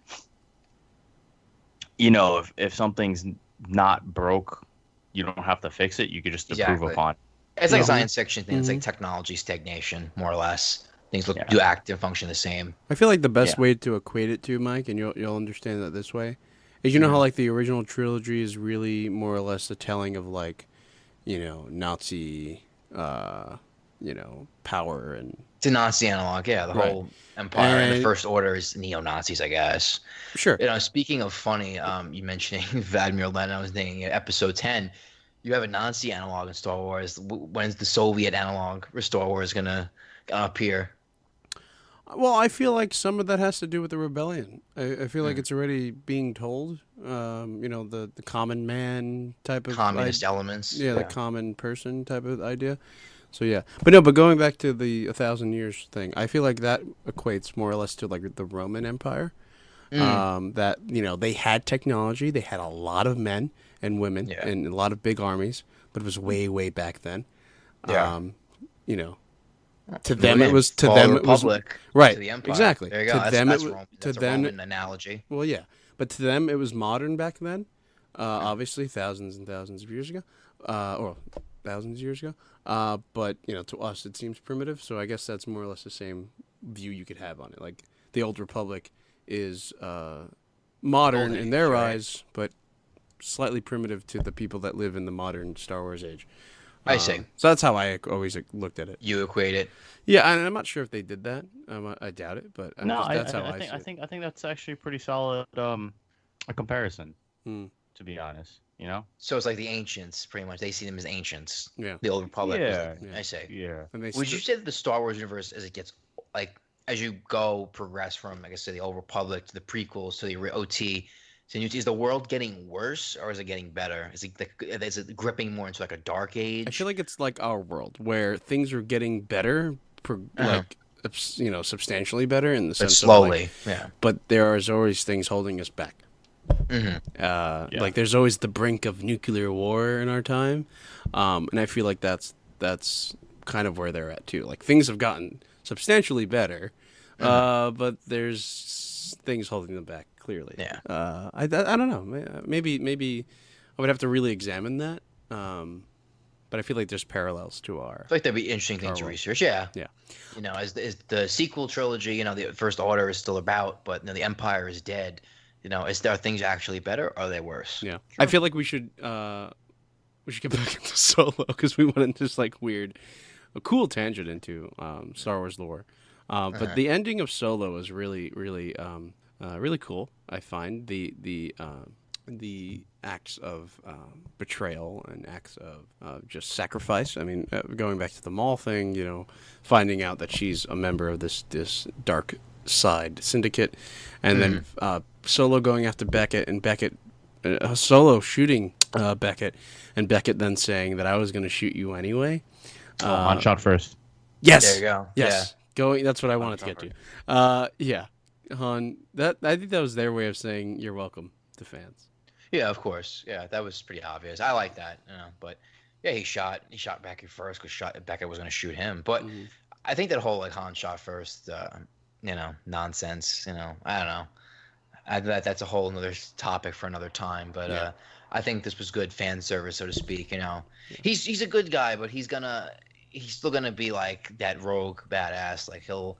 if something's not broke, you don't have to fix it. You could just improve Exactly. upon. It's like a Mhm. science fiction thing. It's like Mhm. technology stagnation, more or less. Things Yeah. do act and function the same. I feel like the best Yeah. way to equate it to, Mike, and you'll understand that this way, is you know how like the original trilogy is really more or less the telling of like, Nazi, power and It's a Nazi analog, yeah. The Right. whole empire and the And- First Order is neo Nazis, I guess. sure. Speaking of funny, you mentioning Vladimir Lenin, I was thinking Episode 10. You have a Nazi analog in Star Wars. When's the Soviet analog for Star Wars gonna appear? Well, I feel like some of that has to do with the rebellion. I feel like Mm. it's already being told. The common man type of Communist elements. yeah, the common person type of idea. So yeah, but going back to the 1,000 years thing, I feel like that equates more or less to like the Roman Empire. That they had technology, they had a lot of men and women Yeah. and a lot of big armies, but it was way back then. Yeah. To them it Women, was call the Republic right, to the Empire. exactly. There you go. To That's, them that's it Roman. to That's a them Roman analogy. well, yeah, but to them it was modern back then. Obviously, thousands and thousands of years ago, or thousands of years ago. But to us it seems primitive. So I guess that's more or less the same view you could have on it. Like the old Republic is modern Old in age, their right. eyes, but slightly primitive to the people that live in the modern Star Wars age. I see. So that's how I always looked at it. You equate it. Yeah, and I'm not sure if they did that. I doubt it, but that's how I see I it. think that's actually pretty solid a comparison. Hmm. To be honest, So it's like the ancients, pretty much. They see them as ancients. Yeah. The Old Republic. was Yeah. I say. Yeah. And they Would you say that the Star Wars universe, as it gets like as you progress from, like I said, the Old Republic to the prequels to the OT, is the world getting worse or is it getting better? Is it gripping more into like a dark age? I feel like it's like our world where things are getting better, like substantially better in the but sense slowly. of Yeah. but there is always things holding us back. hmm Like there's always the brink of nuclear war in our time, and I feel like that's kind of where they're at too. Like things have gotten substantially better, but there's things holding them back clearly. Yeah. I don't know. Maybe I would have to really examine that. But I feel like there's parallels to our. I feel like that'd be interesting thing to world. research. Yeah. Yeah. As the sequel trilogy, the First Order is still about, but the Empire is dead. Are things actually better or are they worse? Yeah, I feel like we should get back into Solo because we went into this like a cool tangent into Star Wars lore. But the ending of Solo is really really cool. I find the acts of betrayal and acts of just sacrifice. I mean, going back to the Maul thing, finding out that she's a member of this dark side syndicate, and then Solo going after Beckett, and Beckett Solo shooting Beckett, and Beckett then saying that I was going to shoot you anyway. Han shot first. Yes, There you go. yes, going. That's what I wanted to get to. Yeah, Han. I think that was their way of saying you're welcome to fans. Yeah, of course. Yeah, that was pretty obvious. I like that. But yeah, he shot Beckett first because Beckett was going to shoot him. But I think that whole like Han shot first, nonsense. I don't know. That's a whole another topic for another time. But I think this was good fan service, so to speak. He's a good guy, but he's still gonna be like that rogue badass. Like he'll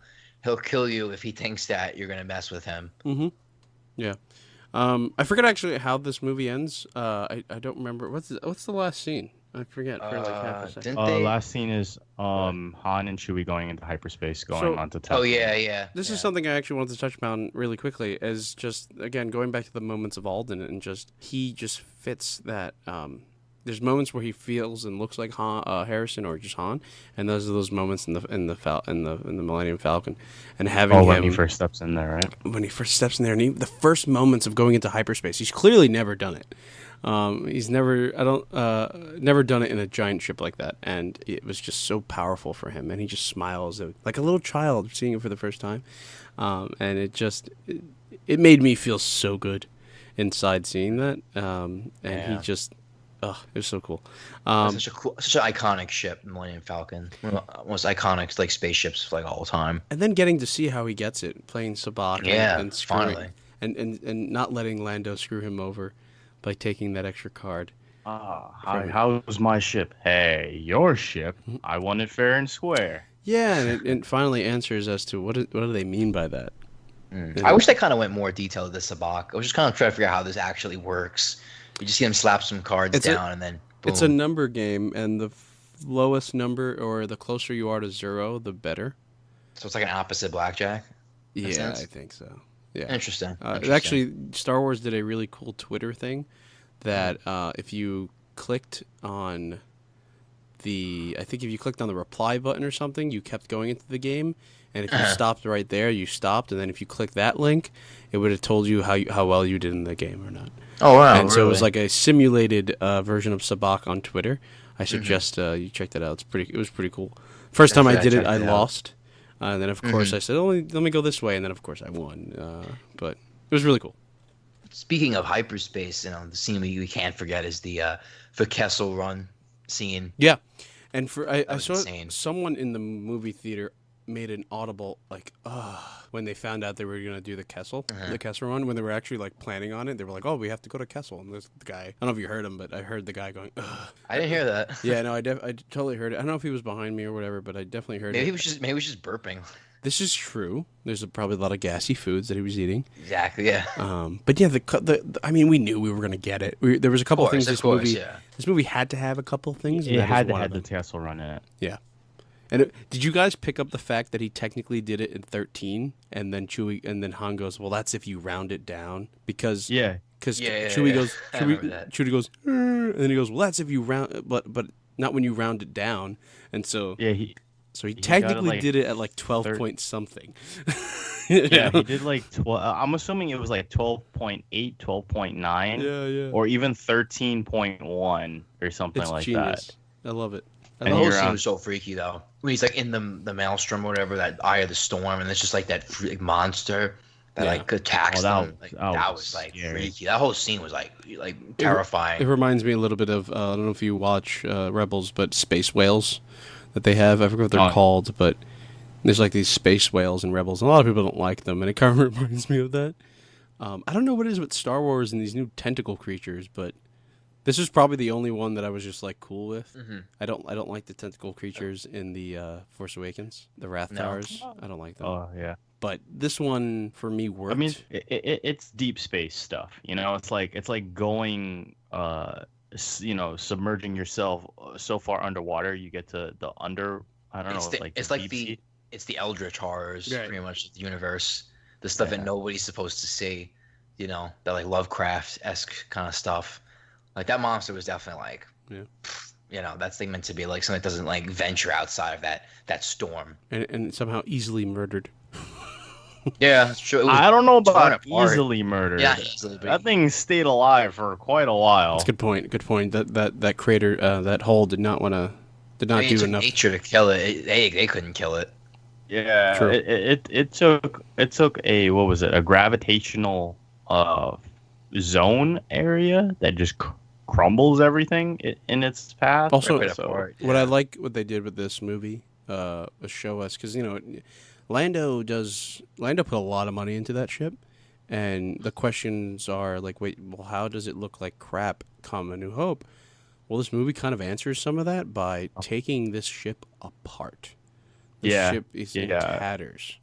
kill you if he thinks that you're gonna mess with him. Mm-hmm. Yeah. I forget actually how this movie ends. I don't remember what's the last scene. I forget for like half a second. Didn't they? Last scene is Han and Chewie going into hyperspace, going onto Tatooine. Oh yeah. This is something I actually wanted to touch upon really quickly, is just, again, going back to the moments of Alden, and just, he just fits that, there's moments where he feels and looks like Harrison or just Han, and those are those moments in the Millennium Falcon, and having him when he first steps in there, right? When he first steps in there, and the first moments of going into hyperspace, he's clearly never done it. He's never done it in a giant ship like that, and it was just so powerful for him, and he just smiles like a little child seeing it for the first time, and it made me feel so good inside seeing that, he just, it was so cool. Such an iconic ship, Millennium Falcon, one of the most iconic like spaceships like all time. And then getting to see how he gets it, playing Sabacc, and finally, and not letting Lando screw him over by taking that extra card. How's my ship? Hey, your ship. I won it fair and square. Yeah, and it finally answers as to what do they mean by that. I wish they kind of went more detailed with the Sabacc. I was just kind of trying to figure out how this actually works. You just see him slap some cards down, and then boom. It's a number game, and the lowest number, or the closer you are to 0, the better. So it's like an opposite blackjack? Yeah, I think so. Yeah. Interesting. Actually, Star Wars did a really cool Twitter thing that if you clicked on if you clicked on the reply button or something, you kept going into the game. And if you stopped right there, you stopped. And then if you clicked that link, it would have told you how well you did in the game or not. Oh, wow. And so it was like a simulated version of Sabacc on Twitter. I suggest you check that out. It was pretty cool. First time I did it, I lost. And then, of course, I said, let me go this way. And then, of course, I won. But it was really cool. Speaking of hyperspace, the scene we can't forget is the Kessel Run scene. Yeah. And I saw insane. Someone in the movie theater made an audible, like, when they found out they were going to do the Kessel Run, when they were actually, like, planning on it. They were like, we have to go to Kessel. And there's the guy, I don't know if you heard him, but I heard the guy going, ugh. I didn't hear that. Yeah, no, I totally heard it. I don't know if he was behind me or whatever, but I definitely heard it. Maybe he was just burping. This is true. There's probably a lot of gassy foods that he was eating. Exactly, yeah. But yeah, I mean, we knew we were going to get it. There was a couple of things this movie had to have a couple of things. It had to have the Kessel Run in it. Yeah. And did you guys pick up the fact that he technically did it in 13, and then Han goes, well, that's if you round it down, because Chewie goes, and then he goes, well, that's if you round, but not when you round it down, and so he technically did it at like 12 point something. Yeah, he did like 12. I'm assuming it was like 12.8, 12.9, or even 13.1 or something it's like genius. that. I love it. The whole scene was so freaky, though. When he's like in the maelstrom or whatever, that eye of the storm, and it's just like that monster that like attacks them. That was like freaky. That whole scene was like terrifying. It reminds me a little bit of I don't know if you watch Rebels, but space whales that they have. I forget what they're called, but there's like these space whales in Rebels, and a lot of people don't like them, and it kind of reminds me of that. I don't know what it is with Star Wars and these new tentacle creatures, but this is probably the only one that I was just like cool with. I don't like the tentacle creatures in the Force Awakens, the Wrath Towers. I don't like them. Oh yeah. But this one for me worked. I mean, it's deep space stuff. It's like going, submerging yourself so far underwater you get to the under. I don't know. It's the Eldritch horrors, pretty much the universe, the stuff that nobody's supposed to see. That like Lovecraft-esque kind of stuff. Like that monster was definitely like, that's like meant to be like something that doesn't like venture outside of that storm. And somehow easily murdered. Yeah, that's true. I don't know about easily murdered. Yeah, easily. That thing stayed alive for quite a while. That's a good point. Good point. That crater, that hole did not do enough. Nature to kill it. They couldn't kill it. Yeah, true. It took a a gravitational zone area that just crumbles everything in its path. Also, what I like what they did with this movie show us, because Lando put a lot of money into that ship, and the questions are like, wait, well, how does it look like crap come A New Hope? Well, this movie kind of answers some of that by taking this ship apart. The ship is in tatters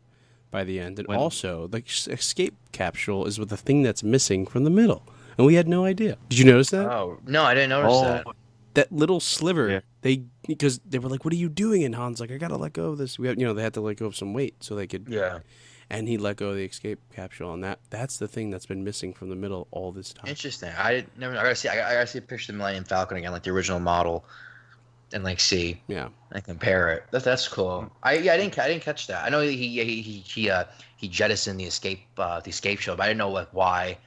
by the end, and also the escape capsule is with the thing that's missing from the middle, and we had no idea. Did you notice that? Oh no, I didn't notice that. that little sliver, Yeah. because they were like, "What are you doing?" And Han's like, "I gotta let go of this." They had to let go of some weight so they could. Yeah. And he let go of the escape capsule, and that's the thing that's been missing from the middle all this time. Interesting. I gotta see. I gotta see a picture of the Millennium Falcon again, like the original model, and like see. Yeah. And compare it. That's cool. I didn't catch that. I know he jettisoned the escape shield, but I didn't know like why,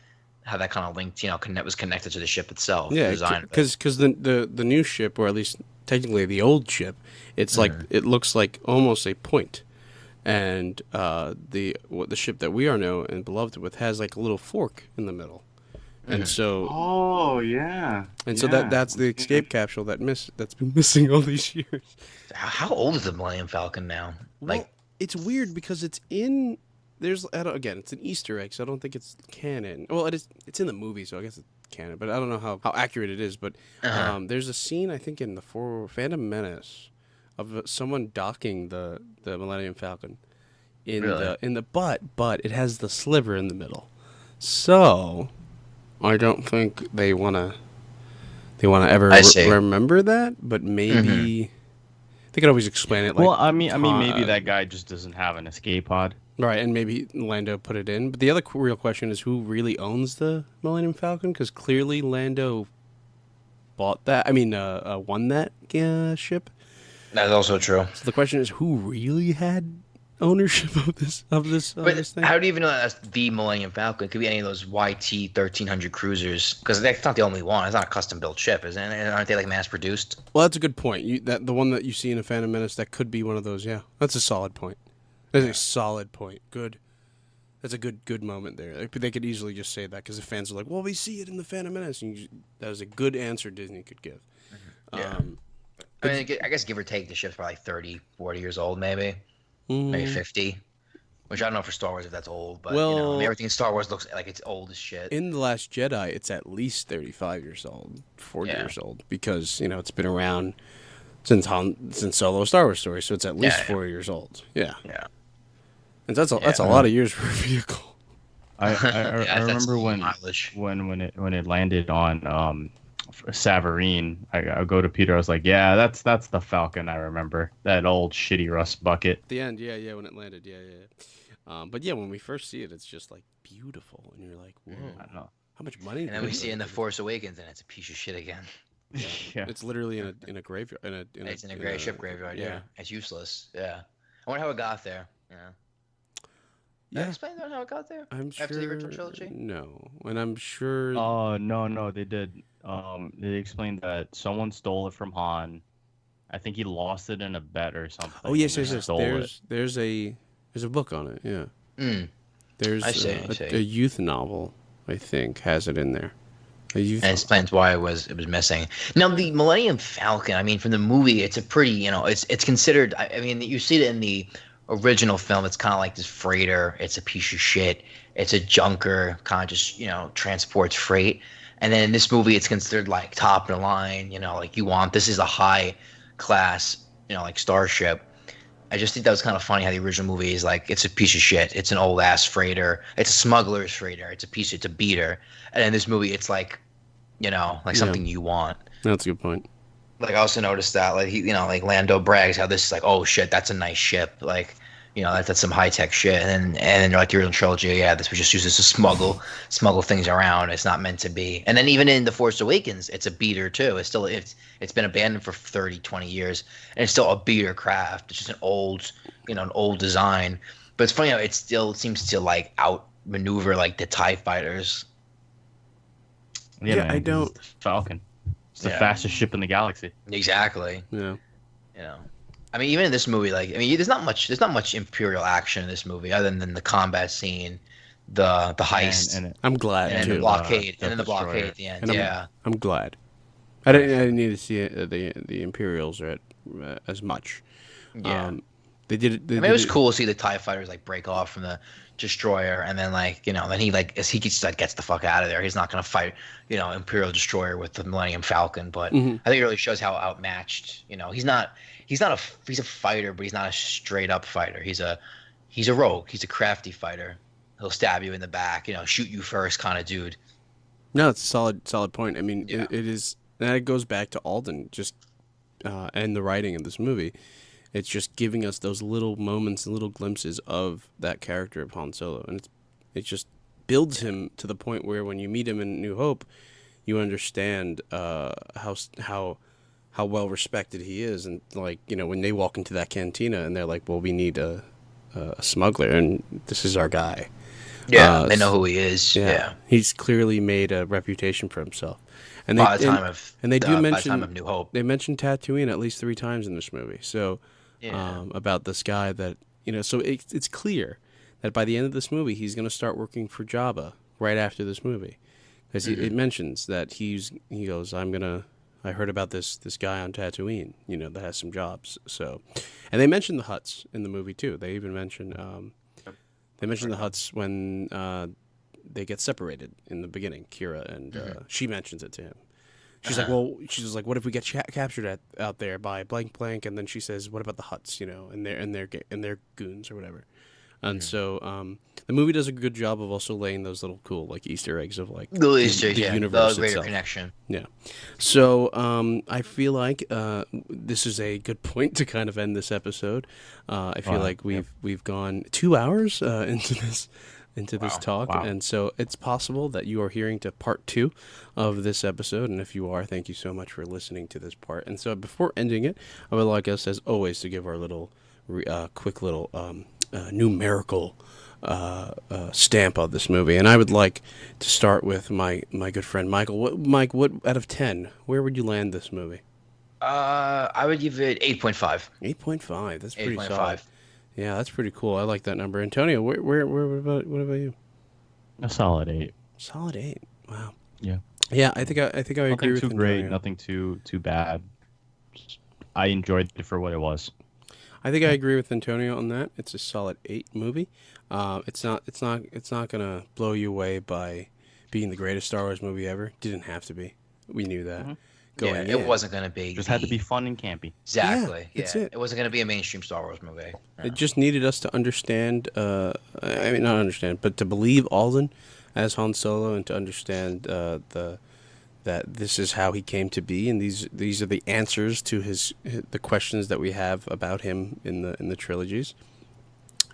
how that kind of linked. Was connected to the ship itself. Yeah, the design of it. because the new ship, or at least technically the old ship, it's like it looks like almost a point. And the ship that we are known and beloved with has like a little fork in the middle, and so so that's the escape capsule that's been missing all these years. How old is the Millennium Falcon now? Well, it's weird because it's in again, it's an Easter egg, so I don't think it's canon. Well, it's in the movie, so I guess it's canon, but I don't know how accurate it is. But there's a scene I think in the Phantom Menace of someone docking the Millennium Falcon in the butt, but it has the sliver in the middle. So I don't think they wanna ever remember that, but maybe they could always explain it. Like, well, I mean, maybe that guy just doesn't have an escape pod. Right, and maybe Lando put it in. But the other real question is who really owns the Millennium Falcon? Because clearly Lando bought that. I mean, won that ship. That's also true. So the question is, who really had ownership of this thing? How do you even know that that's the Millennium Falcon? It could be any of those YT 1300 cruisers, because that's not the only one. It's not a custom built ship, isn't it? Aren't they like mass produced? Well, that's a good point. The one that you see in a Phantom Menace, that could be one of those. Yeah, that's a solid point. That's a solid point. Good. That's a good moment there. They could easily just say that because the fans are like, "Well, we see it in the Phantom Menace." And that is a good answer Disney could give. Yeah. I mean, I guess give or take, the ship's probably 30, 40 years old, maybe 50. Which I don't know for Star Wars if that's old, but everything in Star Wars looks like it's old as shit. In The Last Jedi, it's at least 35 years old, 40 years old, because it's been around since Solo Star Wars story, so it's at least 40 years old. Yeah. Yeah. And that's a lot of years for a vehicle. I remember when it landed on Savareen. I go to Peter. I was like, "Yeah, that's the Falcon. I remember that old shitty rust bucket." At the end, when it landed, but when we first see it, it's just like beautiful, and you're like, "Whoa!" I don't know How much money? And then we see in The Force Awakens, and it's a piece of shit again. Yeah. It's literally in a graveyard. It's in a ship graveyard. Yeah, it's useless. Yeah, I wonder how it got there. Did I explain how it got there? I'm sure. After the original trilogy? No, and I'm sure. Oh no, they did. They explained that someone stole it from Han. I think he lost it in a bet or something. Oh yes. There's a book on it. Yeah. There's a youth novel. I think has it in there. And explains why it was missing. Now the Millennium Falcon. I mean, from the movie, it's a pretty. It's considered. I mean, you see it in the original film. It's kind of like this freighter. It's a piece of shit. It's a junker, kind of just transports freight. And then in this movie, it's considered like top of the line. This is a high class, like starship. I just think that was kind of funny how the original movie is like, it's a piece of shit. It's an old ass freighter. It's a smuggler's freighter. It's a beater. And in this movie, it's like, something you want. That's a good point. Like I also noticed that like like Lando brags how this is like, oh shit, that's a nice ship. Like, that's some high tech shit. And then like the original trilogy, this was just used to smuggle things around. It's not meant to be. And then even in The Force Awakens, it's a beater too. It's still it's been abandoned for 30, 20 years, and it's still a beater craft. It's just an old design. But it's funny how it still seems to like outmaneuver like the TIE fighters. Yeah, man, I don't. Falcon. It's the fastest ship in the galaxy. Exactly. Yeah. I mean, even in this movie, there's not much Imperial action in this movie other than the combat scene, the heist, and I'm glad, and the blockade, and then the blockade at the end. And I'm glad. I didn't need to see the Imperials as much. Yeah. They did. It was cool to see the TIE fighters like break off from the destroyer, and then then he gets the fuck out of there. He's not gonna fight Imperial destroyer with the Millennium Falcon, but I think it really shows how outmatched. He's a fighter, but he's not a straight up fighter. He's a rogue. He's a crafty fighter. He'll stab you in the back, shoot you first kind of dude. No, it's a solid point. I mean, it is that goes back to Alden and the writing of this movie. It's just giving us those little moments and little glimpses of that character of Han Solo, and it just builds him to the point where when you meet him in New Hope, you understand how well respected he is, and like when they walk into that cantina and they're like, well, we need a smuggler, and this is our guy. Yeah, they know who he is. Yeah, he's clearly made a reputation for himself. And by the time of New Hope, they mention Tatooine at least 3 times in this movie. So about this guy that so it's clear that by the end of this movie he's going to start working for Jabba right after this movie, because it mentions that he goes, I heard about this guy on Tatooine, that has some jobs. So, and they mention the Hutts in the movie too. They even mention the Hutts when they get separated in the beginning. Kira and she mentions it to him. She's like, well, what if we get captured out there by blank, and then she says, what about the Hutts, and their goons or whatever. And so the movie does a good job of also laying those little cool like Easter eggs of like the Easter eggs, universe the greater itself. connection. Yeah. So I feel like this is a good point to kind of end this episode. I feel like we've gone 2 hours into this talk, and so it's possible that you are hearing to part 2 of this episode, and if you are, thank you so much for listening to this part. And so before ending it, I would like us, as always, to give our little quick little numerical stamp on this movie, and I would like to start with my good friend Michael. Mike, what out of 10, where would you land this movie? I would give it 8.5. 8.5. That's pretty solid. Yeah, that's pretty cool. I like that number. Antonio, what about you? A solid 8. Solid 8. Wow. Yeah. Yeah, I think I agree with Nothing too Antonio. great, nothing too bad. I enjoyed it for what it was. I think I agree with Antonio on that. It's a solid 8 movie. It's not gonna blow you away by being the greatest Star Wars movie ever. Didn't have to be. We knew that. It wasn't going to be. Just had to be fun and campy. Exactly. Yeah, that's it. it. It wasn't going to be a mainstream Star Wars movie. It just needed us to understand. Not understand, but to believe Alden as Han Solo, and to understand that this is how he came to be, and these are the answers to the questions that we have about him in the trilogies.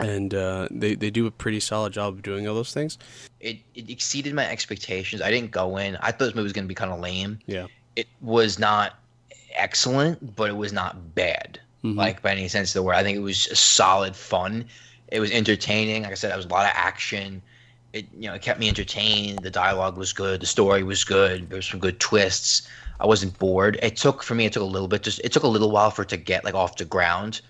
And they do a pretty solid job of doing all those things. It exceeded my expectations. I didn't go in. I thought this movie was going to be kind of lame. Yeah. It was not excellent, but it was not bad. Like by any sense of the word. I think it was solid fun. It was entertaining. Like I said, there was a lot of action. It kept me entertained. The dialogue was good. The story was good. There was some good twists. I wasn't bored. It took a little while for it to get like off the ground.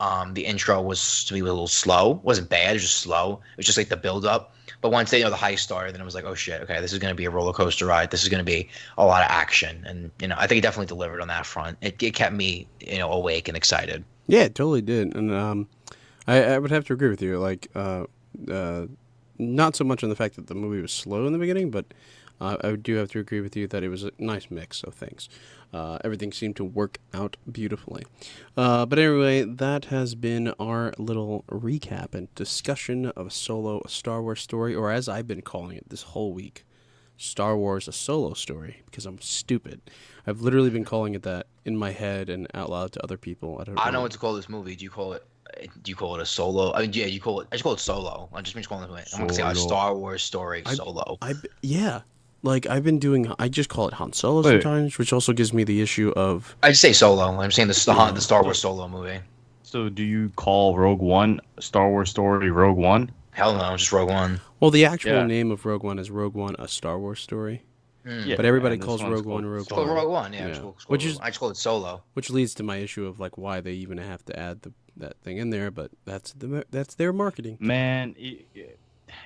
The intro was to me a little slow. It wasn't bad. It was just slow. It was just like the build up. But once the heist started, then it was like, oh shit, okay, this is going to be a roller coaster ride. This is going to be a lot of action, and I think it definitely delivered on that front. It kept me awake and excited. Yeah, it totally did, and I would have to agree with you. Like, not so much on the fact that the movie was slow in the beginning, but I do have to agree with you that it was a nice mix of things. Everything seemed to work out beautifully. But anyway, that has been our little recap and discussion of a Star Wars story, or as I've been calling it this whole week, Star Wars a Solo story, because I'm stupid. I've literally been calling it that in my head and out loud to other people. I know what to call this movie. Do you call it a solo? I mean, yeah, I just call it Solo. I just call it. I'm gonna say a Star Wars story Solo. Yeah. Like, I just call it Han Solo sometimes, which also gives me the issue of... I just say Solo. I'm saying the Star Wars Solo movie. So do you call Rogue One Star Wars story Rogue One? Hell no, just Rogue One. Well, the actual name of Rogue One is Rogue One, a Star Wars story. Yeah, but everybody calls Rogue One Rogue One. Rogue One, yeah. I just call it Solo. Which leads to my issue of like why they even have to add that thing in there, but that's their marketing. Man,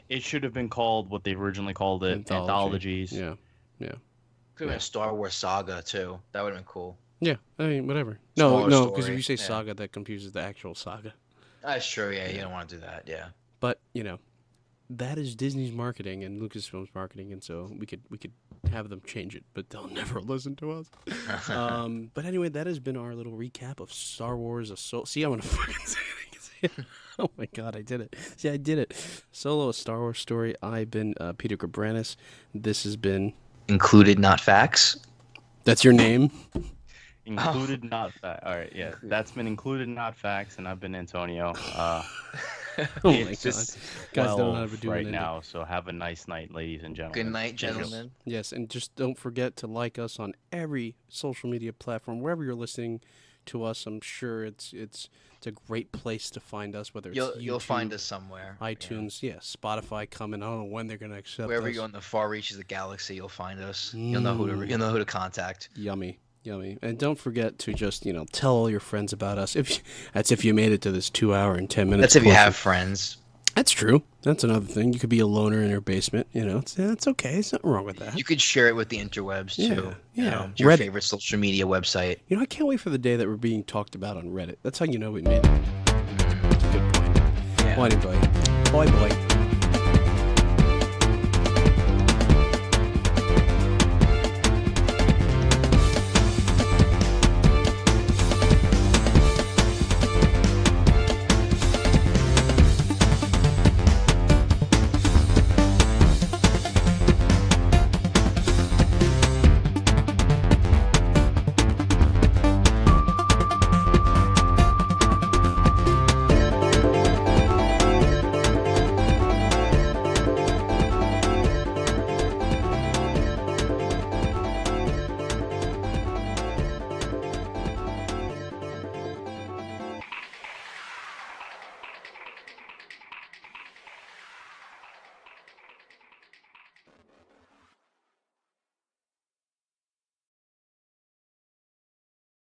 it should have been called what they originally called it, anthologies. Yeah. Could have been a Star Wars saga too. That would have been cool. Yeah, I mean, whatever. Smaller No, because if story, you say saga, that confuses the actual saga. That's true. Yeah, you don't want to do that. Yeah. But that is Disney's marketing and LucasFilm's marketing, and so we could have them change it, but they'll never listen to us. But anyway, that has been our little recap of Star Wars: A Solo. See, I want to fucking say it. Oh my god, I did it. See, I did it. Solo: A Star Wars Story. I've been Peter Cabranes. This has been Included, not facts. That's your name? Included, not fact. All right, yeah, that's been included, not facts, and I've been Antonio. Oh my It's god. just Guys don't know how 12 to do right an now, so have a nice night, ladies and gentlemen. good night, gentlemen. Yes, and just don't forget to like us on every social media platform, wherever you're listening to us. I'm sure it's a great place to find us, whether it's You'll find YouTube, us somewhere. iTunes, Spotify coming. I don't know when they're gonna accept Wherever us. you go in the far reaches of the galaxy, you'll find us. You'll know who to contact. Yummy. And don't forget to just, tell all your friends about us. That's if you made it to this 2 hour and 10 minutes. That's if you portion. have friends. That's true. That's another thing. You could be a loner in your basement. It's okay. There's nothing wrong with that. You could share it with the interwebs too. Yeah. Your Reddit. favorite social media website. I can't wait for the day that we're being talked about on Reddit. That's how you know we made it. That's a good point. Yeah. Well, anyway, bye.